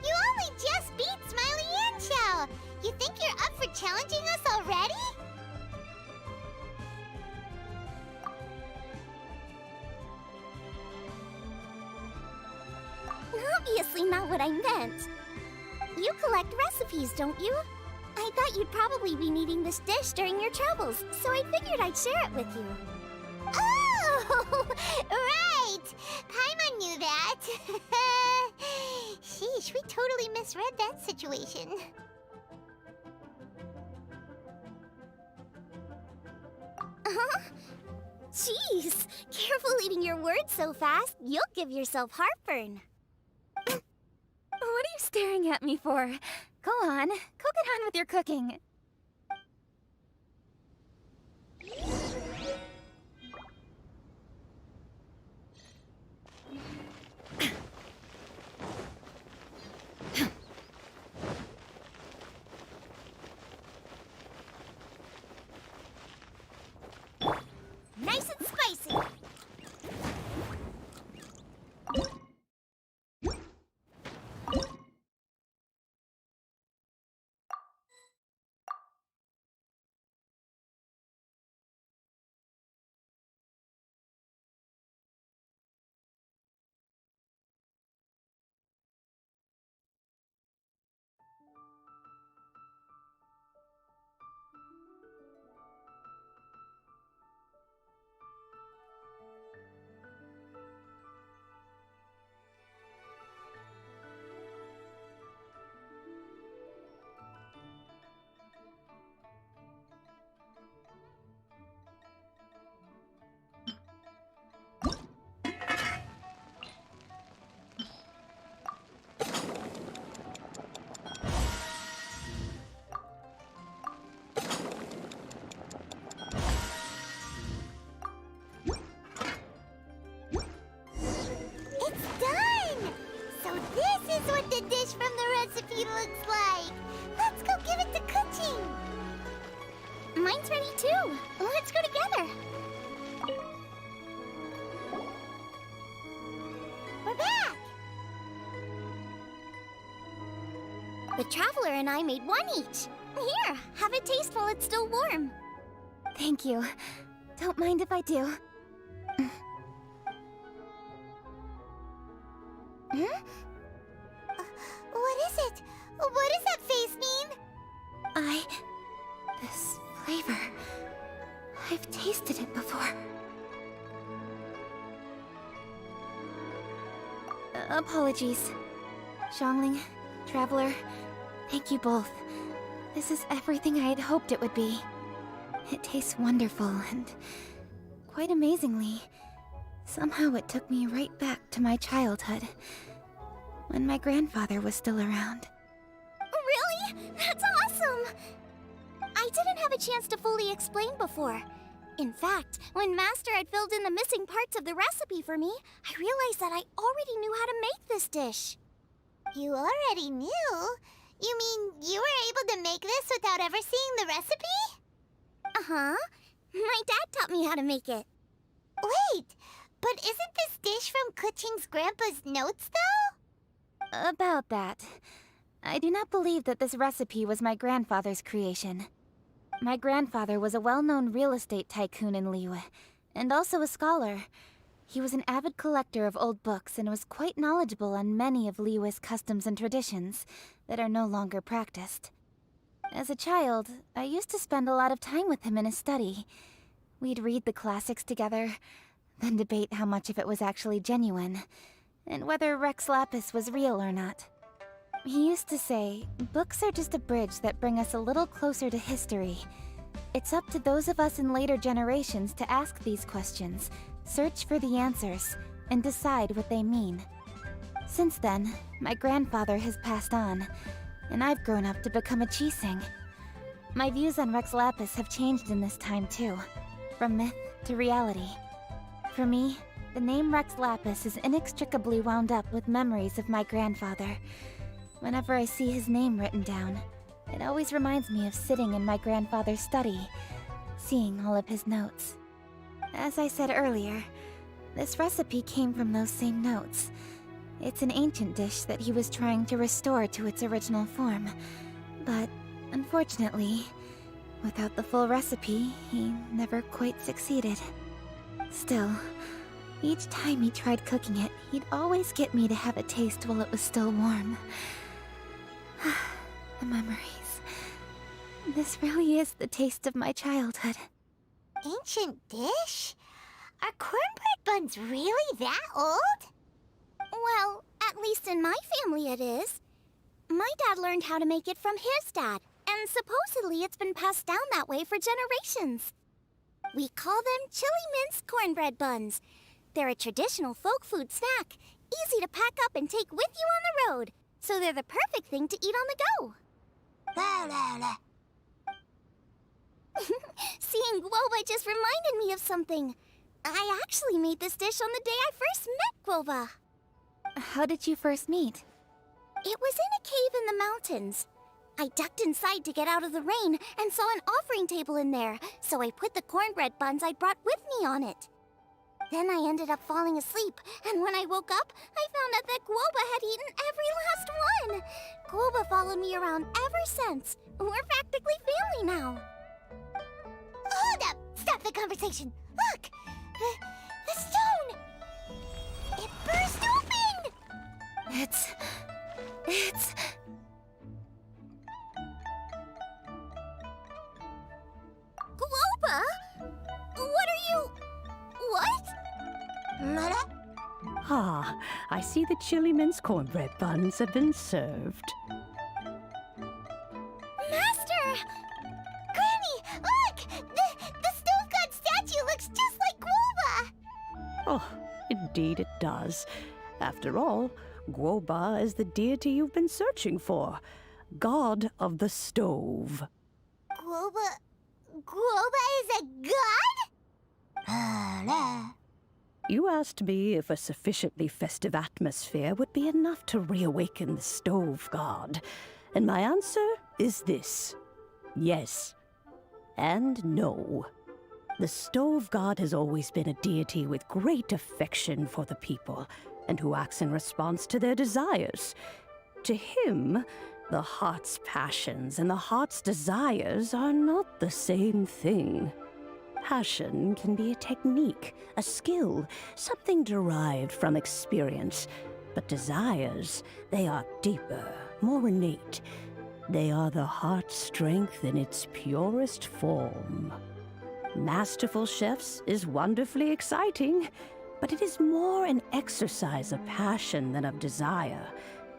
S2: You only just beat Smiley and Xiao. You think you're up for challenging us already? Obviously not what I meant. You collect recipes, don't you? I thought you'd probably be needing this dish during your travels, so I figured I'd share it with you. Oh, right! Paimon knew that. Sheesh, we totally misread that situation. Huh? Jeez, careful eating your words so fast. You'll give yourself heartburn.
S11: What are you staring at me for? Go on, go get on with your cooking.
S2: Nice and spicy. recipe looks like. Let's go give it to Kuching. Mine's ready too. Let's go together. We're back. The Traveler and I made one each. Here, have a taste while it's still warm.
S11: Thank you. Don't mind if I do.
S2: What is it? What does that face mean?
S11: This flavor... I've tasted it before. Apologies. Xiangling, Traveler, thank you both. This is everything I had hoped it would be. It tastes wonderful and... quite amazingly, somehow it took me right back to my childhood, when my grandfather was still around.
S2: Really? That's awesome! I didn't have a chance to fully explain before. In fact, when Master had filled in the missing parts of the recipe for me, I realized that I already knew how to make this dish. You already knew? You mean you were able to make this without ever seeing the recipe? Uh-huh. My dad taught me how to make it. Wait, but isn't this dish from Kuching's grandpa's notes, though?
S11: About that. I do not believe that this recipe was my grandfather's creation. My grandfather was a well-known real estate tycoon in Liyue, and also a scholar. He was an avid collector of old books and was quite knowledgeable on many of Liyue's customs and traditions that are no longer practiced. As a child, I used to spend a lot of time with him in his study. We'd read the classics together, then debate how much of it was actually genuine, and whether Rex Lapis was real or not. He used to say, books are just a bridge that bring us a little closer to history. It's up to those of us in later generations to ask these questions, search for the answers, and decide what they mean. Since then, my grandfather has passed on, and I've grown up to become a Chising. My views on Rex Lapis have changed in this time too, from myth to reality. For me, the name Rex Lapis is inextricably wound up with memories of my grandfather. Whenever I see his name written down, it always reminds me of sitting in my grandfather's study, seeing all of his notes. As I said earlier, this recipe came from those same notes. It's an ancient dish that he was trying to restore to its original form. But, unfortunately, without the full recipe, he never quite succeeded. Still, each time he tried cooking it, he'd always get me to have a taste while it was still warm. The memories. This really is the taste of my childhood.
S2: Ancient dish? Are cornbread buns really that old? Well, at least in my family it is. My dad learned how to make it from his dad, and supposedly it's been passed down that way for generations. We call them chili minced cornbread buns. They're a traditional folk food snack, easy to pack up and take with you on the road. So they're the perfect thing to eat on the go. Seeing Guoba just reminded me of something. I actually made this dish on the day I first met Guoba.
S11: How did you first meet?
S2: It was in a cave in the mountains. I ducked inside to get out of the rain and saw an offering table in there, so I put the cornbread buns I'd brought with me on it. Then I ended up falling asleep, and when I woke up, I found out that Guoba had eaten every last one. Guoba followed me around ever since. We're practically family now. Hold up! Stop the conversation! Look! The stone! It burst open!
S11: It's...
S2: Guoba? What are you... What?
S14: Ah, I see the chili minced cornbread buns have been served.
S2: Master! Granny, look! The stone god statue looks just like Guoba!
S14: Oh, indeed it does. After all, Guoba is the deity you've been searching for, god of the stove.
S2: Guoba is a god?
S14: You asked me if a sufficiently festive atmosphere would be enough to reawaken the stove god. And my answer is this: yes and no. The stove god has always been a deity with great affection for the people, and who acts in response to their desires. To him, the heart's passions and the heart's desires are not the same thing. Passion can be a technique, a skill, something derived from experience. But desires, they are deeper, more innate. They are the heart's strength in its purest form. Masterful chefs is wonderfully exciting, but it is more an exercise of passion than of desire.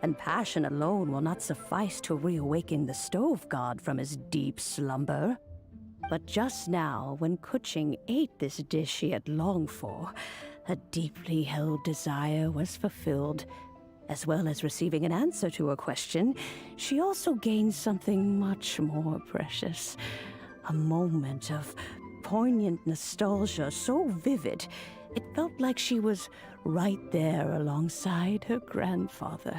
S14: And passion alone will not suffice to reawaken the stove god from his deep slumber. But just now, when Kuching ate this dish he had longed for, a deeply held desire was fulfilled. As well as receiving an answer to a question, she also gained something much more precious. A moment of poignant nostalgia so vivid, it felt like she was right there alongside her grandfather.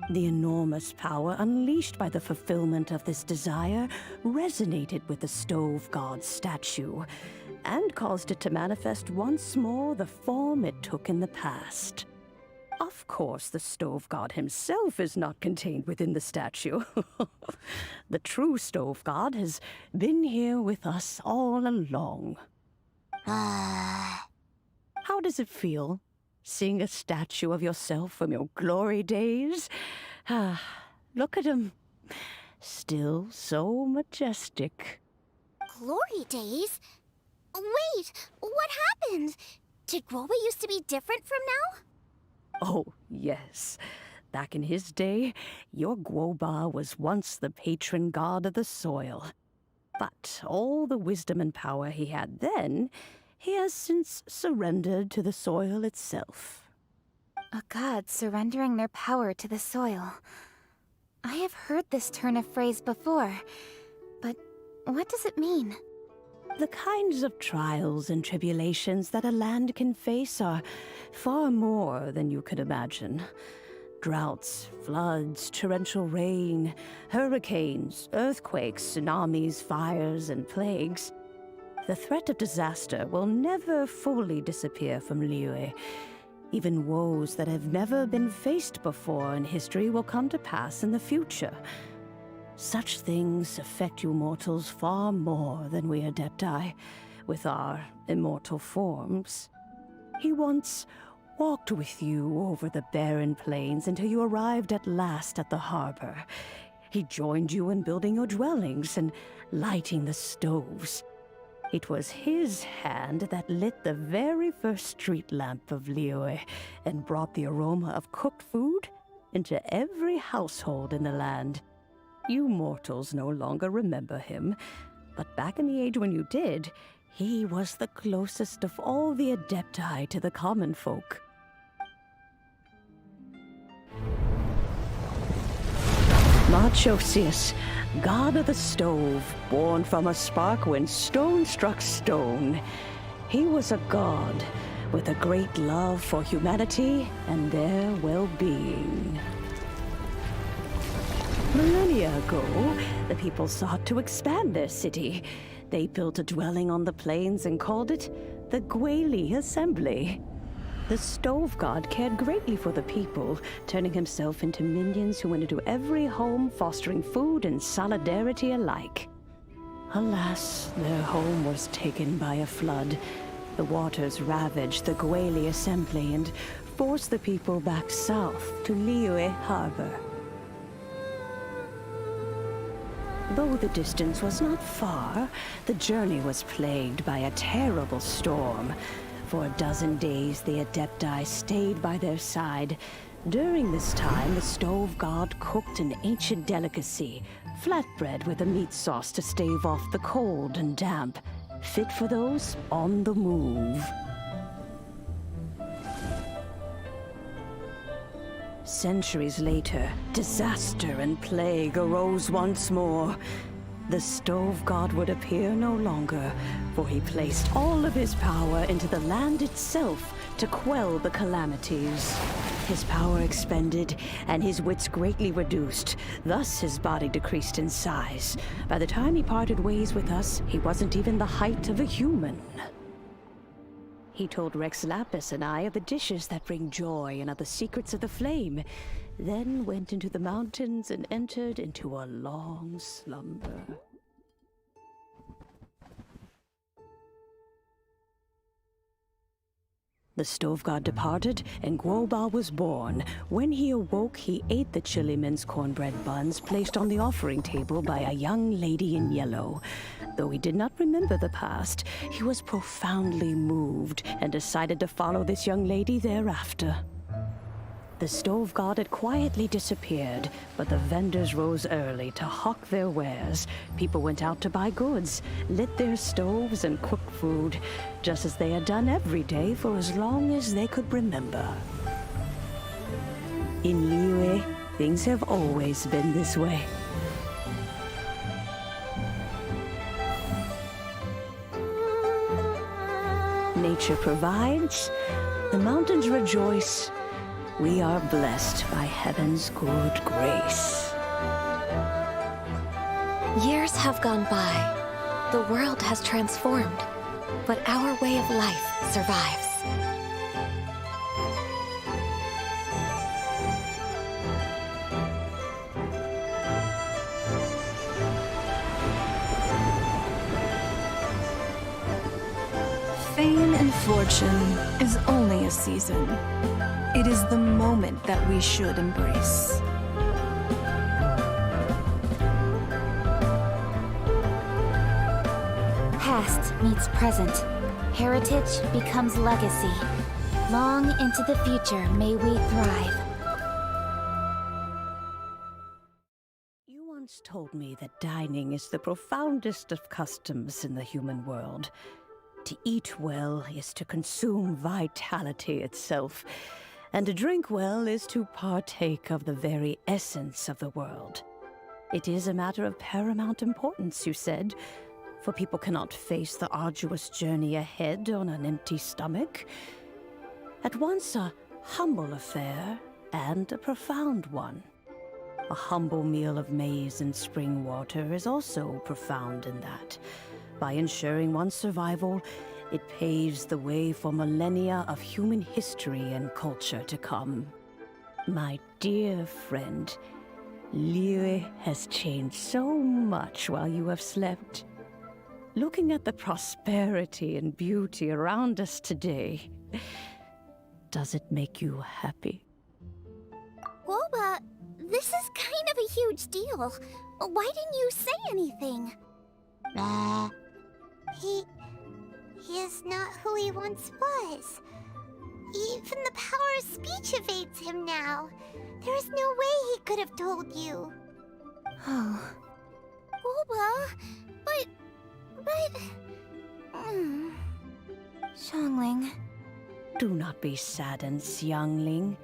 S14: The enormous power unleashed by the fulfillment of this desire resonated with the stove god's statue, and caused it to manifest once more the form it took in the past. Of course, the stove god himself is not contained within the statue. The true stove god has been here with us all along. How does it feel, seeing a statue of yourself from your glory days? Look at him. Still so majestic.
S2: Glory days? Wait, what happened? Did Groba used to be different from now?
S14: Oh, yes. Back in his day, your Guoba was once the patron god of the soil. But all the wisdom and power he had then, he has since surrendered to the soil itself.
S11: A god surrendering their power to the soil. I have heard this turn of phrase before, but what does it mean?
S14: The kinds of trials and tribulations that a land can face are far more than you could imagine. Droughts, floods, torrential rain, hurricanes, earthquakes, tsunamis, fires, and plagues. The threat of disaster will never fully disappear from Liyue. Even woes that have never been faced before in history will come to pass in the future. Such things affect you mortals far more than we Adepti, with our immortal forms. He once walked with you over the barren plains until you arrived at last at the harbor. He joined you in building your dwellings and lighting the stoves. It was his hand that lit the very first street lamp of Liyue and brought the aroma of cooked food into every household in the land. You mortals no longer remember him, but back in the age when you did, he was the closest of all the Adepti to the common folk. Marchosius, god of the stove, born from a spark when stone struck stone. He was a god with a great love for humanity and their well-being. Millennia ago, the people sought to expand their city. They built a dwelling on the plains and called it the Guili Assembly. The stove god cared greatly for the people, turning himself into minions who went into every home, fostering food and solidarity alike. Alas, their home was taken by a flood. The waters ravaged the Guili Assembly and forced the people back south to Liyue Harbor. Though the distance was not far, the journey was plagued by a terrible storm. For a dozen days, the Adepti stayed by their side. During this time, the stove god cooked an ancient delicacy, flatbread with a meat sauce to stave off the cold and damp, fit for those on the move. Centuries later, disaster and plague arose once more. The stove god would appear no longer, for he placed all of his power into the land itself to quell the calamities. His power expended, and his wits greatly reduced. Thus his body decreased in size. By the time he parted ways with us, he wasn't even the height of a human. He told Rex Lapis and I of the dishes that bring joy and of the secrets of the flame, then went into the mountains and entered into a long slumber. The stove god departed, and Guoba was born. When he awoke, he ate the chili mince cornbread buns placed on the offering table by a young lady in yellow. Though he did not remember the past, he was profoundly moved and decided to follow this young lady thereafter. The stove god had quietly disappeared, but the vendors rose early to hawk their wares. People went out to buy goods, lit their stoves, and cooked food, just as they had done every day for as long as they could remember. In Liyue, things have always been this way. Nature provides, the mountains rejoice. We are blessed by heaven's good grace.
S2: Years have gone by. The world has transformed, but our way of life survives.
S12: Fame and fortune is only a season. It is the moment that we should embrace.
S11: Past meets present. Heritage becomes legacy. Long into the future may we thrive.
S14: You once told me that dining is the profoundest of customs in the human world. To eat well is to consume vitality itself, and to drink well is to partake of the very essence of the world. It is a matter of paramount importance, you said, for people cannot face the arduous journey ahead on an empty stomach. At once a humble affair and a profound one. A humble meal of maize and spring water is also profound in that. By ensuring one's survival, it paves the way for millennia of human history and culture to come. My dear friend, Liyue has changed so much while you have slept. Looking at the prosperity and beauty around us today, does it make you happy?
S2: Guoba, this is kind of a huge deal. Why didn't you say anything? He is not who he once was. Even the power of speech evades him now. There is no way he could have told you.
S11: Oh.
S2: Guoba, but...
S11: Xiangling.
S14: Do not be saddened, Xiangling.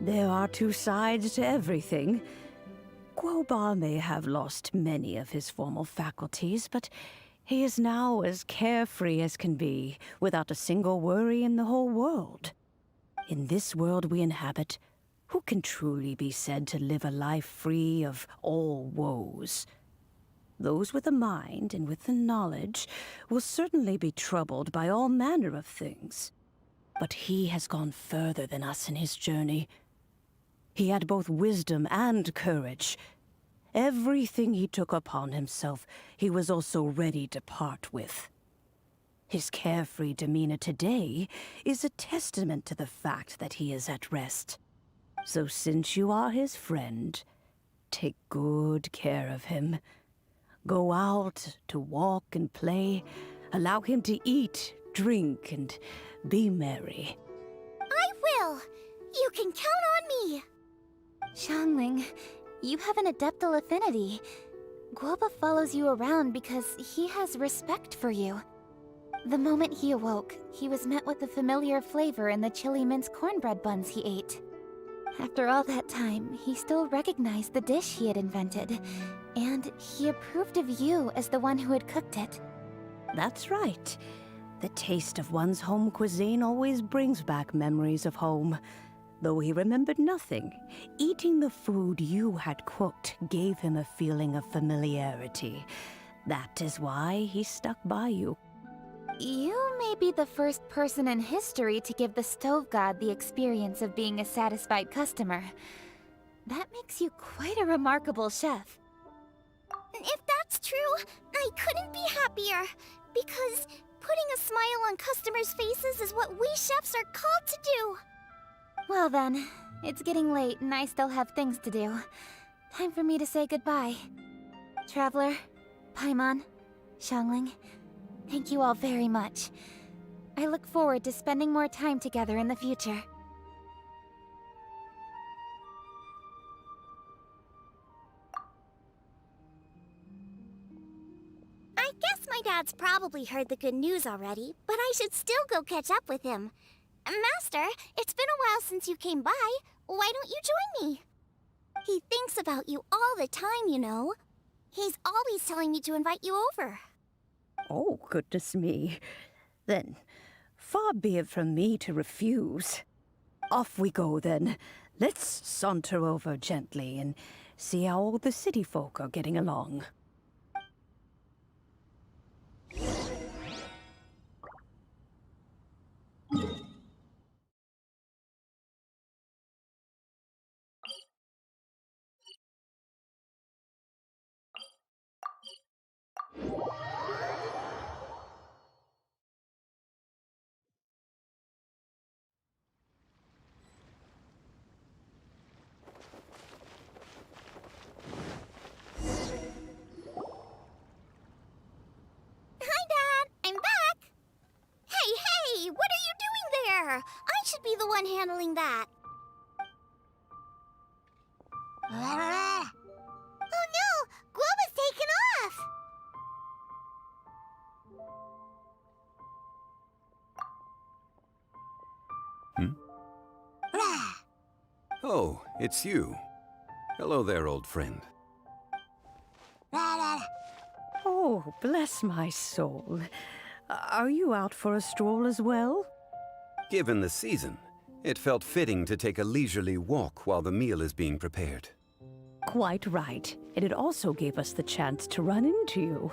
S14: There are two sides to everything. Guoba may have lost many of his formal faculties, but he is now as carefree as can be, without a single worry in the whole world. In this world we inhabit, who can truly be said to live a life free of all woes? Those with a mind and with the knowledge will certainly be troubled by all manner of things. But he has gone further than us in his journey. He had both wisdom and courage. Everything he took upon himself, he was also ready to part with. His carefree demeanor today is a testament to the fact that he is at rest. So since you are his friend, take good care of him. Go out to walk and play. Allow him to eat, drink, and be merry.
S2: I will! You can count on me!
S11: Xiangling, you have an adeptal affinity. Guoba follows you around because he has respect for you. The moment he awoke, he was met with the familiar flavor in the chili mince cornbread buns he ate. After all that time, he still recognized the dish he had invented, and he approved of you as the one who had cooked it.
S14: That's right. The taste of one's home cuisine always brings back memories of home. Though he remembered nothing, eating the food you had cooked gave him a feeling of familiarity. That is why he stuck by you.
S2: You may be the first person in history to give the stove god the experience of being a satisfied customer. That makes you quite a remarkable chef.
S11: If that's true, I couldn't be happier. Because putting a smile on customers' faces is what we chefs are called to do.
S2: Well then, it's getting late and I still have things to do. Time for me to say goodbye. Traveler, Paimon, Xiangling, thank you all very much. I look forward to spending more time together in the future.
S11: I guess my dad's probably heard the good news already, but I should still go catch up with him. Master, it's been a while since you came by. Why don't you join me? He thinks about you all the time, you know. He's always telling me to invite you over.
S14: Oh, goodness me. Then, far be it from me to refuse. Off we go, then. Let's saunter over gently and see how all the city folk are getting along.
S11: Hi, Dad! I'm back! Hey! What are you doing there? I should be the one handling that. Oh no! Guoba's taken off!
S13: Oh, it's you. Hello there, old friend.
S14: Oh, bless my soul. Are you out for a stroll as well?
S13: Given the season, it felt fitting to take a leisurely walk while the meal is being prepared.
S14: Quite right. And it also gave us the chance to run into you.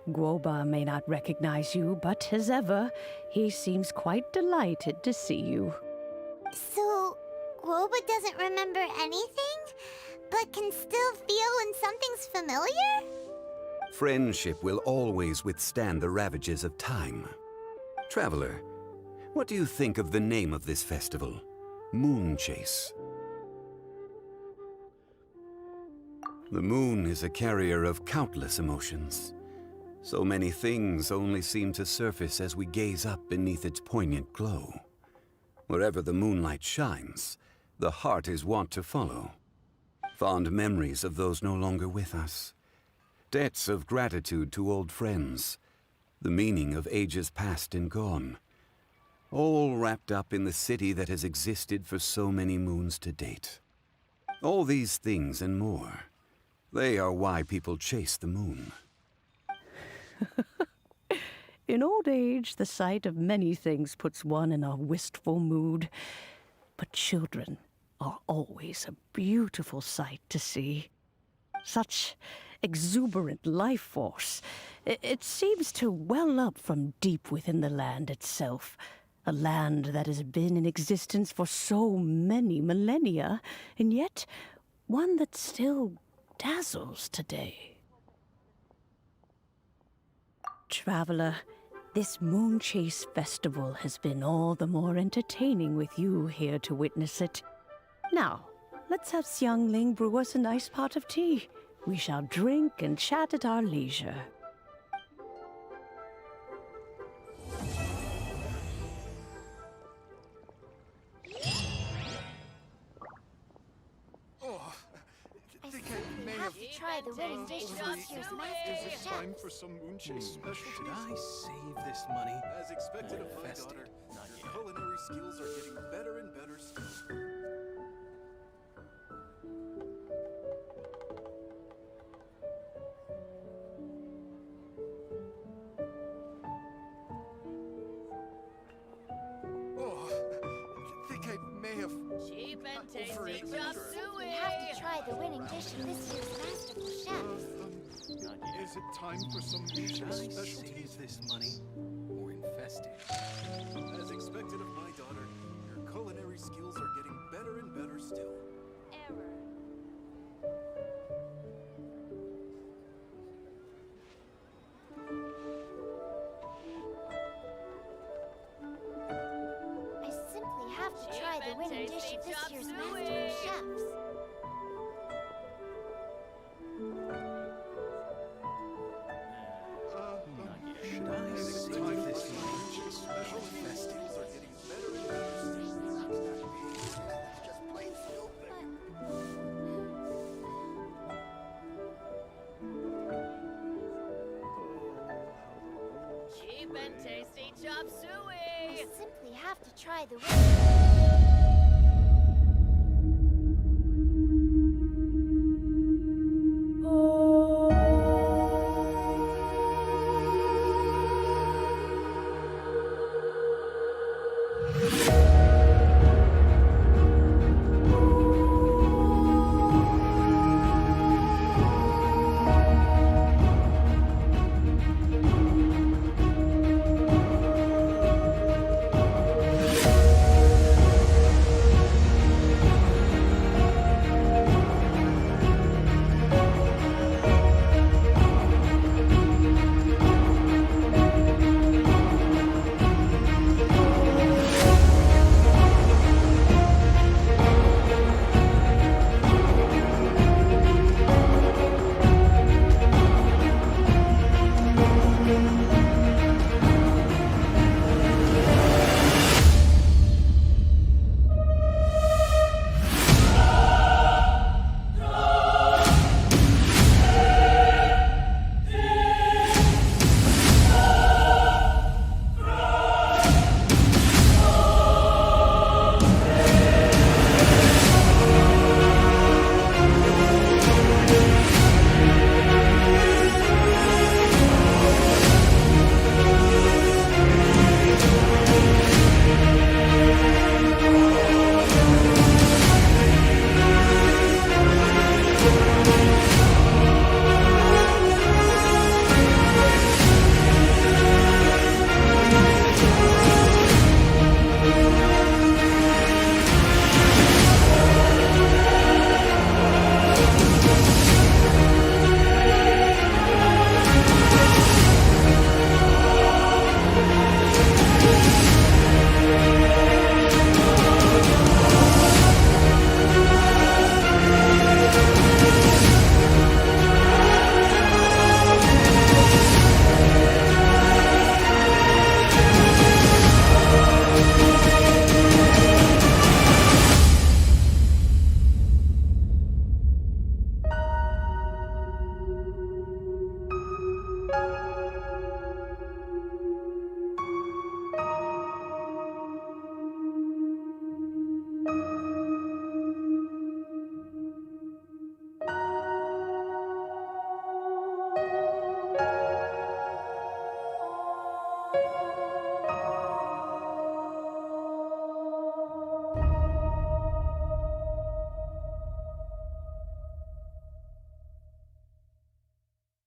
S14: Guoba may not recognize you, but as ever, he seems quite delighted to see you.
S11: So, Guoba doesn't remember anything, but can still feel when something's familiar?
S13: Friendship will always withstand the ravages of time. Traveler, what do you think of the name of this festival? Moon Chase. The moon is a carrier of countless emotions. So many things only seem to surface as we gaze up beneath its poignant glow. Wherever the moonlight shines, the heart is wont to follow. Fond memories of those no longer with us. Debts of gratitude to old friends. The meaning of ages past and gone. All wrapped up in the city that has existed for so many moons to date. All these things and more. They are why people chase the moon.
S14: In old age, the sight of many things puts one in a wistful mood. But children are always a beautiful sight to see. Such exuberant life force. It seems to well up from deep within the land itself. A land that has been in existence for so many millennia, and yet one that still dazzles today. Traveler, this Moon Chase Festival has been all the more entertaining with you here to witness it. Now, let's have Xiangling brew us a nice pot of tea. We shall drink and chat at our leisure.
S2: Try the winning dish this year's master
S7: Is it time for some Moon Chase specialties?
S5: Should I save this money?
S7: As expected of my daughter, your culinary skills are getting better and better still. may have
S3: Cheap and tasty
S7: overeaten.
S3: chop
S2: You
S3: suey.
S2: have to try the winning dish of this year's masterful chefs.
S7: Is it time for some Asian specialties?
S4: This money or invest it?
S7: As expected of my daughter, your culinary skills are getting better and better still.
S3: Error.
S2: I simply have to try the winning dish of this year's masterful chefs.
S4: Should I save this money or invest it?
S7: Skills are getting better and better still.
S4: Just plain stupid.
S3: Cheap and tasty chop suey.
S2: I simply have to try the winning